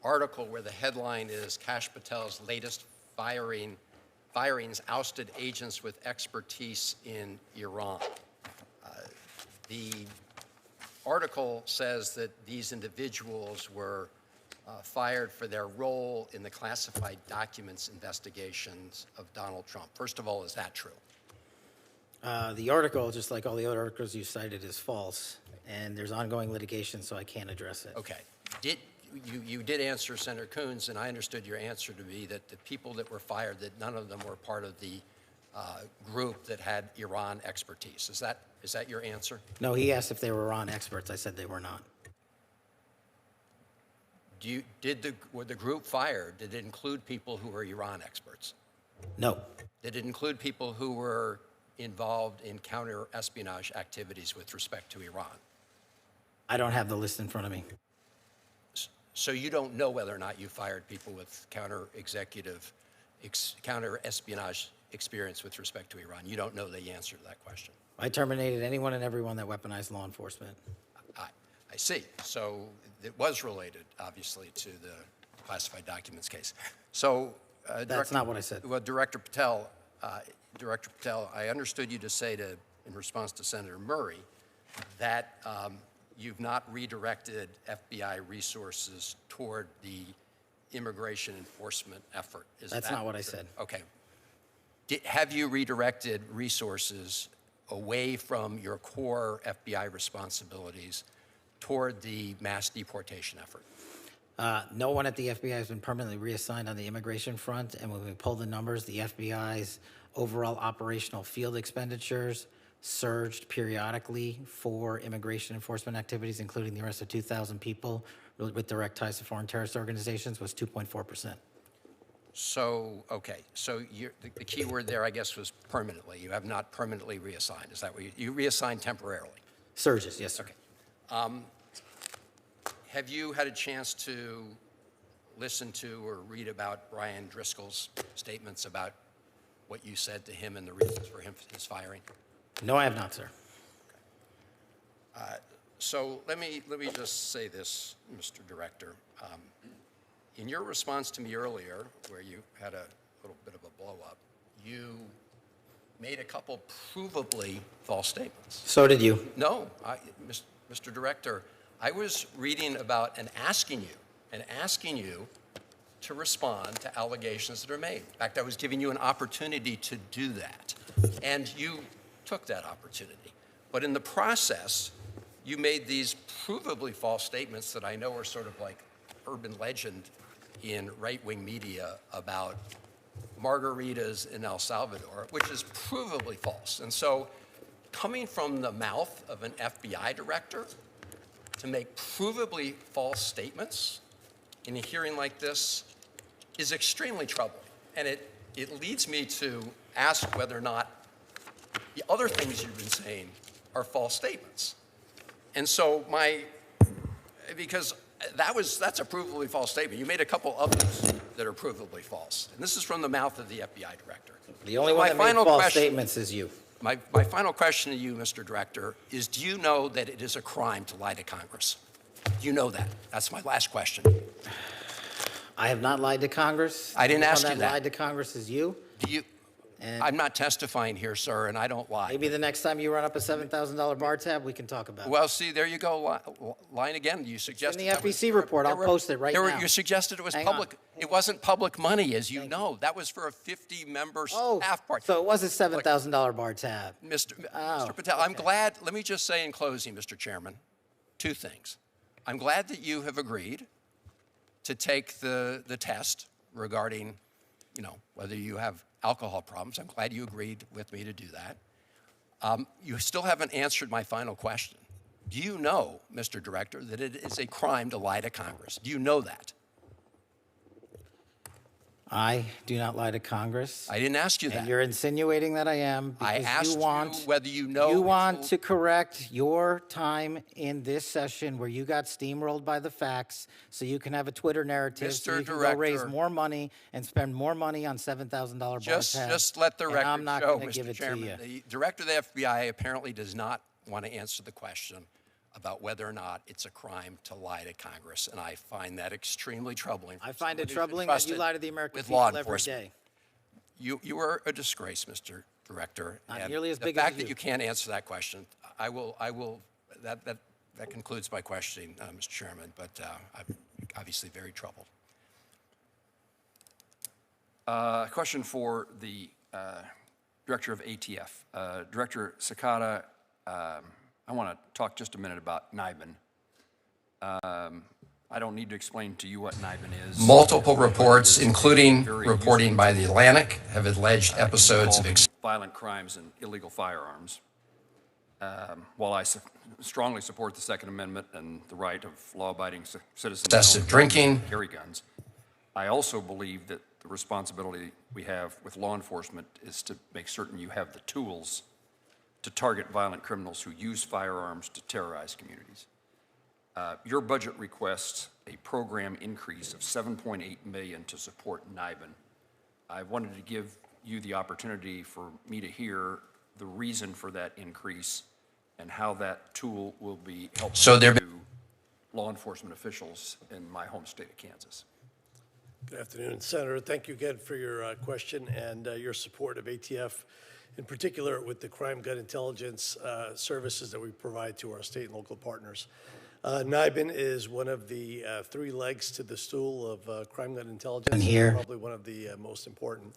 article where the headline is Kash Patel's latest firings ousted agents with expertise in Iran. The article says that these individuals were fired for their role in the classified documents investigations of Donald Trump. First of all, is that true? The article, just like all the other articles you cited, is false, and there's ongoing litigation, so I can't address it. Okay. You did answer Senator Coons, and I understood your answer to be that the people that were fired, that none of them were part of the group that had Iran expertise. Is that your answer? No, he asked if they were Iran experts. I said they were not. Were the group fired? Did it include people who were Iran experts? No. Did it include people who were involved in counter-espionage activities with respect to Iran? I don't have the list in front of me. So you don't know whether or not you fired people with counter-espionage experience with respect to Iran. You don't know the answer to that question. I terminated anyone and everyone that weaponized law enforcement. I see. So it was related, obviously, to the classified documents case. So that's not what I said. Well, Director Patel, I understood you to say in response to Senator Murray that you've not redirected FBI resources toward the immigration enforcement effort. That's not what I said. Okay. Have you redirected resources away from your core FBI responsibilities toward the mass deportation effort? No one at the FBI has been permanently reassigned on the immigration front, and when we pull the numbers, the FBI's overall operational field expenditures surged periodically for immigration enforcement activities, including the arrest of 2,000 people with direct ties to foreign terrorist organizations, was 2.4%. So, okay, so the key word there, I guess, was permanently. You have not permanently reassigned. Is that what you reassigned temporarily? Surges, yes, sir. Okay. Have you had a chance to listen to or read about Brian Driscoll's statements about what you said to him and the reasons for his firing? No, I have not, sir. So let me just say this, Mr. Director. In your response to me earlier, where you had a little bit of a blow-up, you made a couple provably false statements. So did you. No, Mr. Director, I was reading about and asking you to respond to allegations that are made. In fact, I was giving you an opportunity to do that, and you took that opportunity. But in the process, you made these provably false statements that I know are sort of like urban legend in right-wing media about margaritas in El Salvador, which is provably false. And so coming from the mouth of an FBI director to make provably false statements in a hearing like this is extremely troubling. And it leads me to ask whether or not the other things you've been saying are false statements. And so because that's a provably false statement. You made a couple others that are provably false. And this is from the mouth of the FBI director. The only one that made false statements is you. My final question to you, Mr. Director, is do you know that it is a crime to lie to Congress? Do you know that? That's my last question. I have not lied to Congress. I didn't ask you that. that. Lied to Congress is you. Do you? I'm not testifying here, sir, and I don't lie. Maybe the next time you run up a $7,000 bar tab, we can talk about it. Well, see, there you go, lying again. You suggested in the FEC report. I'll post it right now. You suggested it was public. It wasn't public money, as you know. That was for a 50-member staff party. So it was a $7,000 bar tab. Mr. Patel, I'm glad. Let me just say in closing, Mr. Chairman, two things. I'm glad that you have agreed to take the test regarding, whether you have alcohol problems. I'm glad you agreed with me to do that. You still haven't answered my final question. Do you know, Mr. Director, that it is a crime to lie to Congress? Do you know that? I do not lie to Congress. I didn't ask you that. And you're insinuating that I am because I asked you whether you know. You want to correct your time in this session where you got steamrolled by the facts so you can have a Twitter narrative so you can go raise more money and spend more money on $7,000 bar tabs. Just let the record I'm not show, going to give Mr. it Chairman. to you. The Director of the FBI apparently does not want to answer the question about whether or not it's a crime to lie to Congress, and I find that extremely troubling. I find it troubling that you lie to the American people every day. You are a disgrace, Mr. Director. Not nearly as big as the fact you. that you can't answer that question, that concludes my questioning, Mr. Chairman, but I'm obviously very troubled. Question for the Director of ATF. Director Sakata, I want to talk just a minute about NIBIN. I don't need to explain to you what NIBIN is. Multiple reports, including reporting by The Atlantic, have alleged episodes of violent crimes and illegal firearms. While I strongly support the Second Amendment and the right of law-abiding citizens excessive to drinking, carry guns, I also believe that the responsibility we have with law enforcement is to make certain you have the tools to target violent criminals who use firearms to terrorize communities. Your budget requests a program increase of $7.8 million to support NIBIN. I wanted to give you the opportunity for me to hear the reason for that increase and how that tool will be helpful to law enforcement officials in my home state of Kansas. Good afternoon, Senator. Thank you again for your question and your support of ATF, in particular with the crime gun intelligence services that we provide to our state and local partners. NIBIN is one of the three legs to the stool of crime gun intelligence. And here. Probably one of the most important.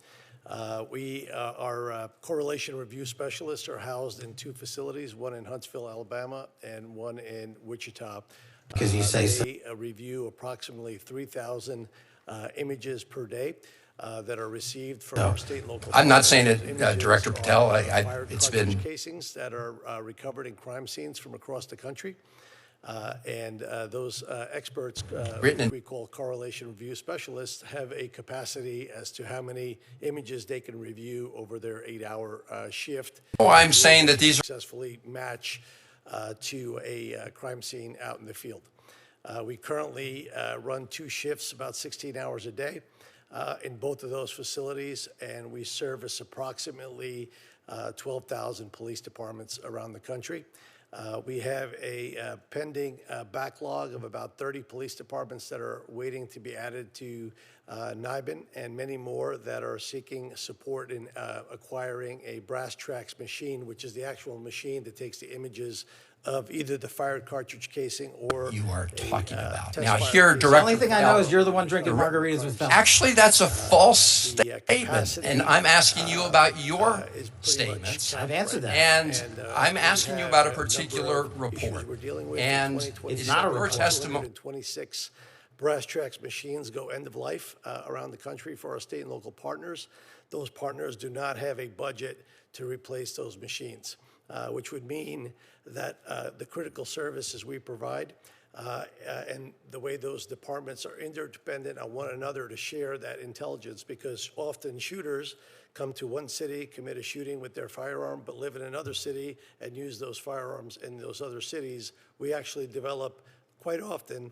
Our correlation review specialists are housed in 2 facilities, one in Huntsville, Alabama, and one in Wichita. Because you say so. They review approximately 3,000 images per day that are received from our state and local. I'm not saying it, Images Director Patel. are fired It's cartridge been casings that are recovered in crime scenes from across the country. And those experts, which we call correlation review specialists, have a capacity as to how many images they can review over their 8-hour shift. Oh, I'm saying that these successfully match to a crime scene out in the field. We currently run 2 shifts, about 16 hours a day, in both of those facilities, and we service approximately 12,000 police departments around the country. We have a pending backlog of about 30 police departments that are waiting to be added to NIBIN, and many more that are seeking support in acquiring a brass tracks machine, which is the actual machine that takes the images of either the fired cartridge casing or you are talking about. test Now fire here, casing. Director The only thing I know Patel, is you're the one drinking margaritas with felons. Actually, that's a false statement, capacity, and I'm asking you about your statements. I've answered that. And I'm asking you about a particular report. And It's not a your report. testimony. 26 brass tracks machines go end of life around the country for our state and local partners. Those partners do not have a budget to replace those machines, which would mean that the critical services we provide and the way those departments are interdependent on one another to share that intelligence, because often shooters come to one city, commit a shooting with their firearm, but live in another city and use those firearms in those other cities. We actually develop quite often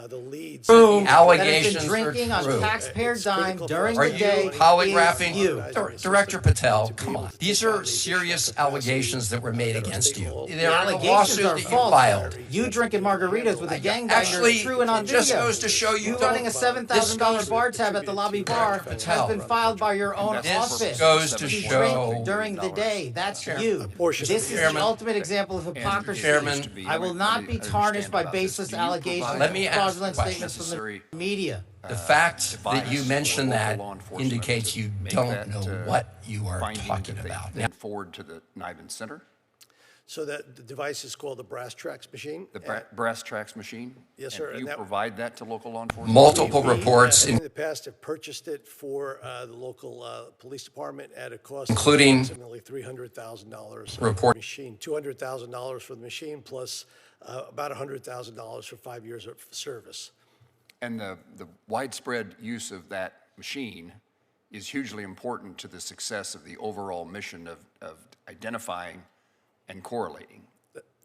the leads. Boom. That has Allegations been drinking are on true. taxpayer dime during Are the you day. polygraphing? is you. Director Patel, come on. These are serious allegations that were made against you. The They're a allegations lawsuit are that you false. filed. You drinking margaritas with a gang Actually, you're truing on it just video. goes to show you You running a don't- $7,000 bar tab at the lobby bar Patel. has been filed by your own This office. goes to You show- drink during the day. That's you. portion This is Chairman. the ultimate example of hypocrisy. Chairman. I will not be tarnished by baseless allegations Let me and ask fraudulent the question. statements from the media. The fact that you mentioned that indicates you don't know what you are talking about. Now, Then forward to the NIBIN Center, So that the device is called the brass tracks machine. the brass tracks machine? Yes, sir, And and you that- provide that to local law enforcement? multiple We, reports, in the past, have purchased it for the local police department at a cost Including of approximately $300,000 report- for the machine, $200,000 for the machine, plus about $100,000 for 5 years of service. And the widespread use of that machine is hugely important to the success of the overall mission of identifying and correlating.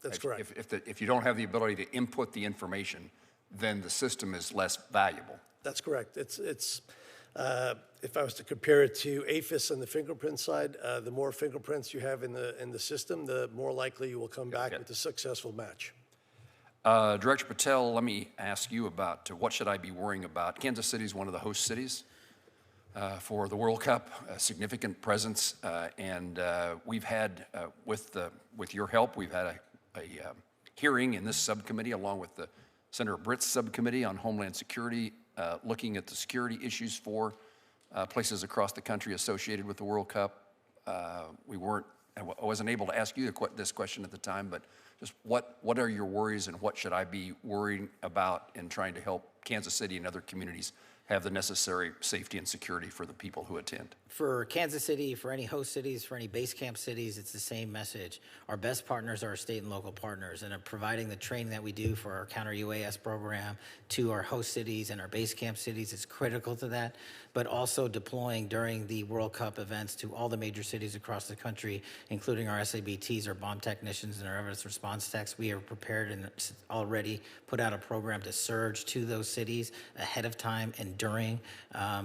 That's correct. If you don't have the ability to input the information, then the system is less valuable. That's correct. It's if I was to compare it to APHIS on the fingerprint side, the more fingerprints you have in the system, the more likely you will come back with a successful match. Director Patel, let me ask you about what should I be worrying about? Kansas City is one of the host cities for the World Cup, a significant presence, and we've had, with your help, we've had a hearing in this subcommittee along with the Senator Britt's subcommittee on Homeland Security, looking at the security issues for places across the country associated with the World Cup. I wasn't able to ask you this question at the time, but just what are your worries and what should I be worrying about in trying to help Kansas City and other communities have the necessary safety and security for the people who attend? For Kansas City, for any host cities, for any base camp cities, it's the same message. Our best partners are our state and local partners, and are providing the training that we do for our counter UAS program to our host cities and our base camp cities is critical to that, but also deploying during the World Cup events to all the major cities across the country, including our SABTs, our bomb technicians, and our evidence response techs. We are prepared and already put out a program to surge to those cities ahead of time and during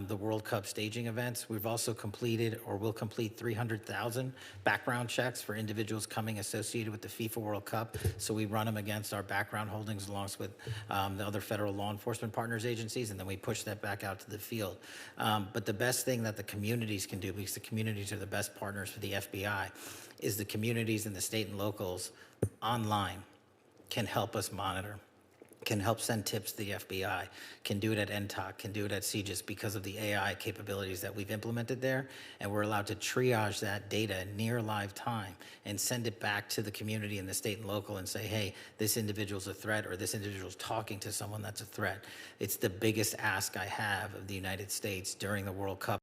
the World Cup staging events. We've also completed or will complete 300,000 background checks for individuals coming associated with the FIFA World Cup. So we run them against our background holdings along with the other federal law enforcement partners agencies, and then we push that back out to the field. But the best thing that the communities can do, because the communities are the best partners for the FBI, is the communities and the state and locals online can help us monitor. can help send tips to the FBI, can do it at NTOC, can do it at CGIS because of the AI capabilities that we've implemented there. And we're allowed to triage that data near live time and send it back to the community in the state and local and say, hey, this individual's a threat, or this individual's talking to someone that's a threat. It's the biggest ask I have of the United States during the World Cup.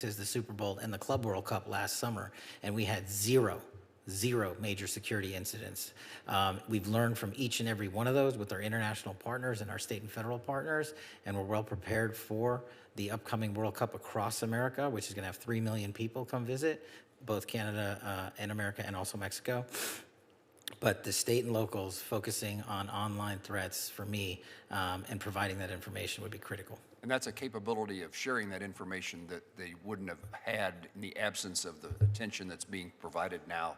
Is the Super Bowl and the Club World Cup last summer, and we had zero major security incidents. We've learned from each and every one of those with our international partners and our state and federal partners, and we're well prepared for the upcoming World Cup across America, which is going to have 3 million people come visit, both Canada and America and also Mexico. But the state and locals focusing on online threats for me and providing that information would be critical. And that's a capability of sharing that information that they wouldn't have had in the absence of the attention that's being provided now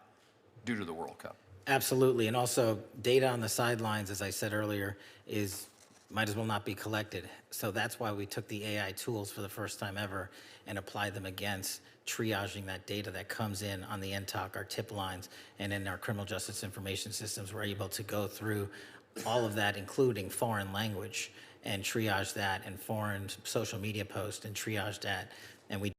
due to the World Cup. Absolutely, and also data on the sidelines, as I said earlier, might as well not be collected. So that's why we took the AI tools for the first time ever and applied them against triaging that data that comes in on the NTOC, our tip lines, and in our criminal justice information systems. We're able to go through all of that, including foreign language, and triage that, and foreign social media posts, and triage that. And we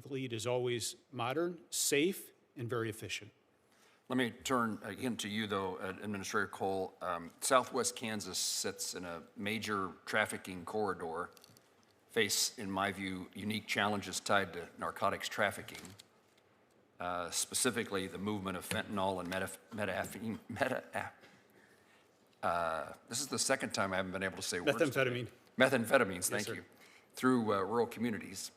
lead is always modern, safe, and very efficient. Let me turn again to you, though, Administrator Cole. Southwest Kansas sits in a major trafficking corridor, face, in my view, unique challenges tied to narcotics trafficking, specifically the movement of fentanyl and this is the second time I haven't been able to say words. Methamphetamine. Methamphetamines, thank sir. you. Through rural communities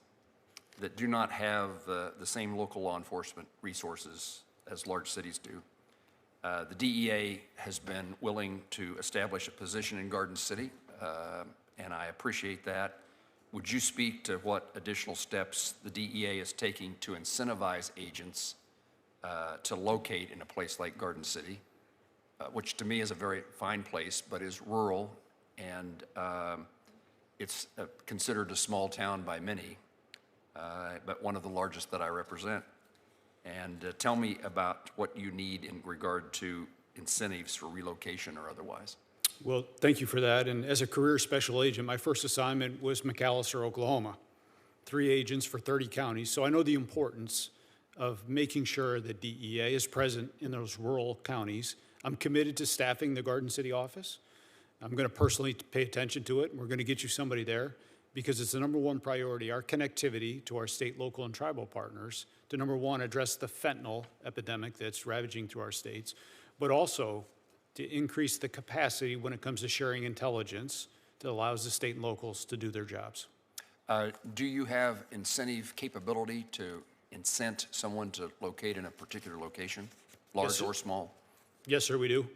that do not have the same local law enforcement resources as large cities do. The DEA has been willing to establish a position in Garden City, and I appreciate that. Would you speak to what additional steps the DEA is taking to incentivize agents to locate in a place like Garden City, which to me is a very fine place, but is rural, and it's considered a small town by many, but one of the largest that I represent. And tell me about what you need in regard to incentives for relocation or otherwise. Well, thank you for that. And as a career special agent, my first assignment was McAlester, Oklahoma. 3 agents for 30 counties. So I know the importance of making sure that DEA is present in those rural counties. I'm committed to staffing the Garden City office. I'm going to personally pay attention to it, and we're going to get you somebody there because it's the #1 priority, our connectivity to our state, local, and tribal partners to #1, address the fentanyl epidemic that's ravaging through our states, but also to increase the capacity when it comes to sharing intelligence that allows the state and locals to do their jobs. Do you have incentive capability to incent someone to locate in a particular location, large or small? Yes, sir, we do.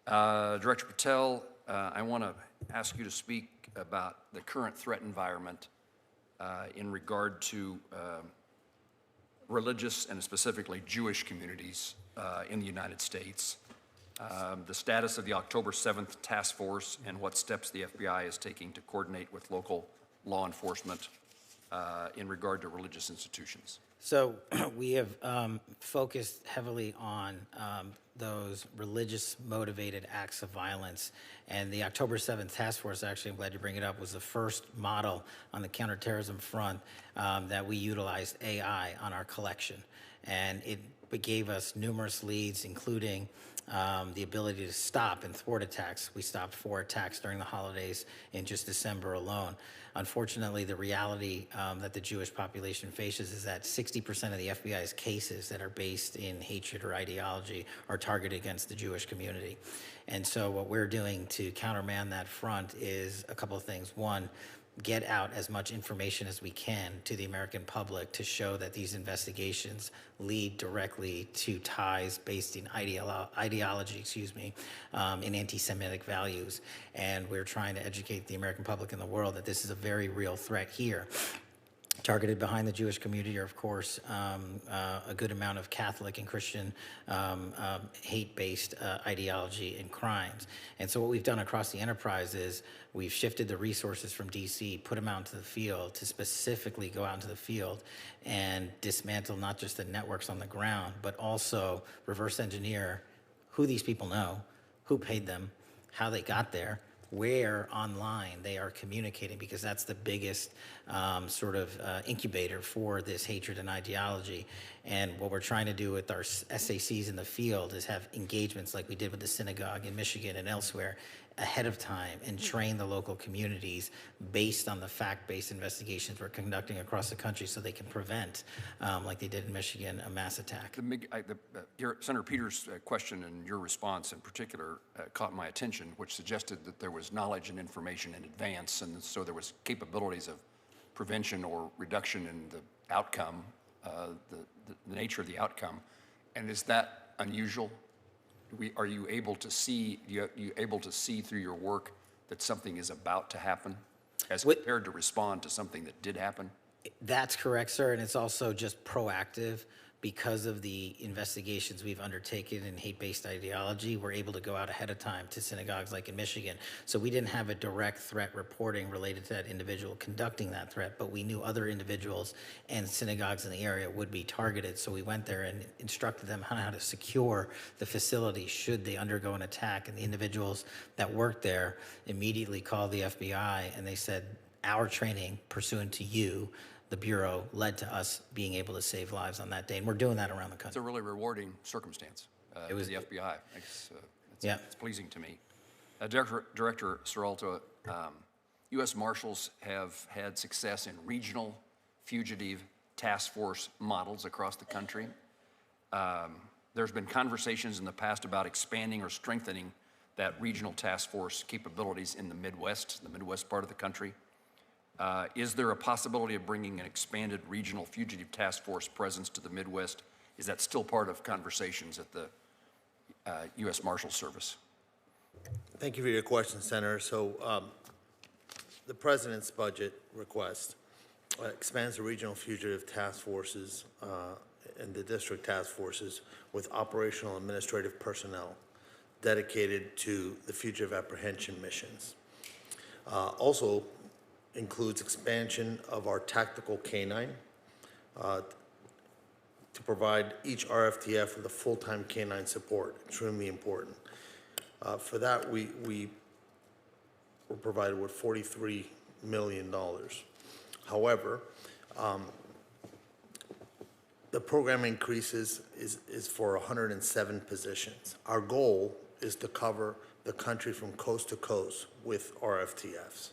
Director Patel, I want to ask you to speak about the current threat environment in regard to religious and specifically Jewish communities in the United States, the status of the October 7th task force, and what steps the FBI is taking to coordinate with local law enforcement in regard to religious institutions. So we have focused heavily on those religious motivated acts of violence. And the October 7th task force, actually, I'm glad you bring it up, was the first model on the counterterrorism front that we utilized AI on our collection. And it gave us numerous leads, including the ability to stop and thwart attacks. We stopped 4 attacks during the holidays in just December alone. Unfortunately, the reality that the Jewish population faces is that 60% of the FBI's cases that are based in hatred or ideology are targeted against the Jewish community. And so what we're doing to countermand that front is a couple of things. One, get out as much information as we can to the American public to show that these investigations lead directly to ties based in ideology, in anti-Semitic values. And we're trying to educate the American public and the world that this is a very real threat here. Targeted behind the Jewish community are, of course, a good amount of Catholic and Christian hate-based ideology and crimes. And so what we've done across the enterprise is we've shifted the resources from DC, put them out into the field to specifically go out into the field and dismantle not just the networks on the ground, but also reverse engineer who these people know, who paid them, how they got there, where online they are communicating, because that's the biggest incubator for this hatred and ideology. And what we're trying to do with our SACs in the field is have engagements like we did with the synagogue in Michigan and elsewhere ahead of time and train the local communities based on the fact-based investigations we're conducting across the country so they can prevent, like they did in Michigan, a mass attack. Senator Peters' question and your response in particular caught my attention, which suggested that there was knowledge and information in advance, and so there was capabilities of prevention or reduction in the outcome, the nature of the outcome. And is that unusual? Are you able to see? You able to see through your work that something is about to happen, as compared to respond to something that did happen? That's correct, sir, and it's also just proactive. Because of the investigations we've undertaken in hate-based ideology, we're able to go out ahead of time to synagogues like in Michigan. So we didn't have a direct threat reporting related to that individual conducting that threat, but we knew other individuals and synagogues in the area would be targeted. So we went there and instructed them on how to secure the facility should they undergo an attack. And the individuals that worked there immediately called the FBI, and they said, our training pursuant to you, the Bureau, led to us being able to save lives on that day. And we're doing that around the country. It's a really rewarding circumstance for the FBI. It's pleasing to me. Director Seralto, U.S. Marshals have had success in regional fugitive task force models across the country. There's been conversations in the past about expanding or strengthening that regional task force capabilities in the Midwest part of the country. Is there a possibility of bringing an expanded regional fugitive task force presence to the Midwest? Is that still part of conversations at the U.S. Marshals Service? Thank you for your question, Senator. So the President's budget request expands the regional fugitive task forces and the district task forces with operational administrative personnel dedicated to the fugitive apprehension missions. Also, includes expansion of our tactical canine to provide each RFTF with a full-time canine support, extremely important. For that, we were provided with $43 million. However, the program increases is for 107 positions. Our goal is to cover the country from coast to coast with RFTFs.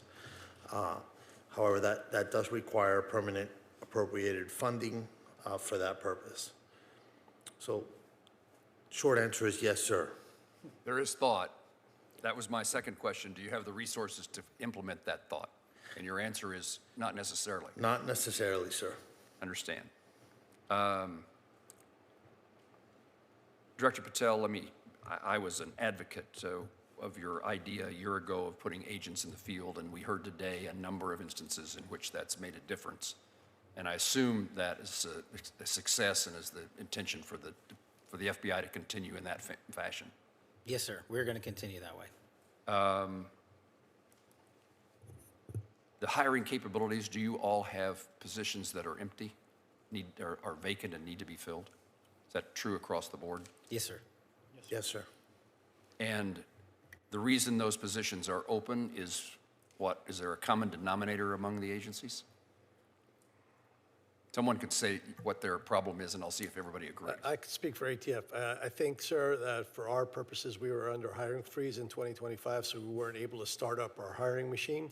However, that does require permanent appropriated funding for that purpose. So, short answer is yes, sir. There is thought. That was my second question. Do you have the resources to implement that thought? And your answer is not necessarily. Not necessarily, sir. Understand. Director Patel, I was an advocate of your idea a year ago of putting agents in the field, and we heard today a number of instances in which that's made a difference. And I assume that is a success and is the intention for the FBI to continue in that fashion. Yes, sir. We're going to continue that way. The hiring capabilities, do you all have positions that are empty, are vacant and need to be filled? Is that true across the board? Yes, sir. Yes, sir. And the reason those positions are open is what? Is there a common denominator among the agencies? Someone could say what their problem is, and I'll see if everybody agrees. I could speak for ATF. I think, sir, that for our purposes, we were under hiring freeze in 2025, so we weren't able to start up our hiring machine.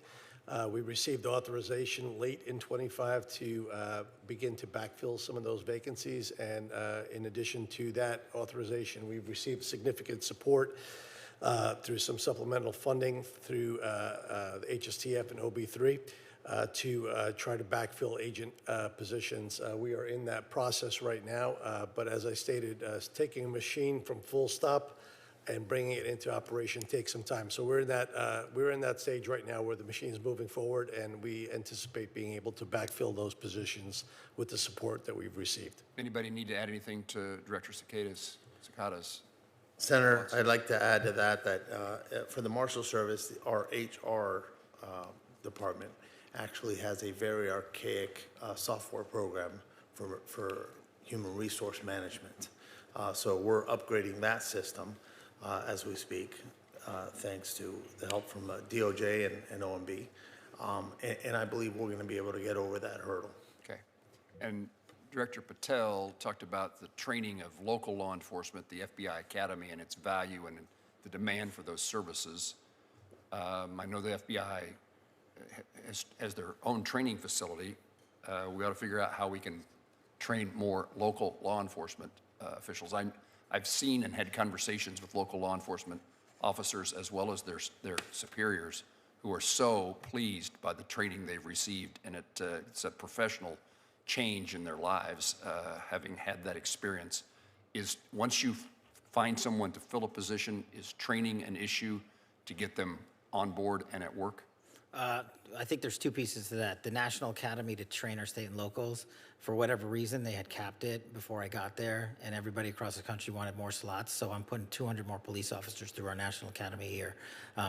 We received authorization late in 25 to begin to backfill some of those vacancies. And in addition to that authorization, we've received significant support through some supplemental funding through the HSTF and OB3 to try to backfill agent positions. We are in that process right now. But as I stated, taking a machine from full stop and bringing it into operation takes some time. So we're in that stage right now where the machine is moving forward, and we anticipate being able to backfill those positions with the support that we've received. Anybody need to add anything to Director Sakata's? Senator, I'd like to add to that for the Marshals Service, our HR department actually has a very archaic software program for human resource management. So we're upgrading that system as we speak, thanks to the help from DOJ and OMB. And I believe we're going to be able to get over that hurdle. Okay. And Director Patel talked about the training of local law enforcement, the FBI Academy, and its value and the demand for those services. I know the FBI has their own training facility. We ought to figure out how we can train more local law enforcement officials. I've seen and had conversations with local law enforcement officers as well as their superiors who are so pleased by the training they've received, and it's a professional change in their lives, having had that experience. Is once you find someone to fill a position, is training an issue to get them on board and at work? I think there's two pieces to that. The National Academy to train our state and locals, for whatever reason, they had capped it before I got there, and everybody across the country wanted more slots. So I'm putting 200 more police officers through our National Academy here,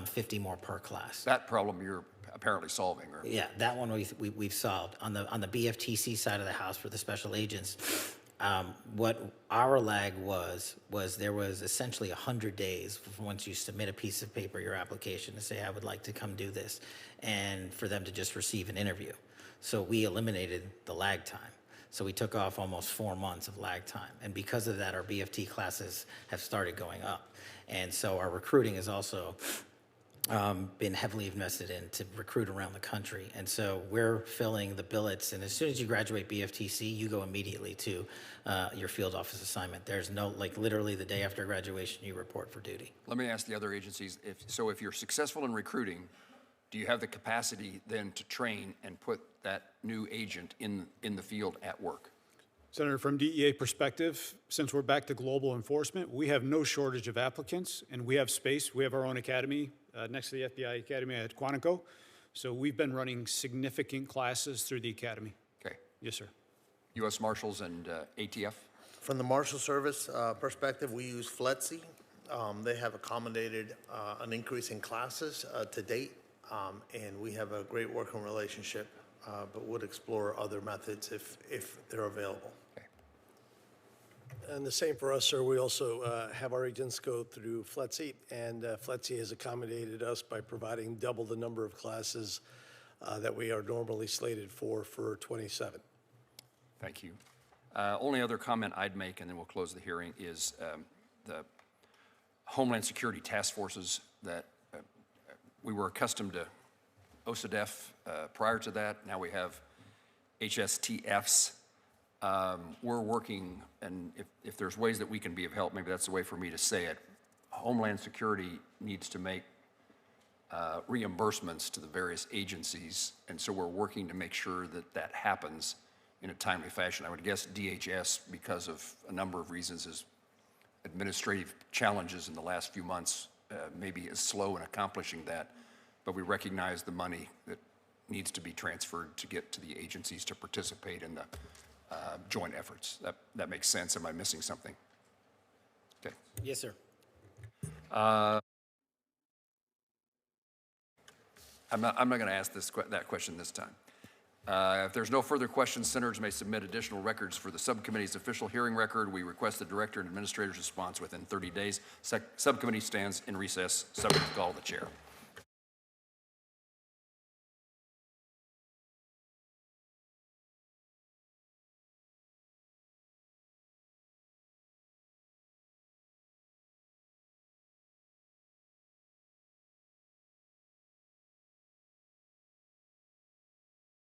50 more per class. That problem you're apparently solving, or? Yeah, that one we've solved. On the BFTC side of the house for the special agents, what our lag was there was essentially 100 days from once you submit a piece of paper, your application, to say, I would like to come do this, and for them to just receive an interview. So we eliminated the lag time. So we took off almost 4 months of lag time. And because of that, our BFT classes have started going up. And so our recruiting has also been heavily invested in to recruit around the country. And so we're filling the billets, and as soon as you graduate BFTC, you go immediately to your field office assignment. There's no, literally the day after graduation, you report for duty. Let me ask the other agencies, if you're successful in recruiting, do you have the capacity then to train and put that new agent in the field at work? Senator, from DEA perspective, since we're back to global enforcement, we have no shortage of applicants, and we have space. We have our own academy next to the FBI Academy at Quantico. So we've been running significant classes through the academy. Okay. Yes, sir. U.S. Marshals and ATF? From the Marshal Service perspective, we use FLETC. They have accommodated an increase in classes to date, and we have a great working relationship, but would explore other methods if they're available. And the same for us, sir. We also have our agents go through FLETC, and FLETC has accommodated us by providing double the number of classes that we are normally slated for 27. Thank you. Only other comment I'd make, and then we'll close the hearing, is the Homeland Security task forces that we were accustomed to OCDEF prior to that. Now we have HSTFs. We're working, and if there's ways that we can be of help, maybe that's the way for me to say it. Homeland Security needs to make reimbursements to the various agencies, and so we're working to make sure that that happens in a timely fashion. I would guess DHS, because of a number of reasons, is administrative challenges in the last few months, maybe is slow in accomplishing that, but we recognize the money that needs to be transferred to get to the agencies to participate in the joint efforts. That makes sense. Am I missing something? Okay. Yes, sir. I'm not going to ask that question this time. If there's no further questions, senators may submit additional records for the subcommittee's official hearing record. We request the director and administrator's response within 30 days. Subcommittee stands in recess, subject to call of the chair.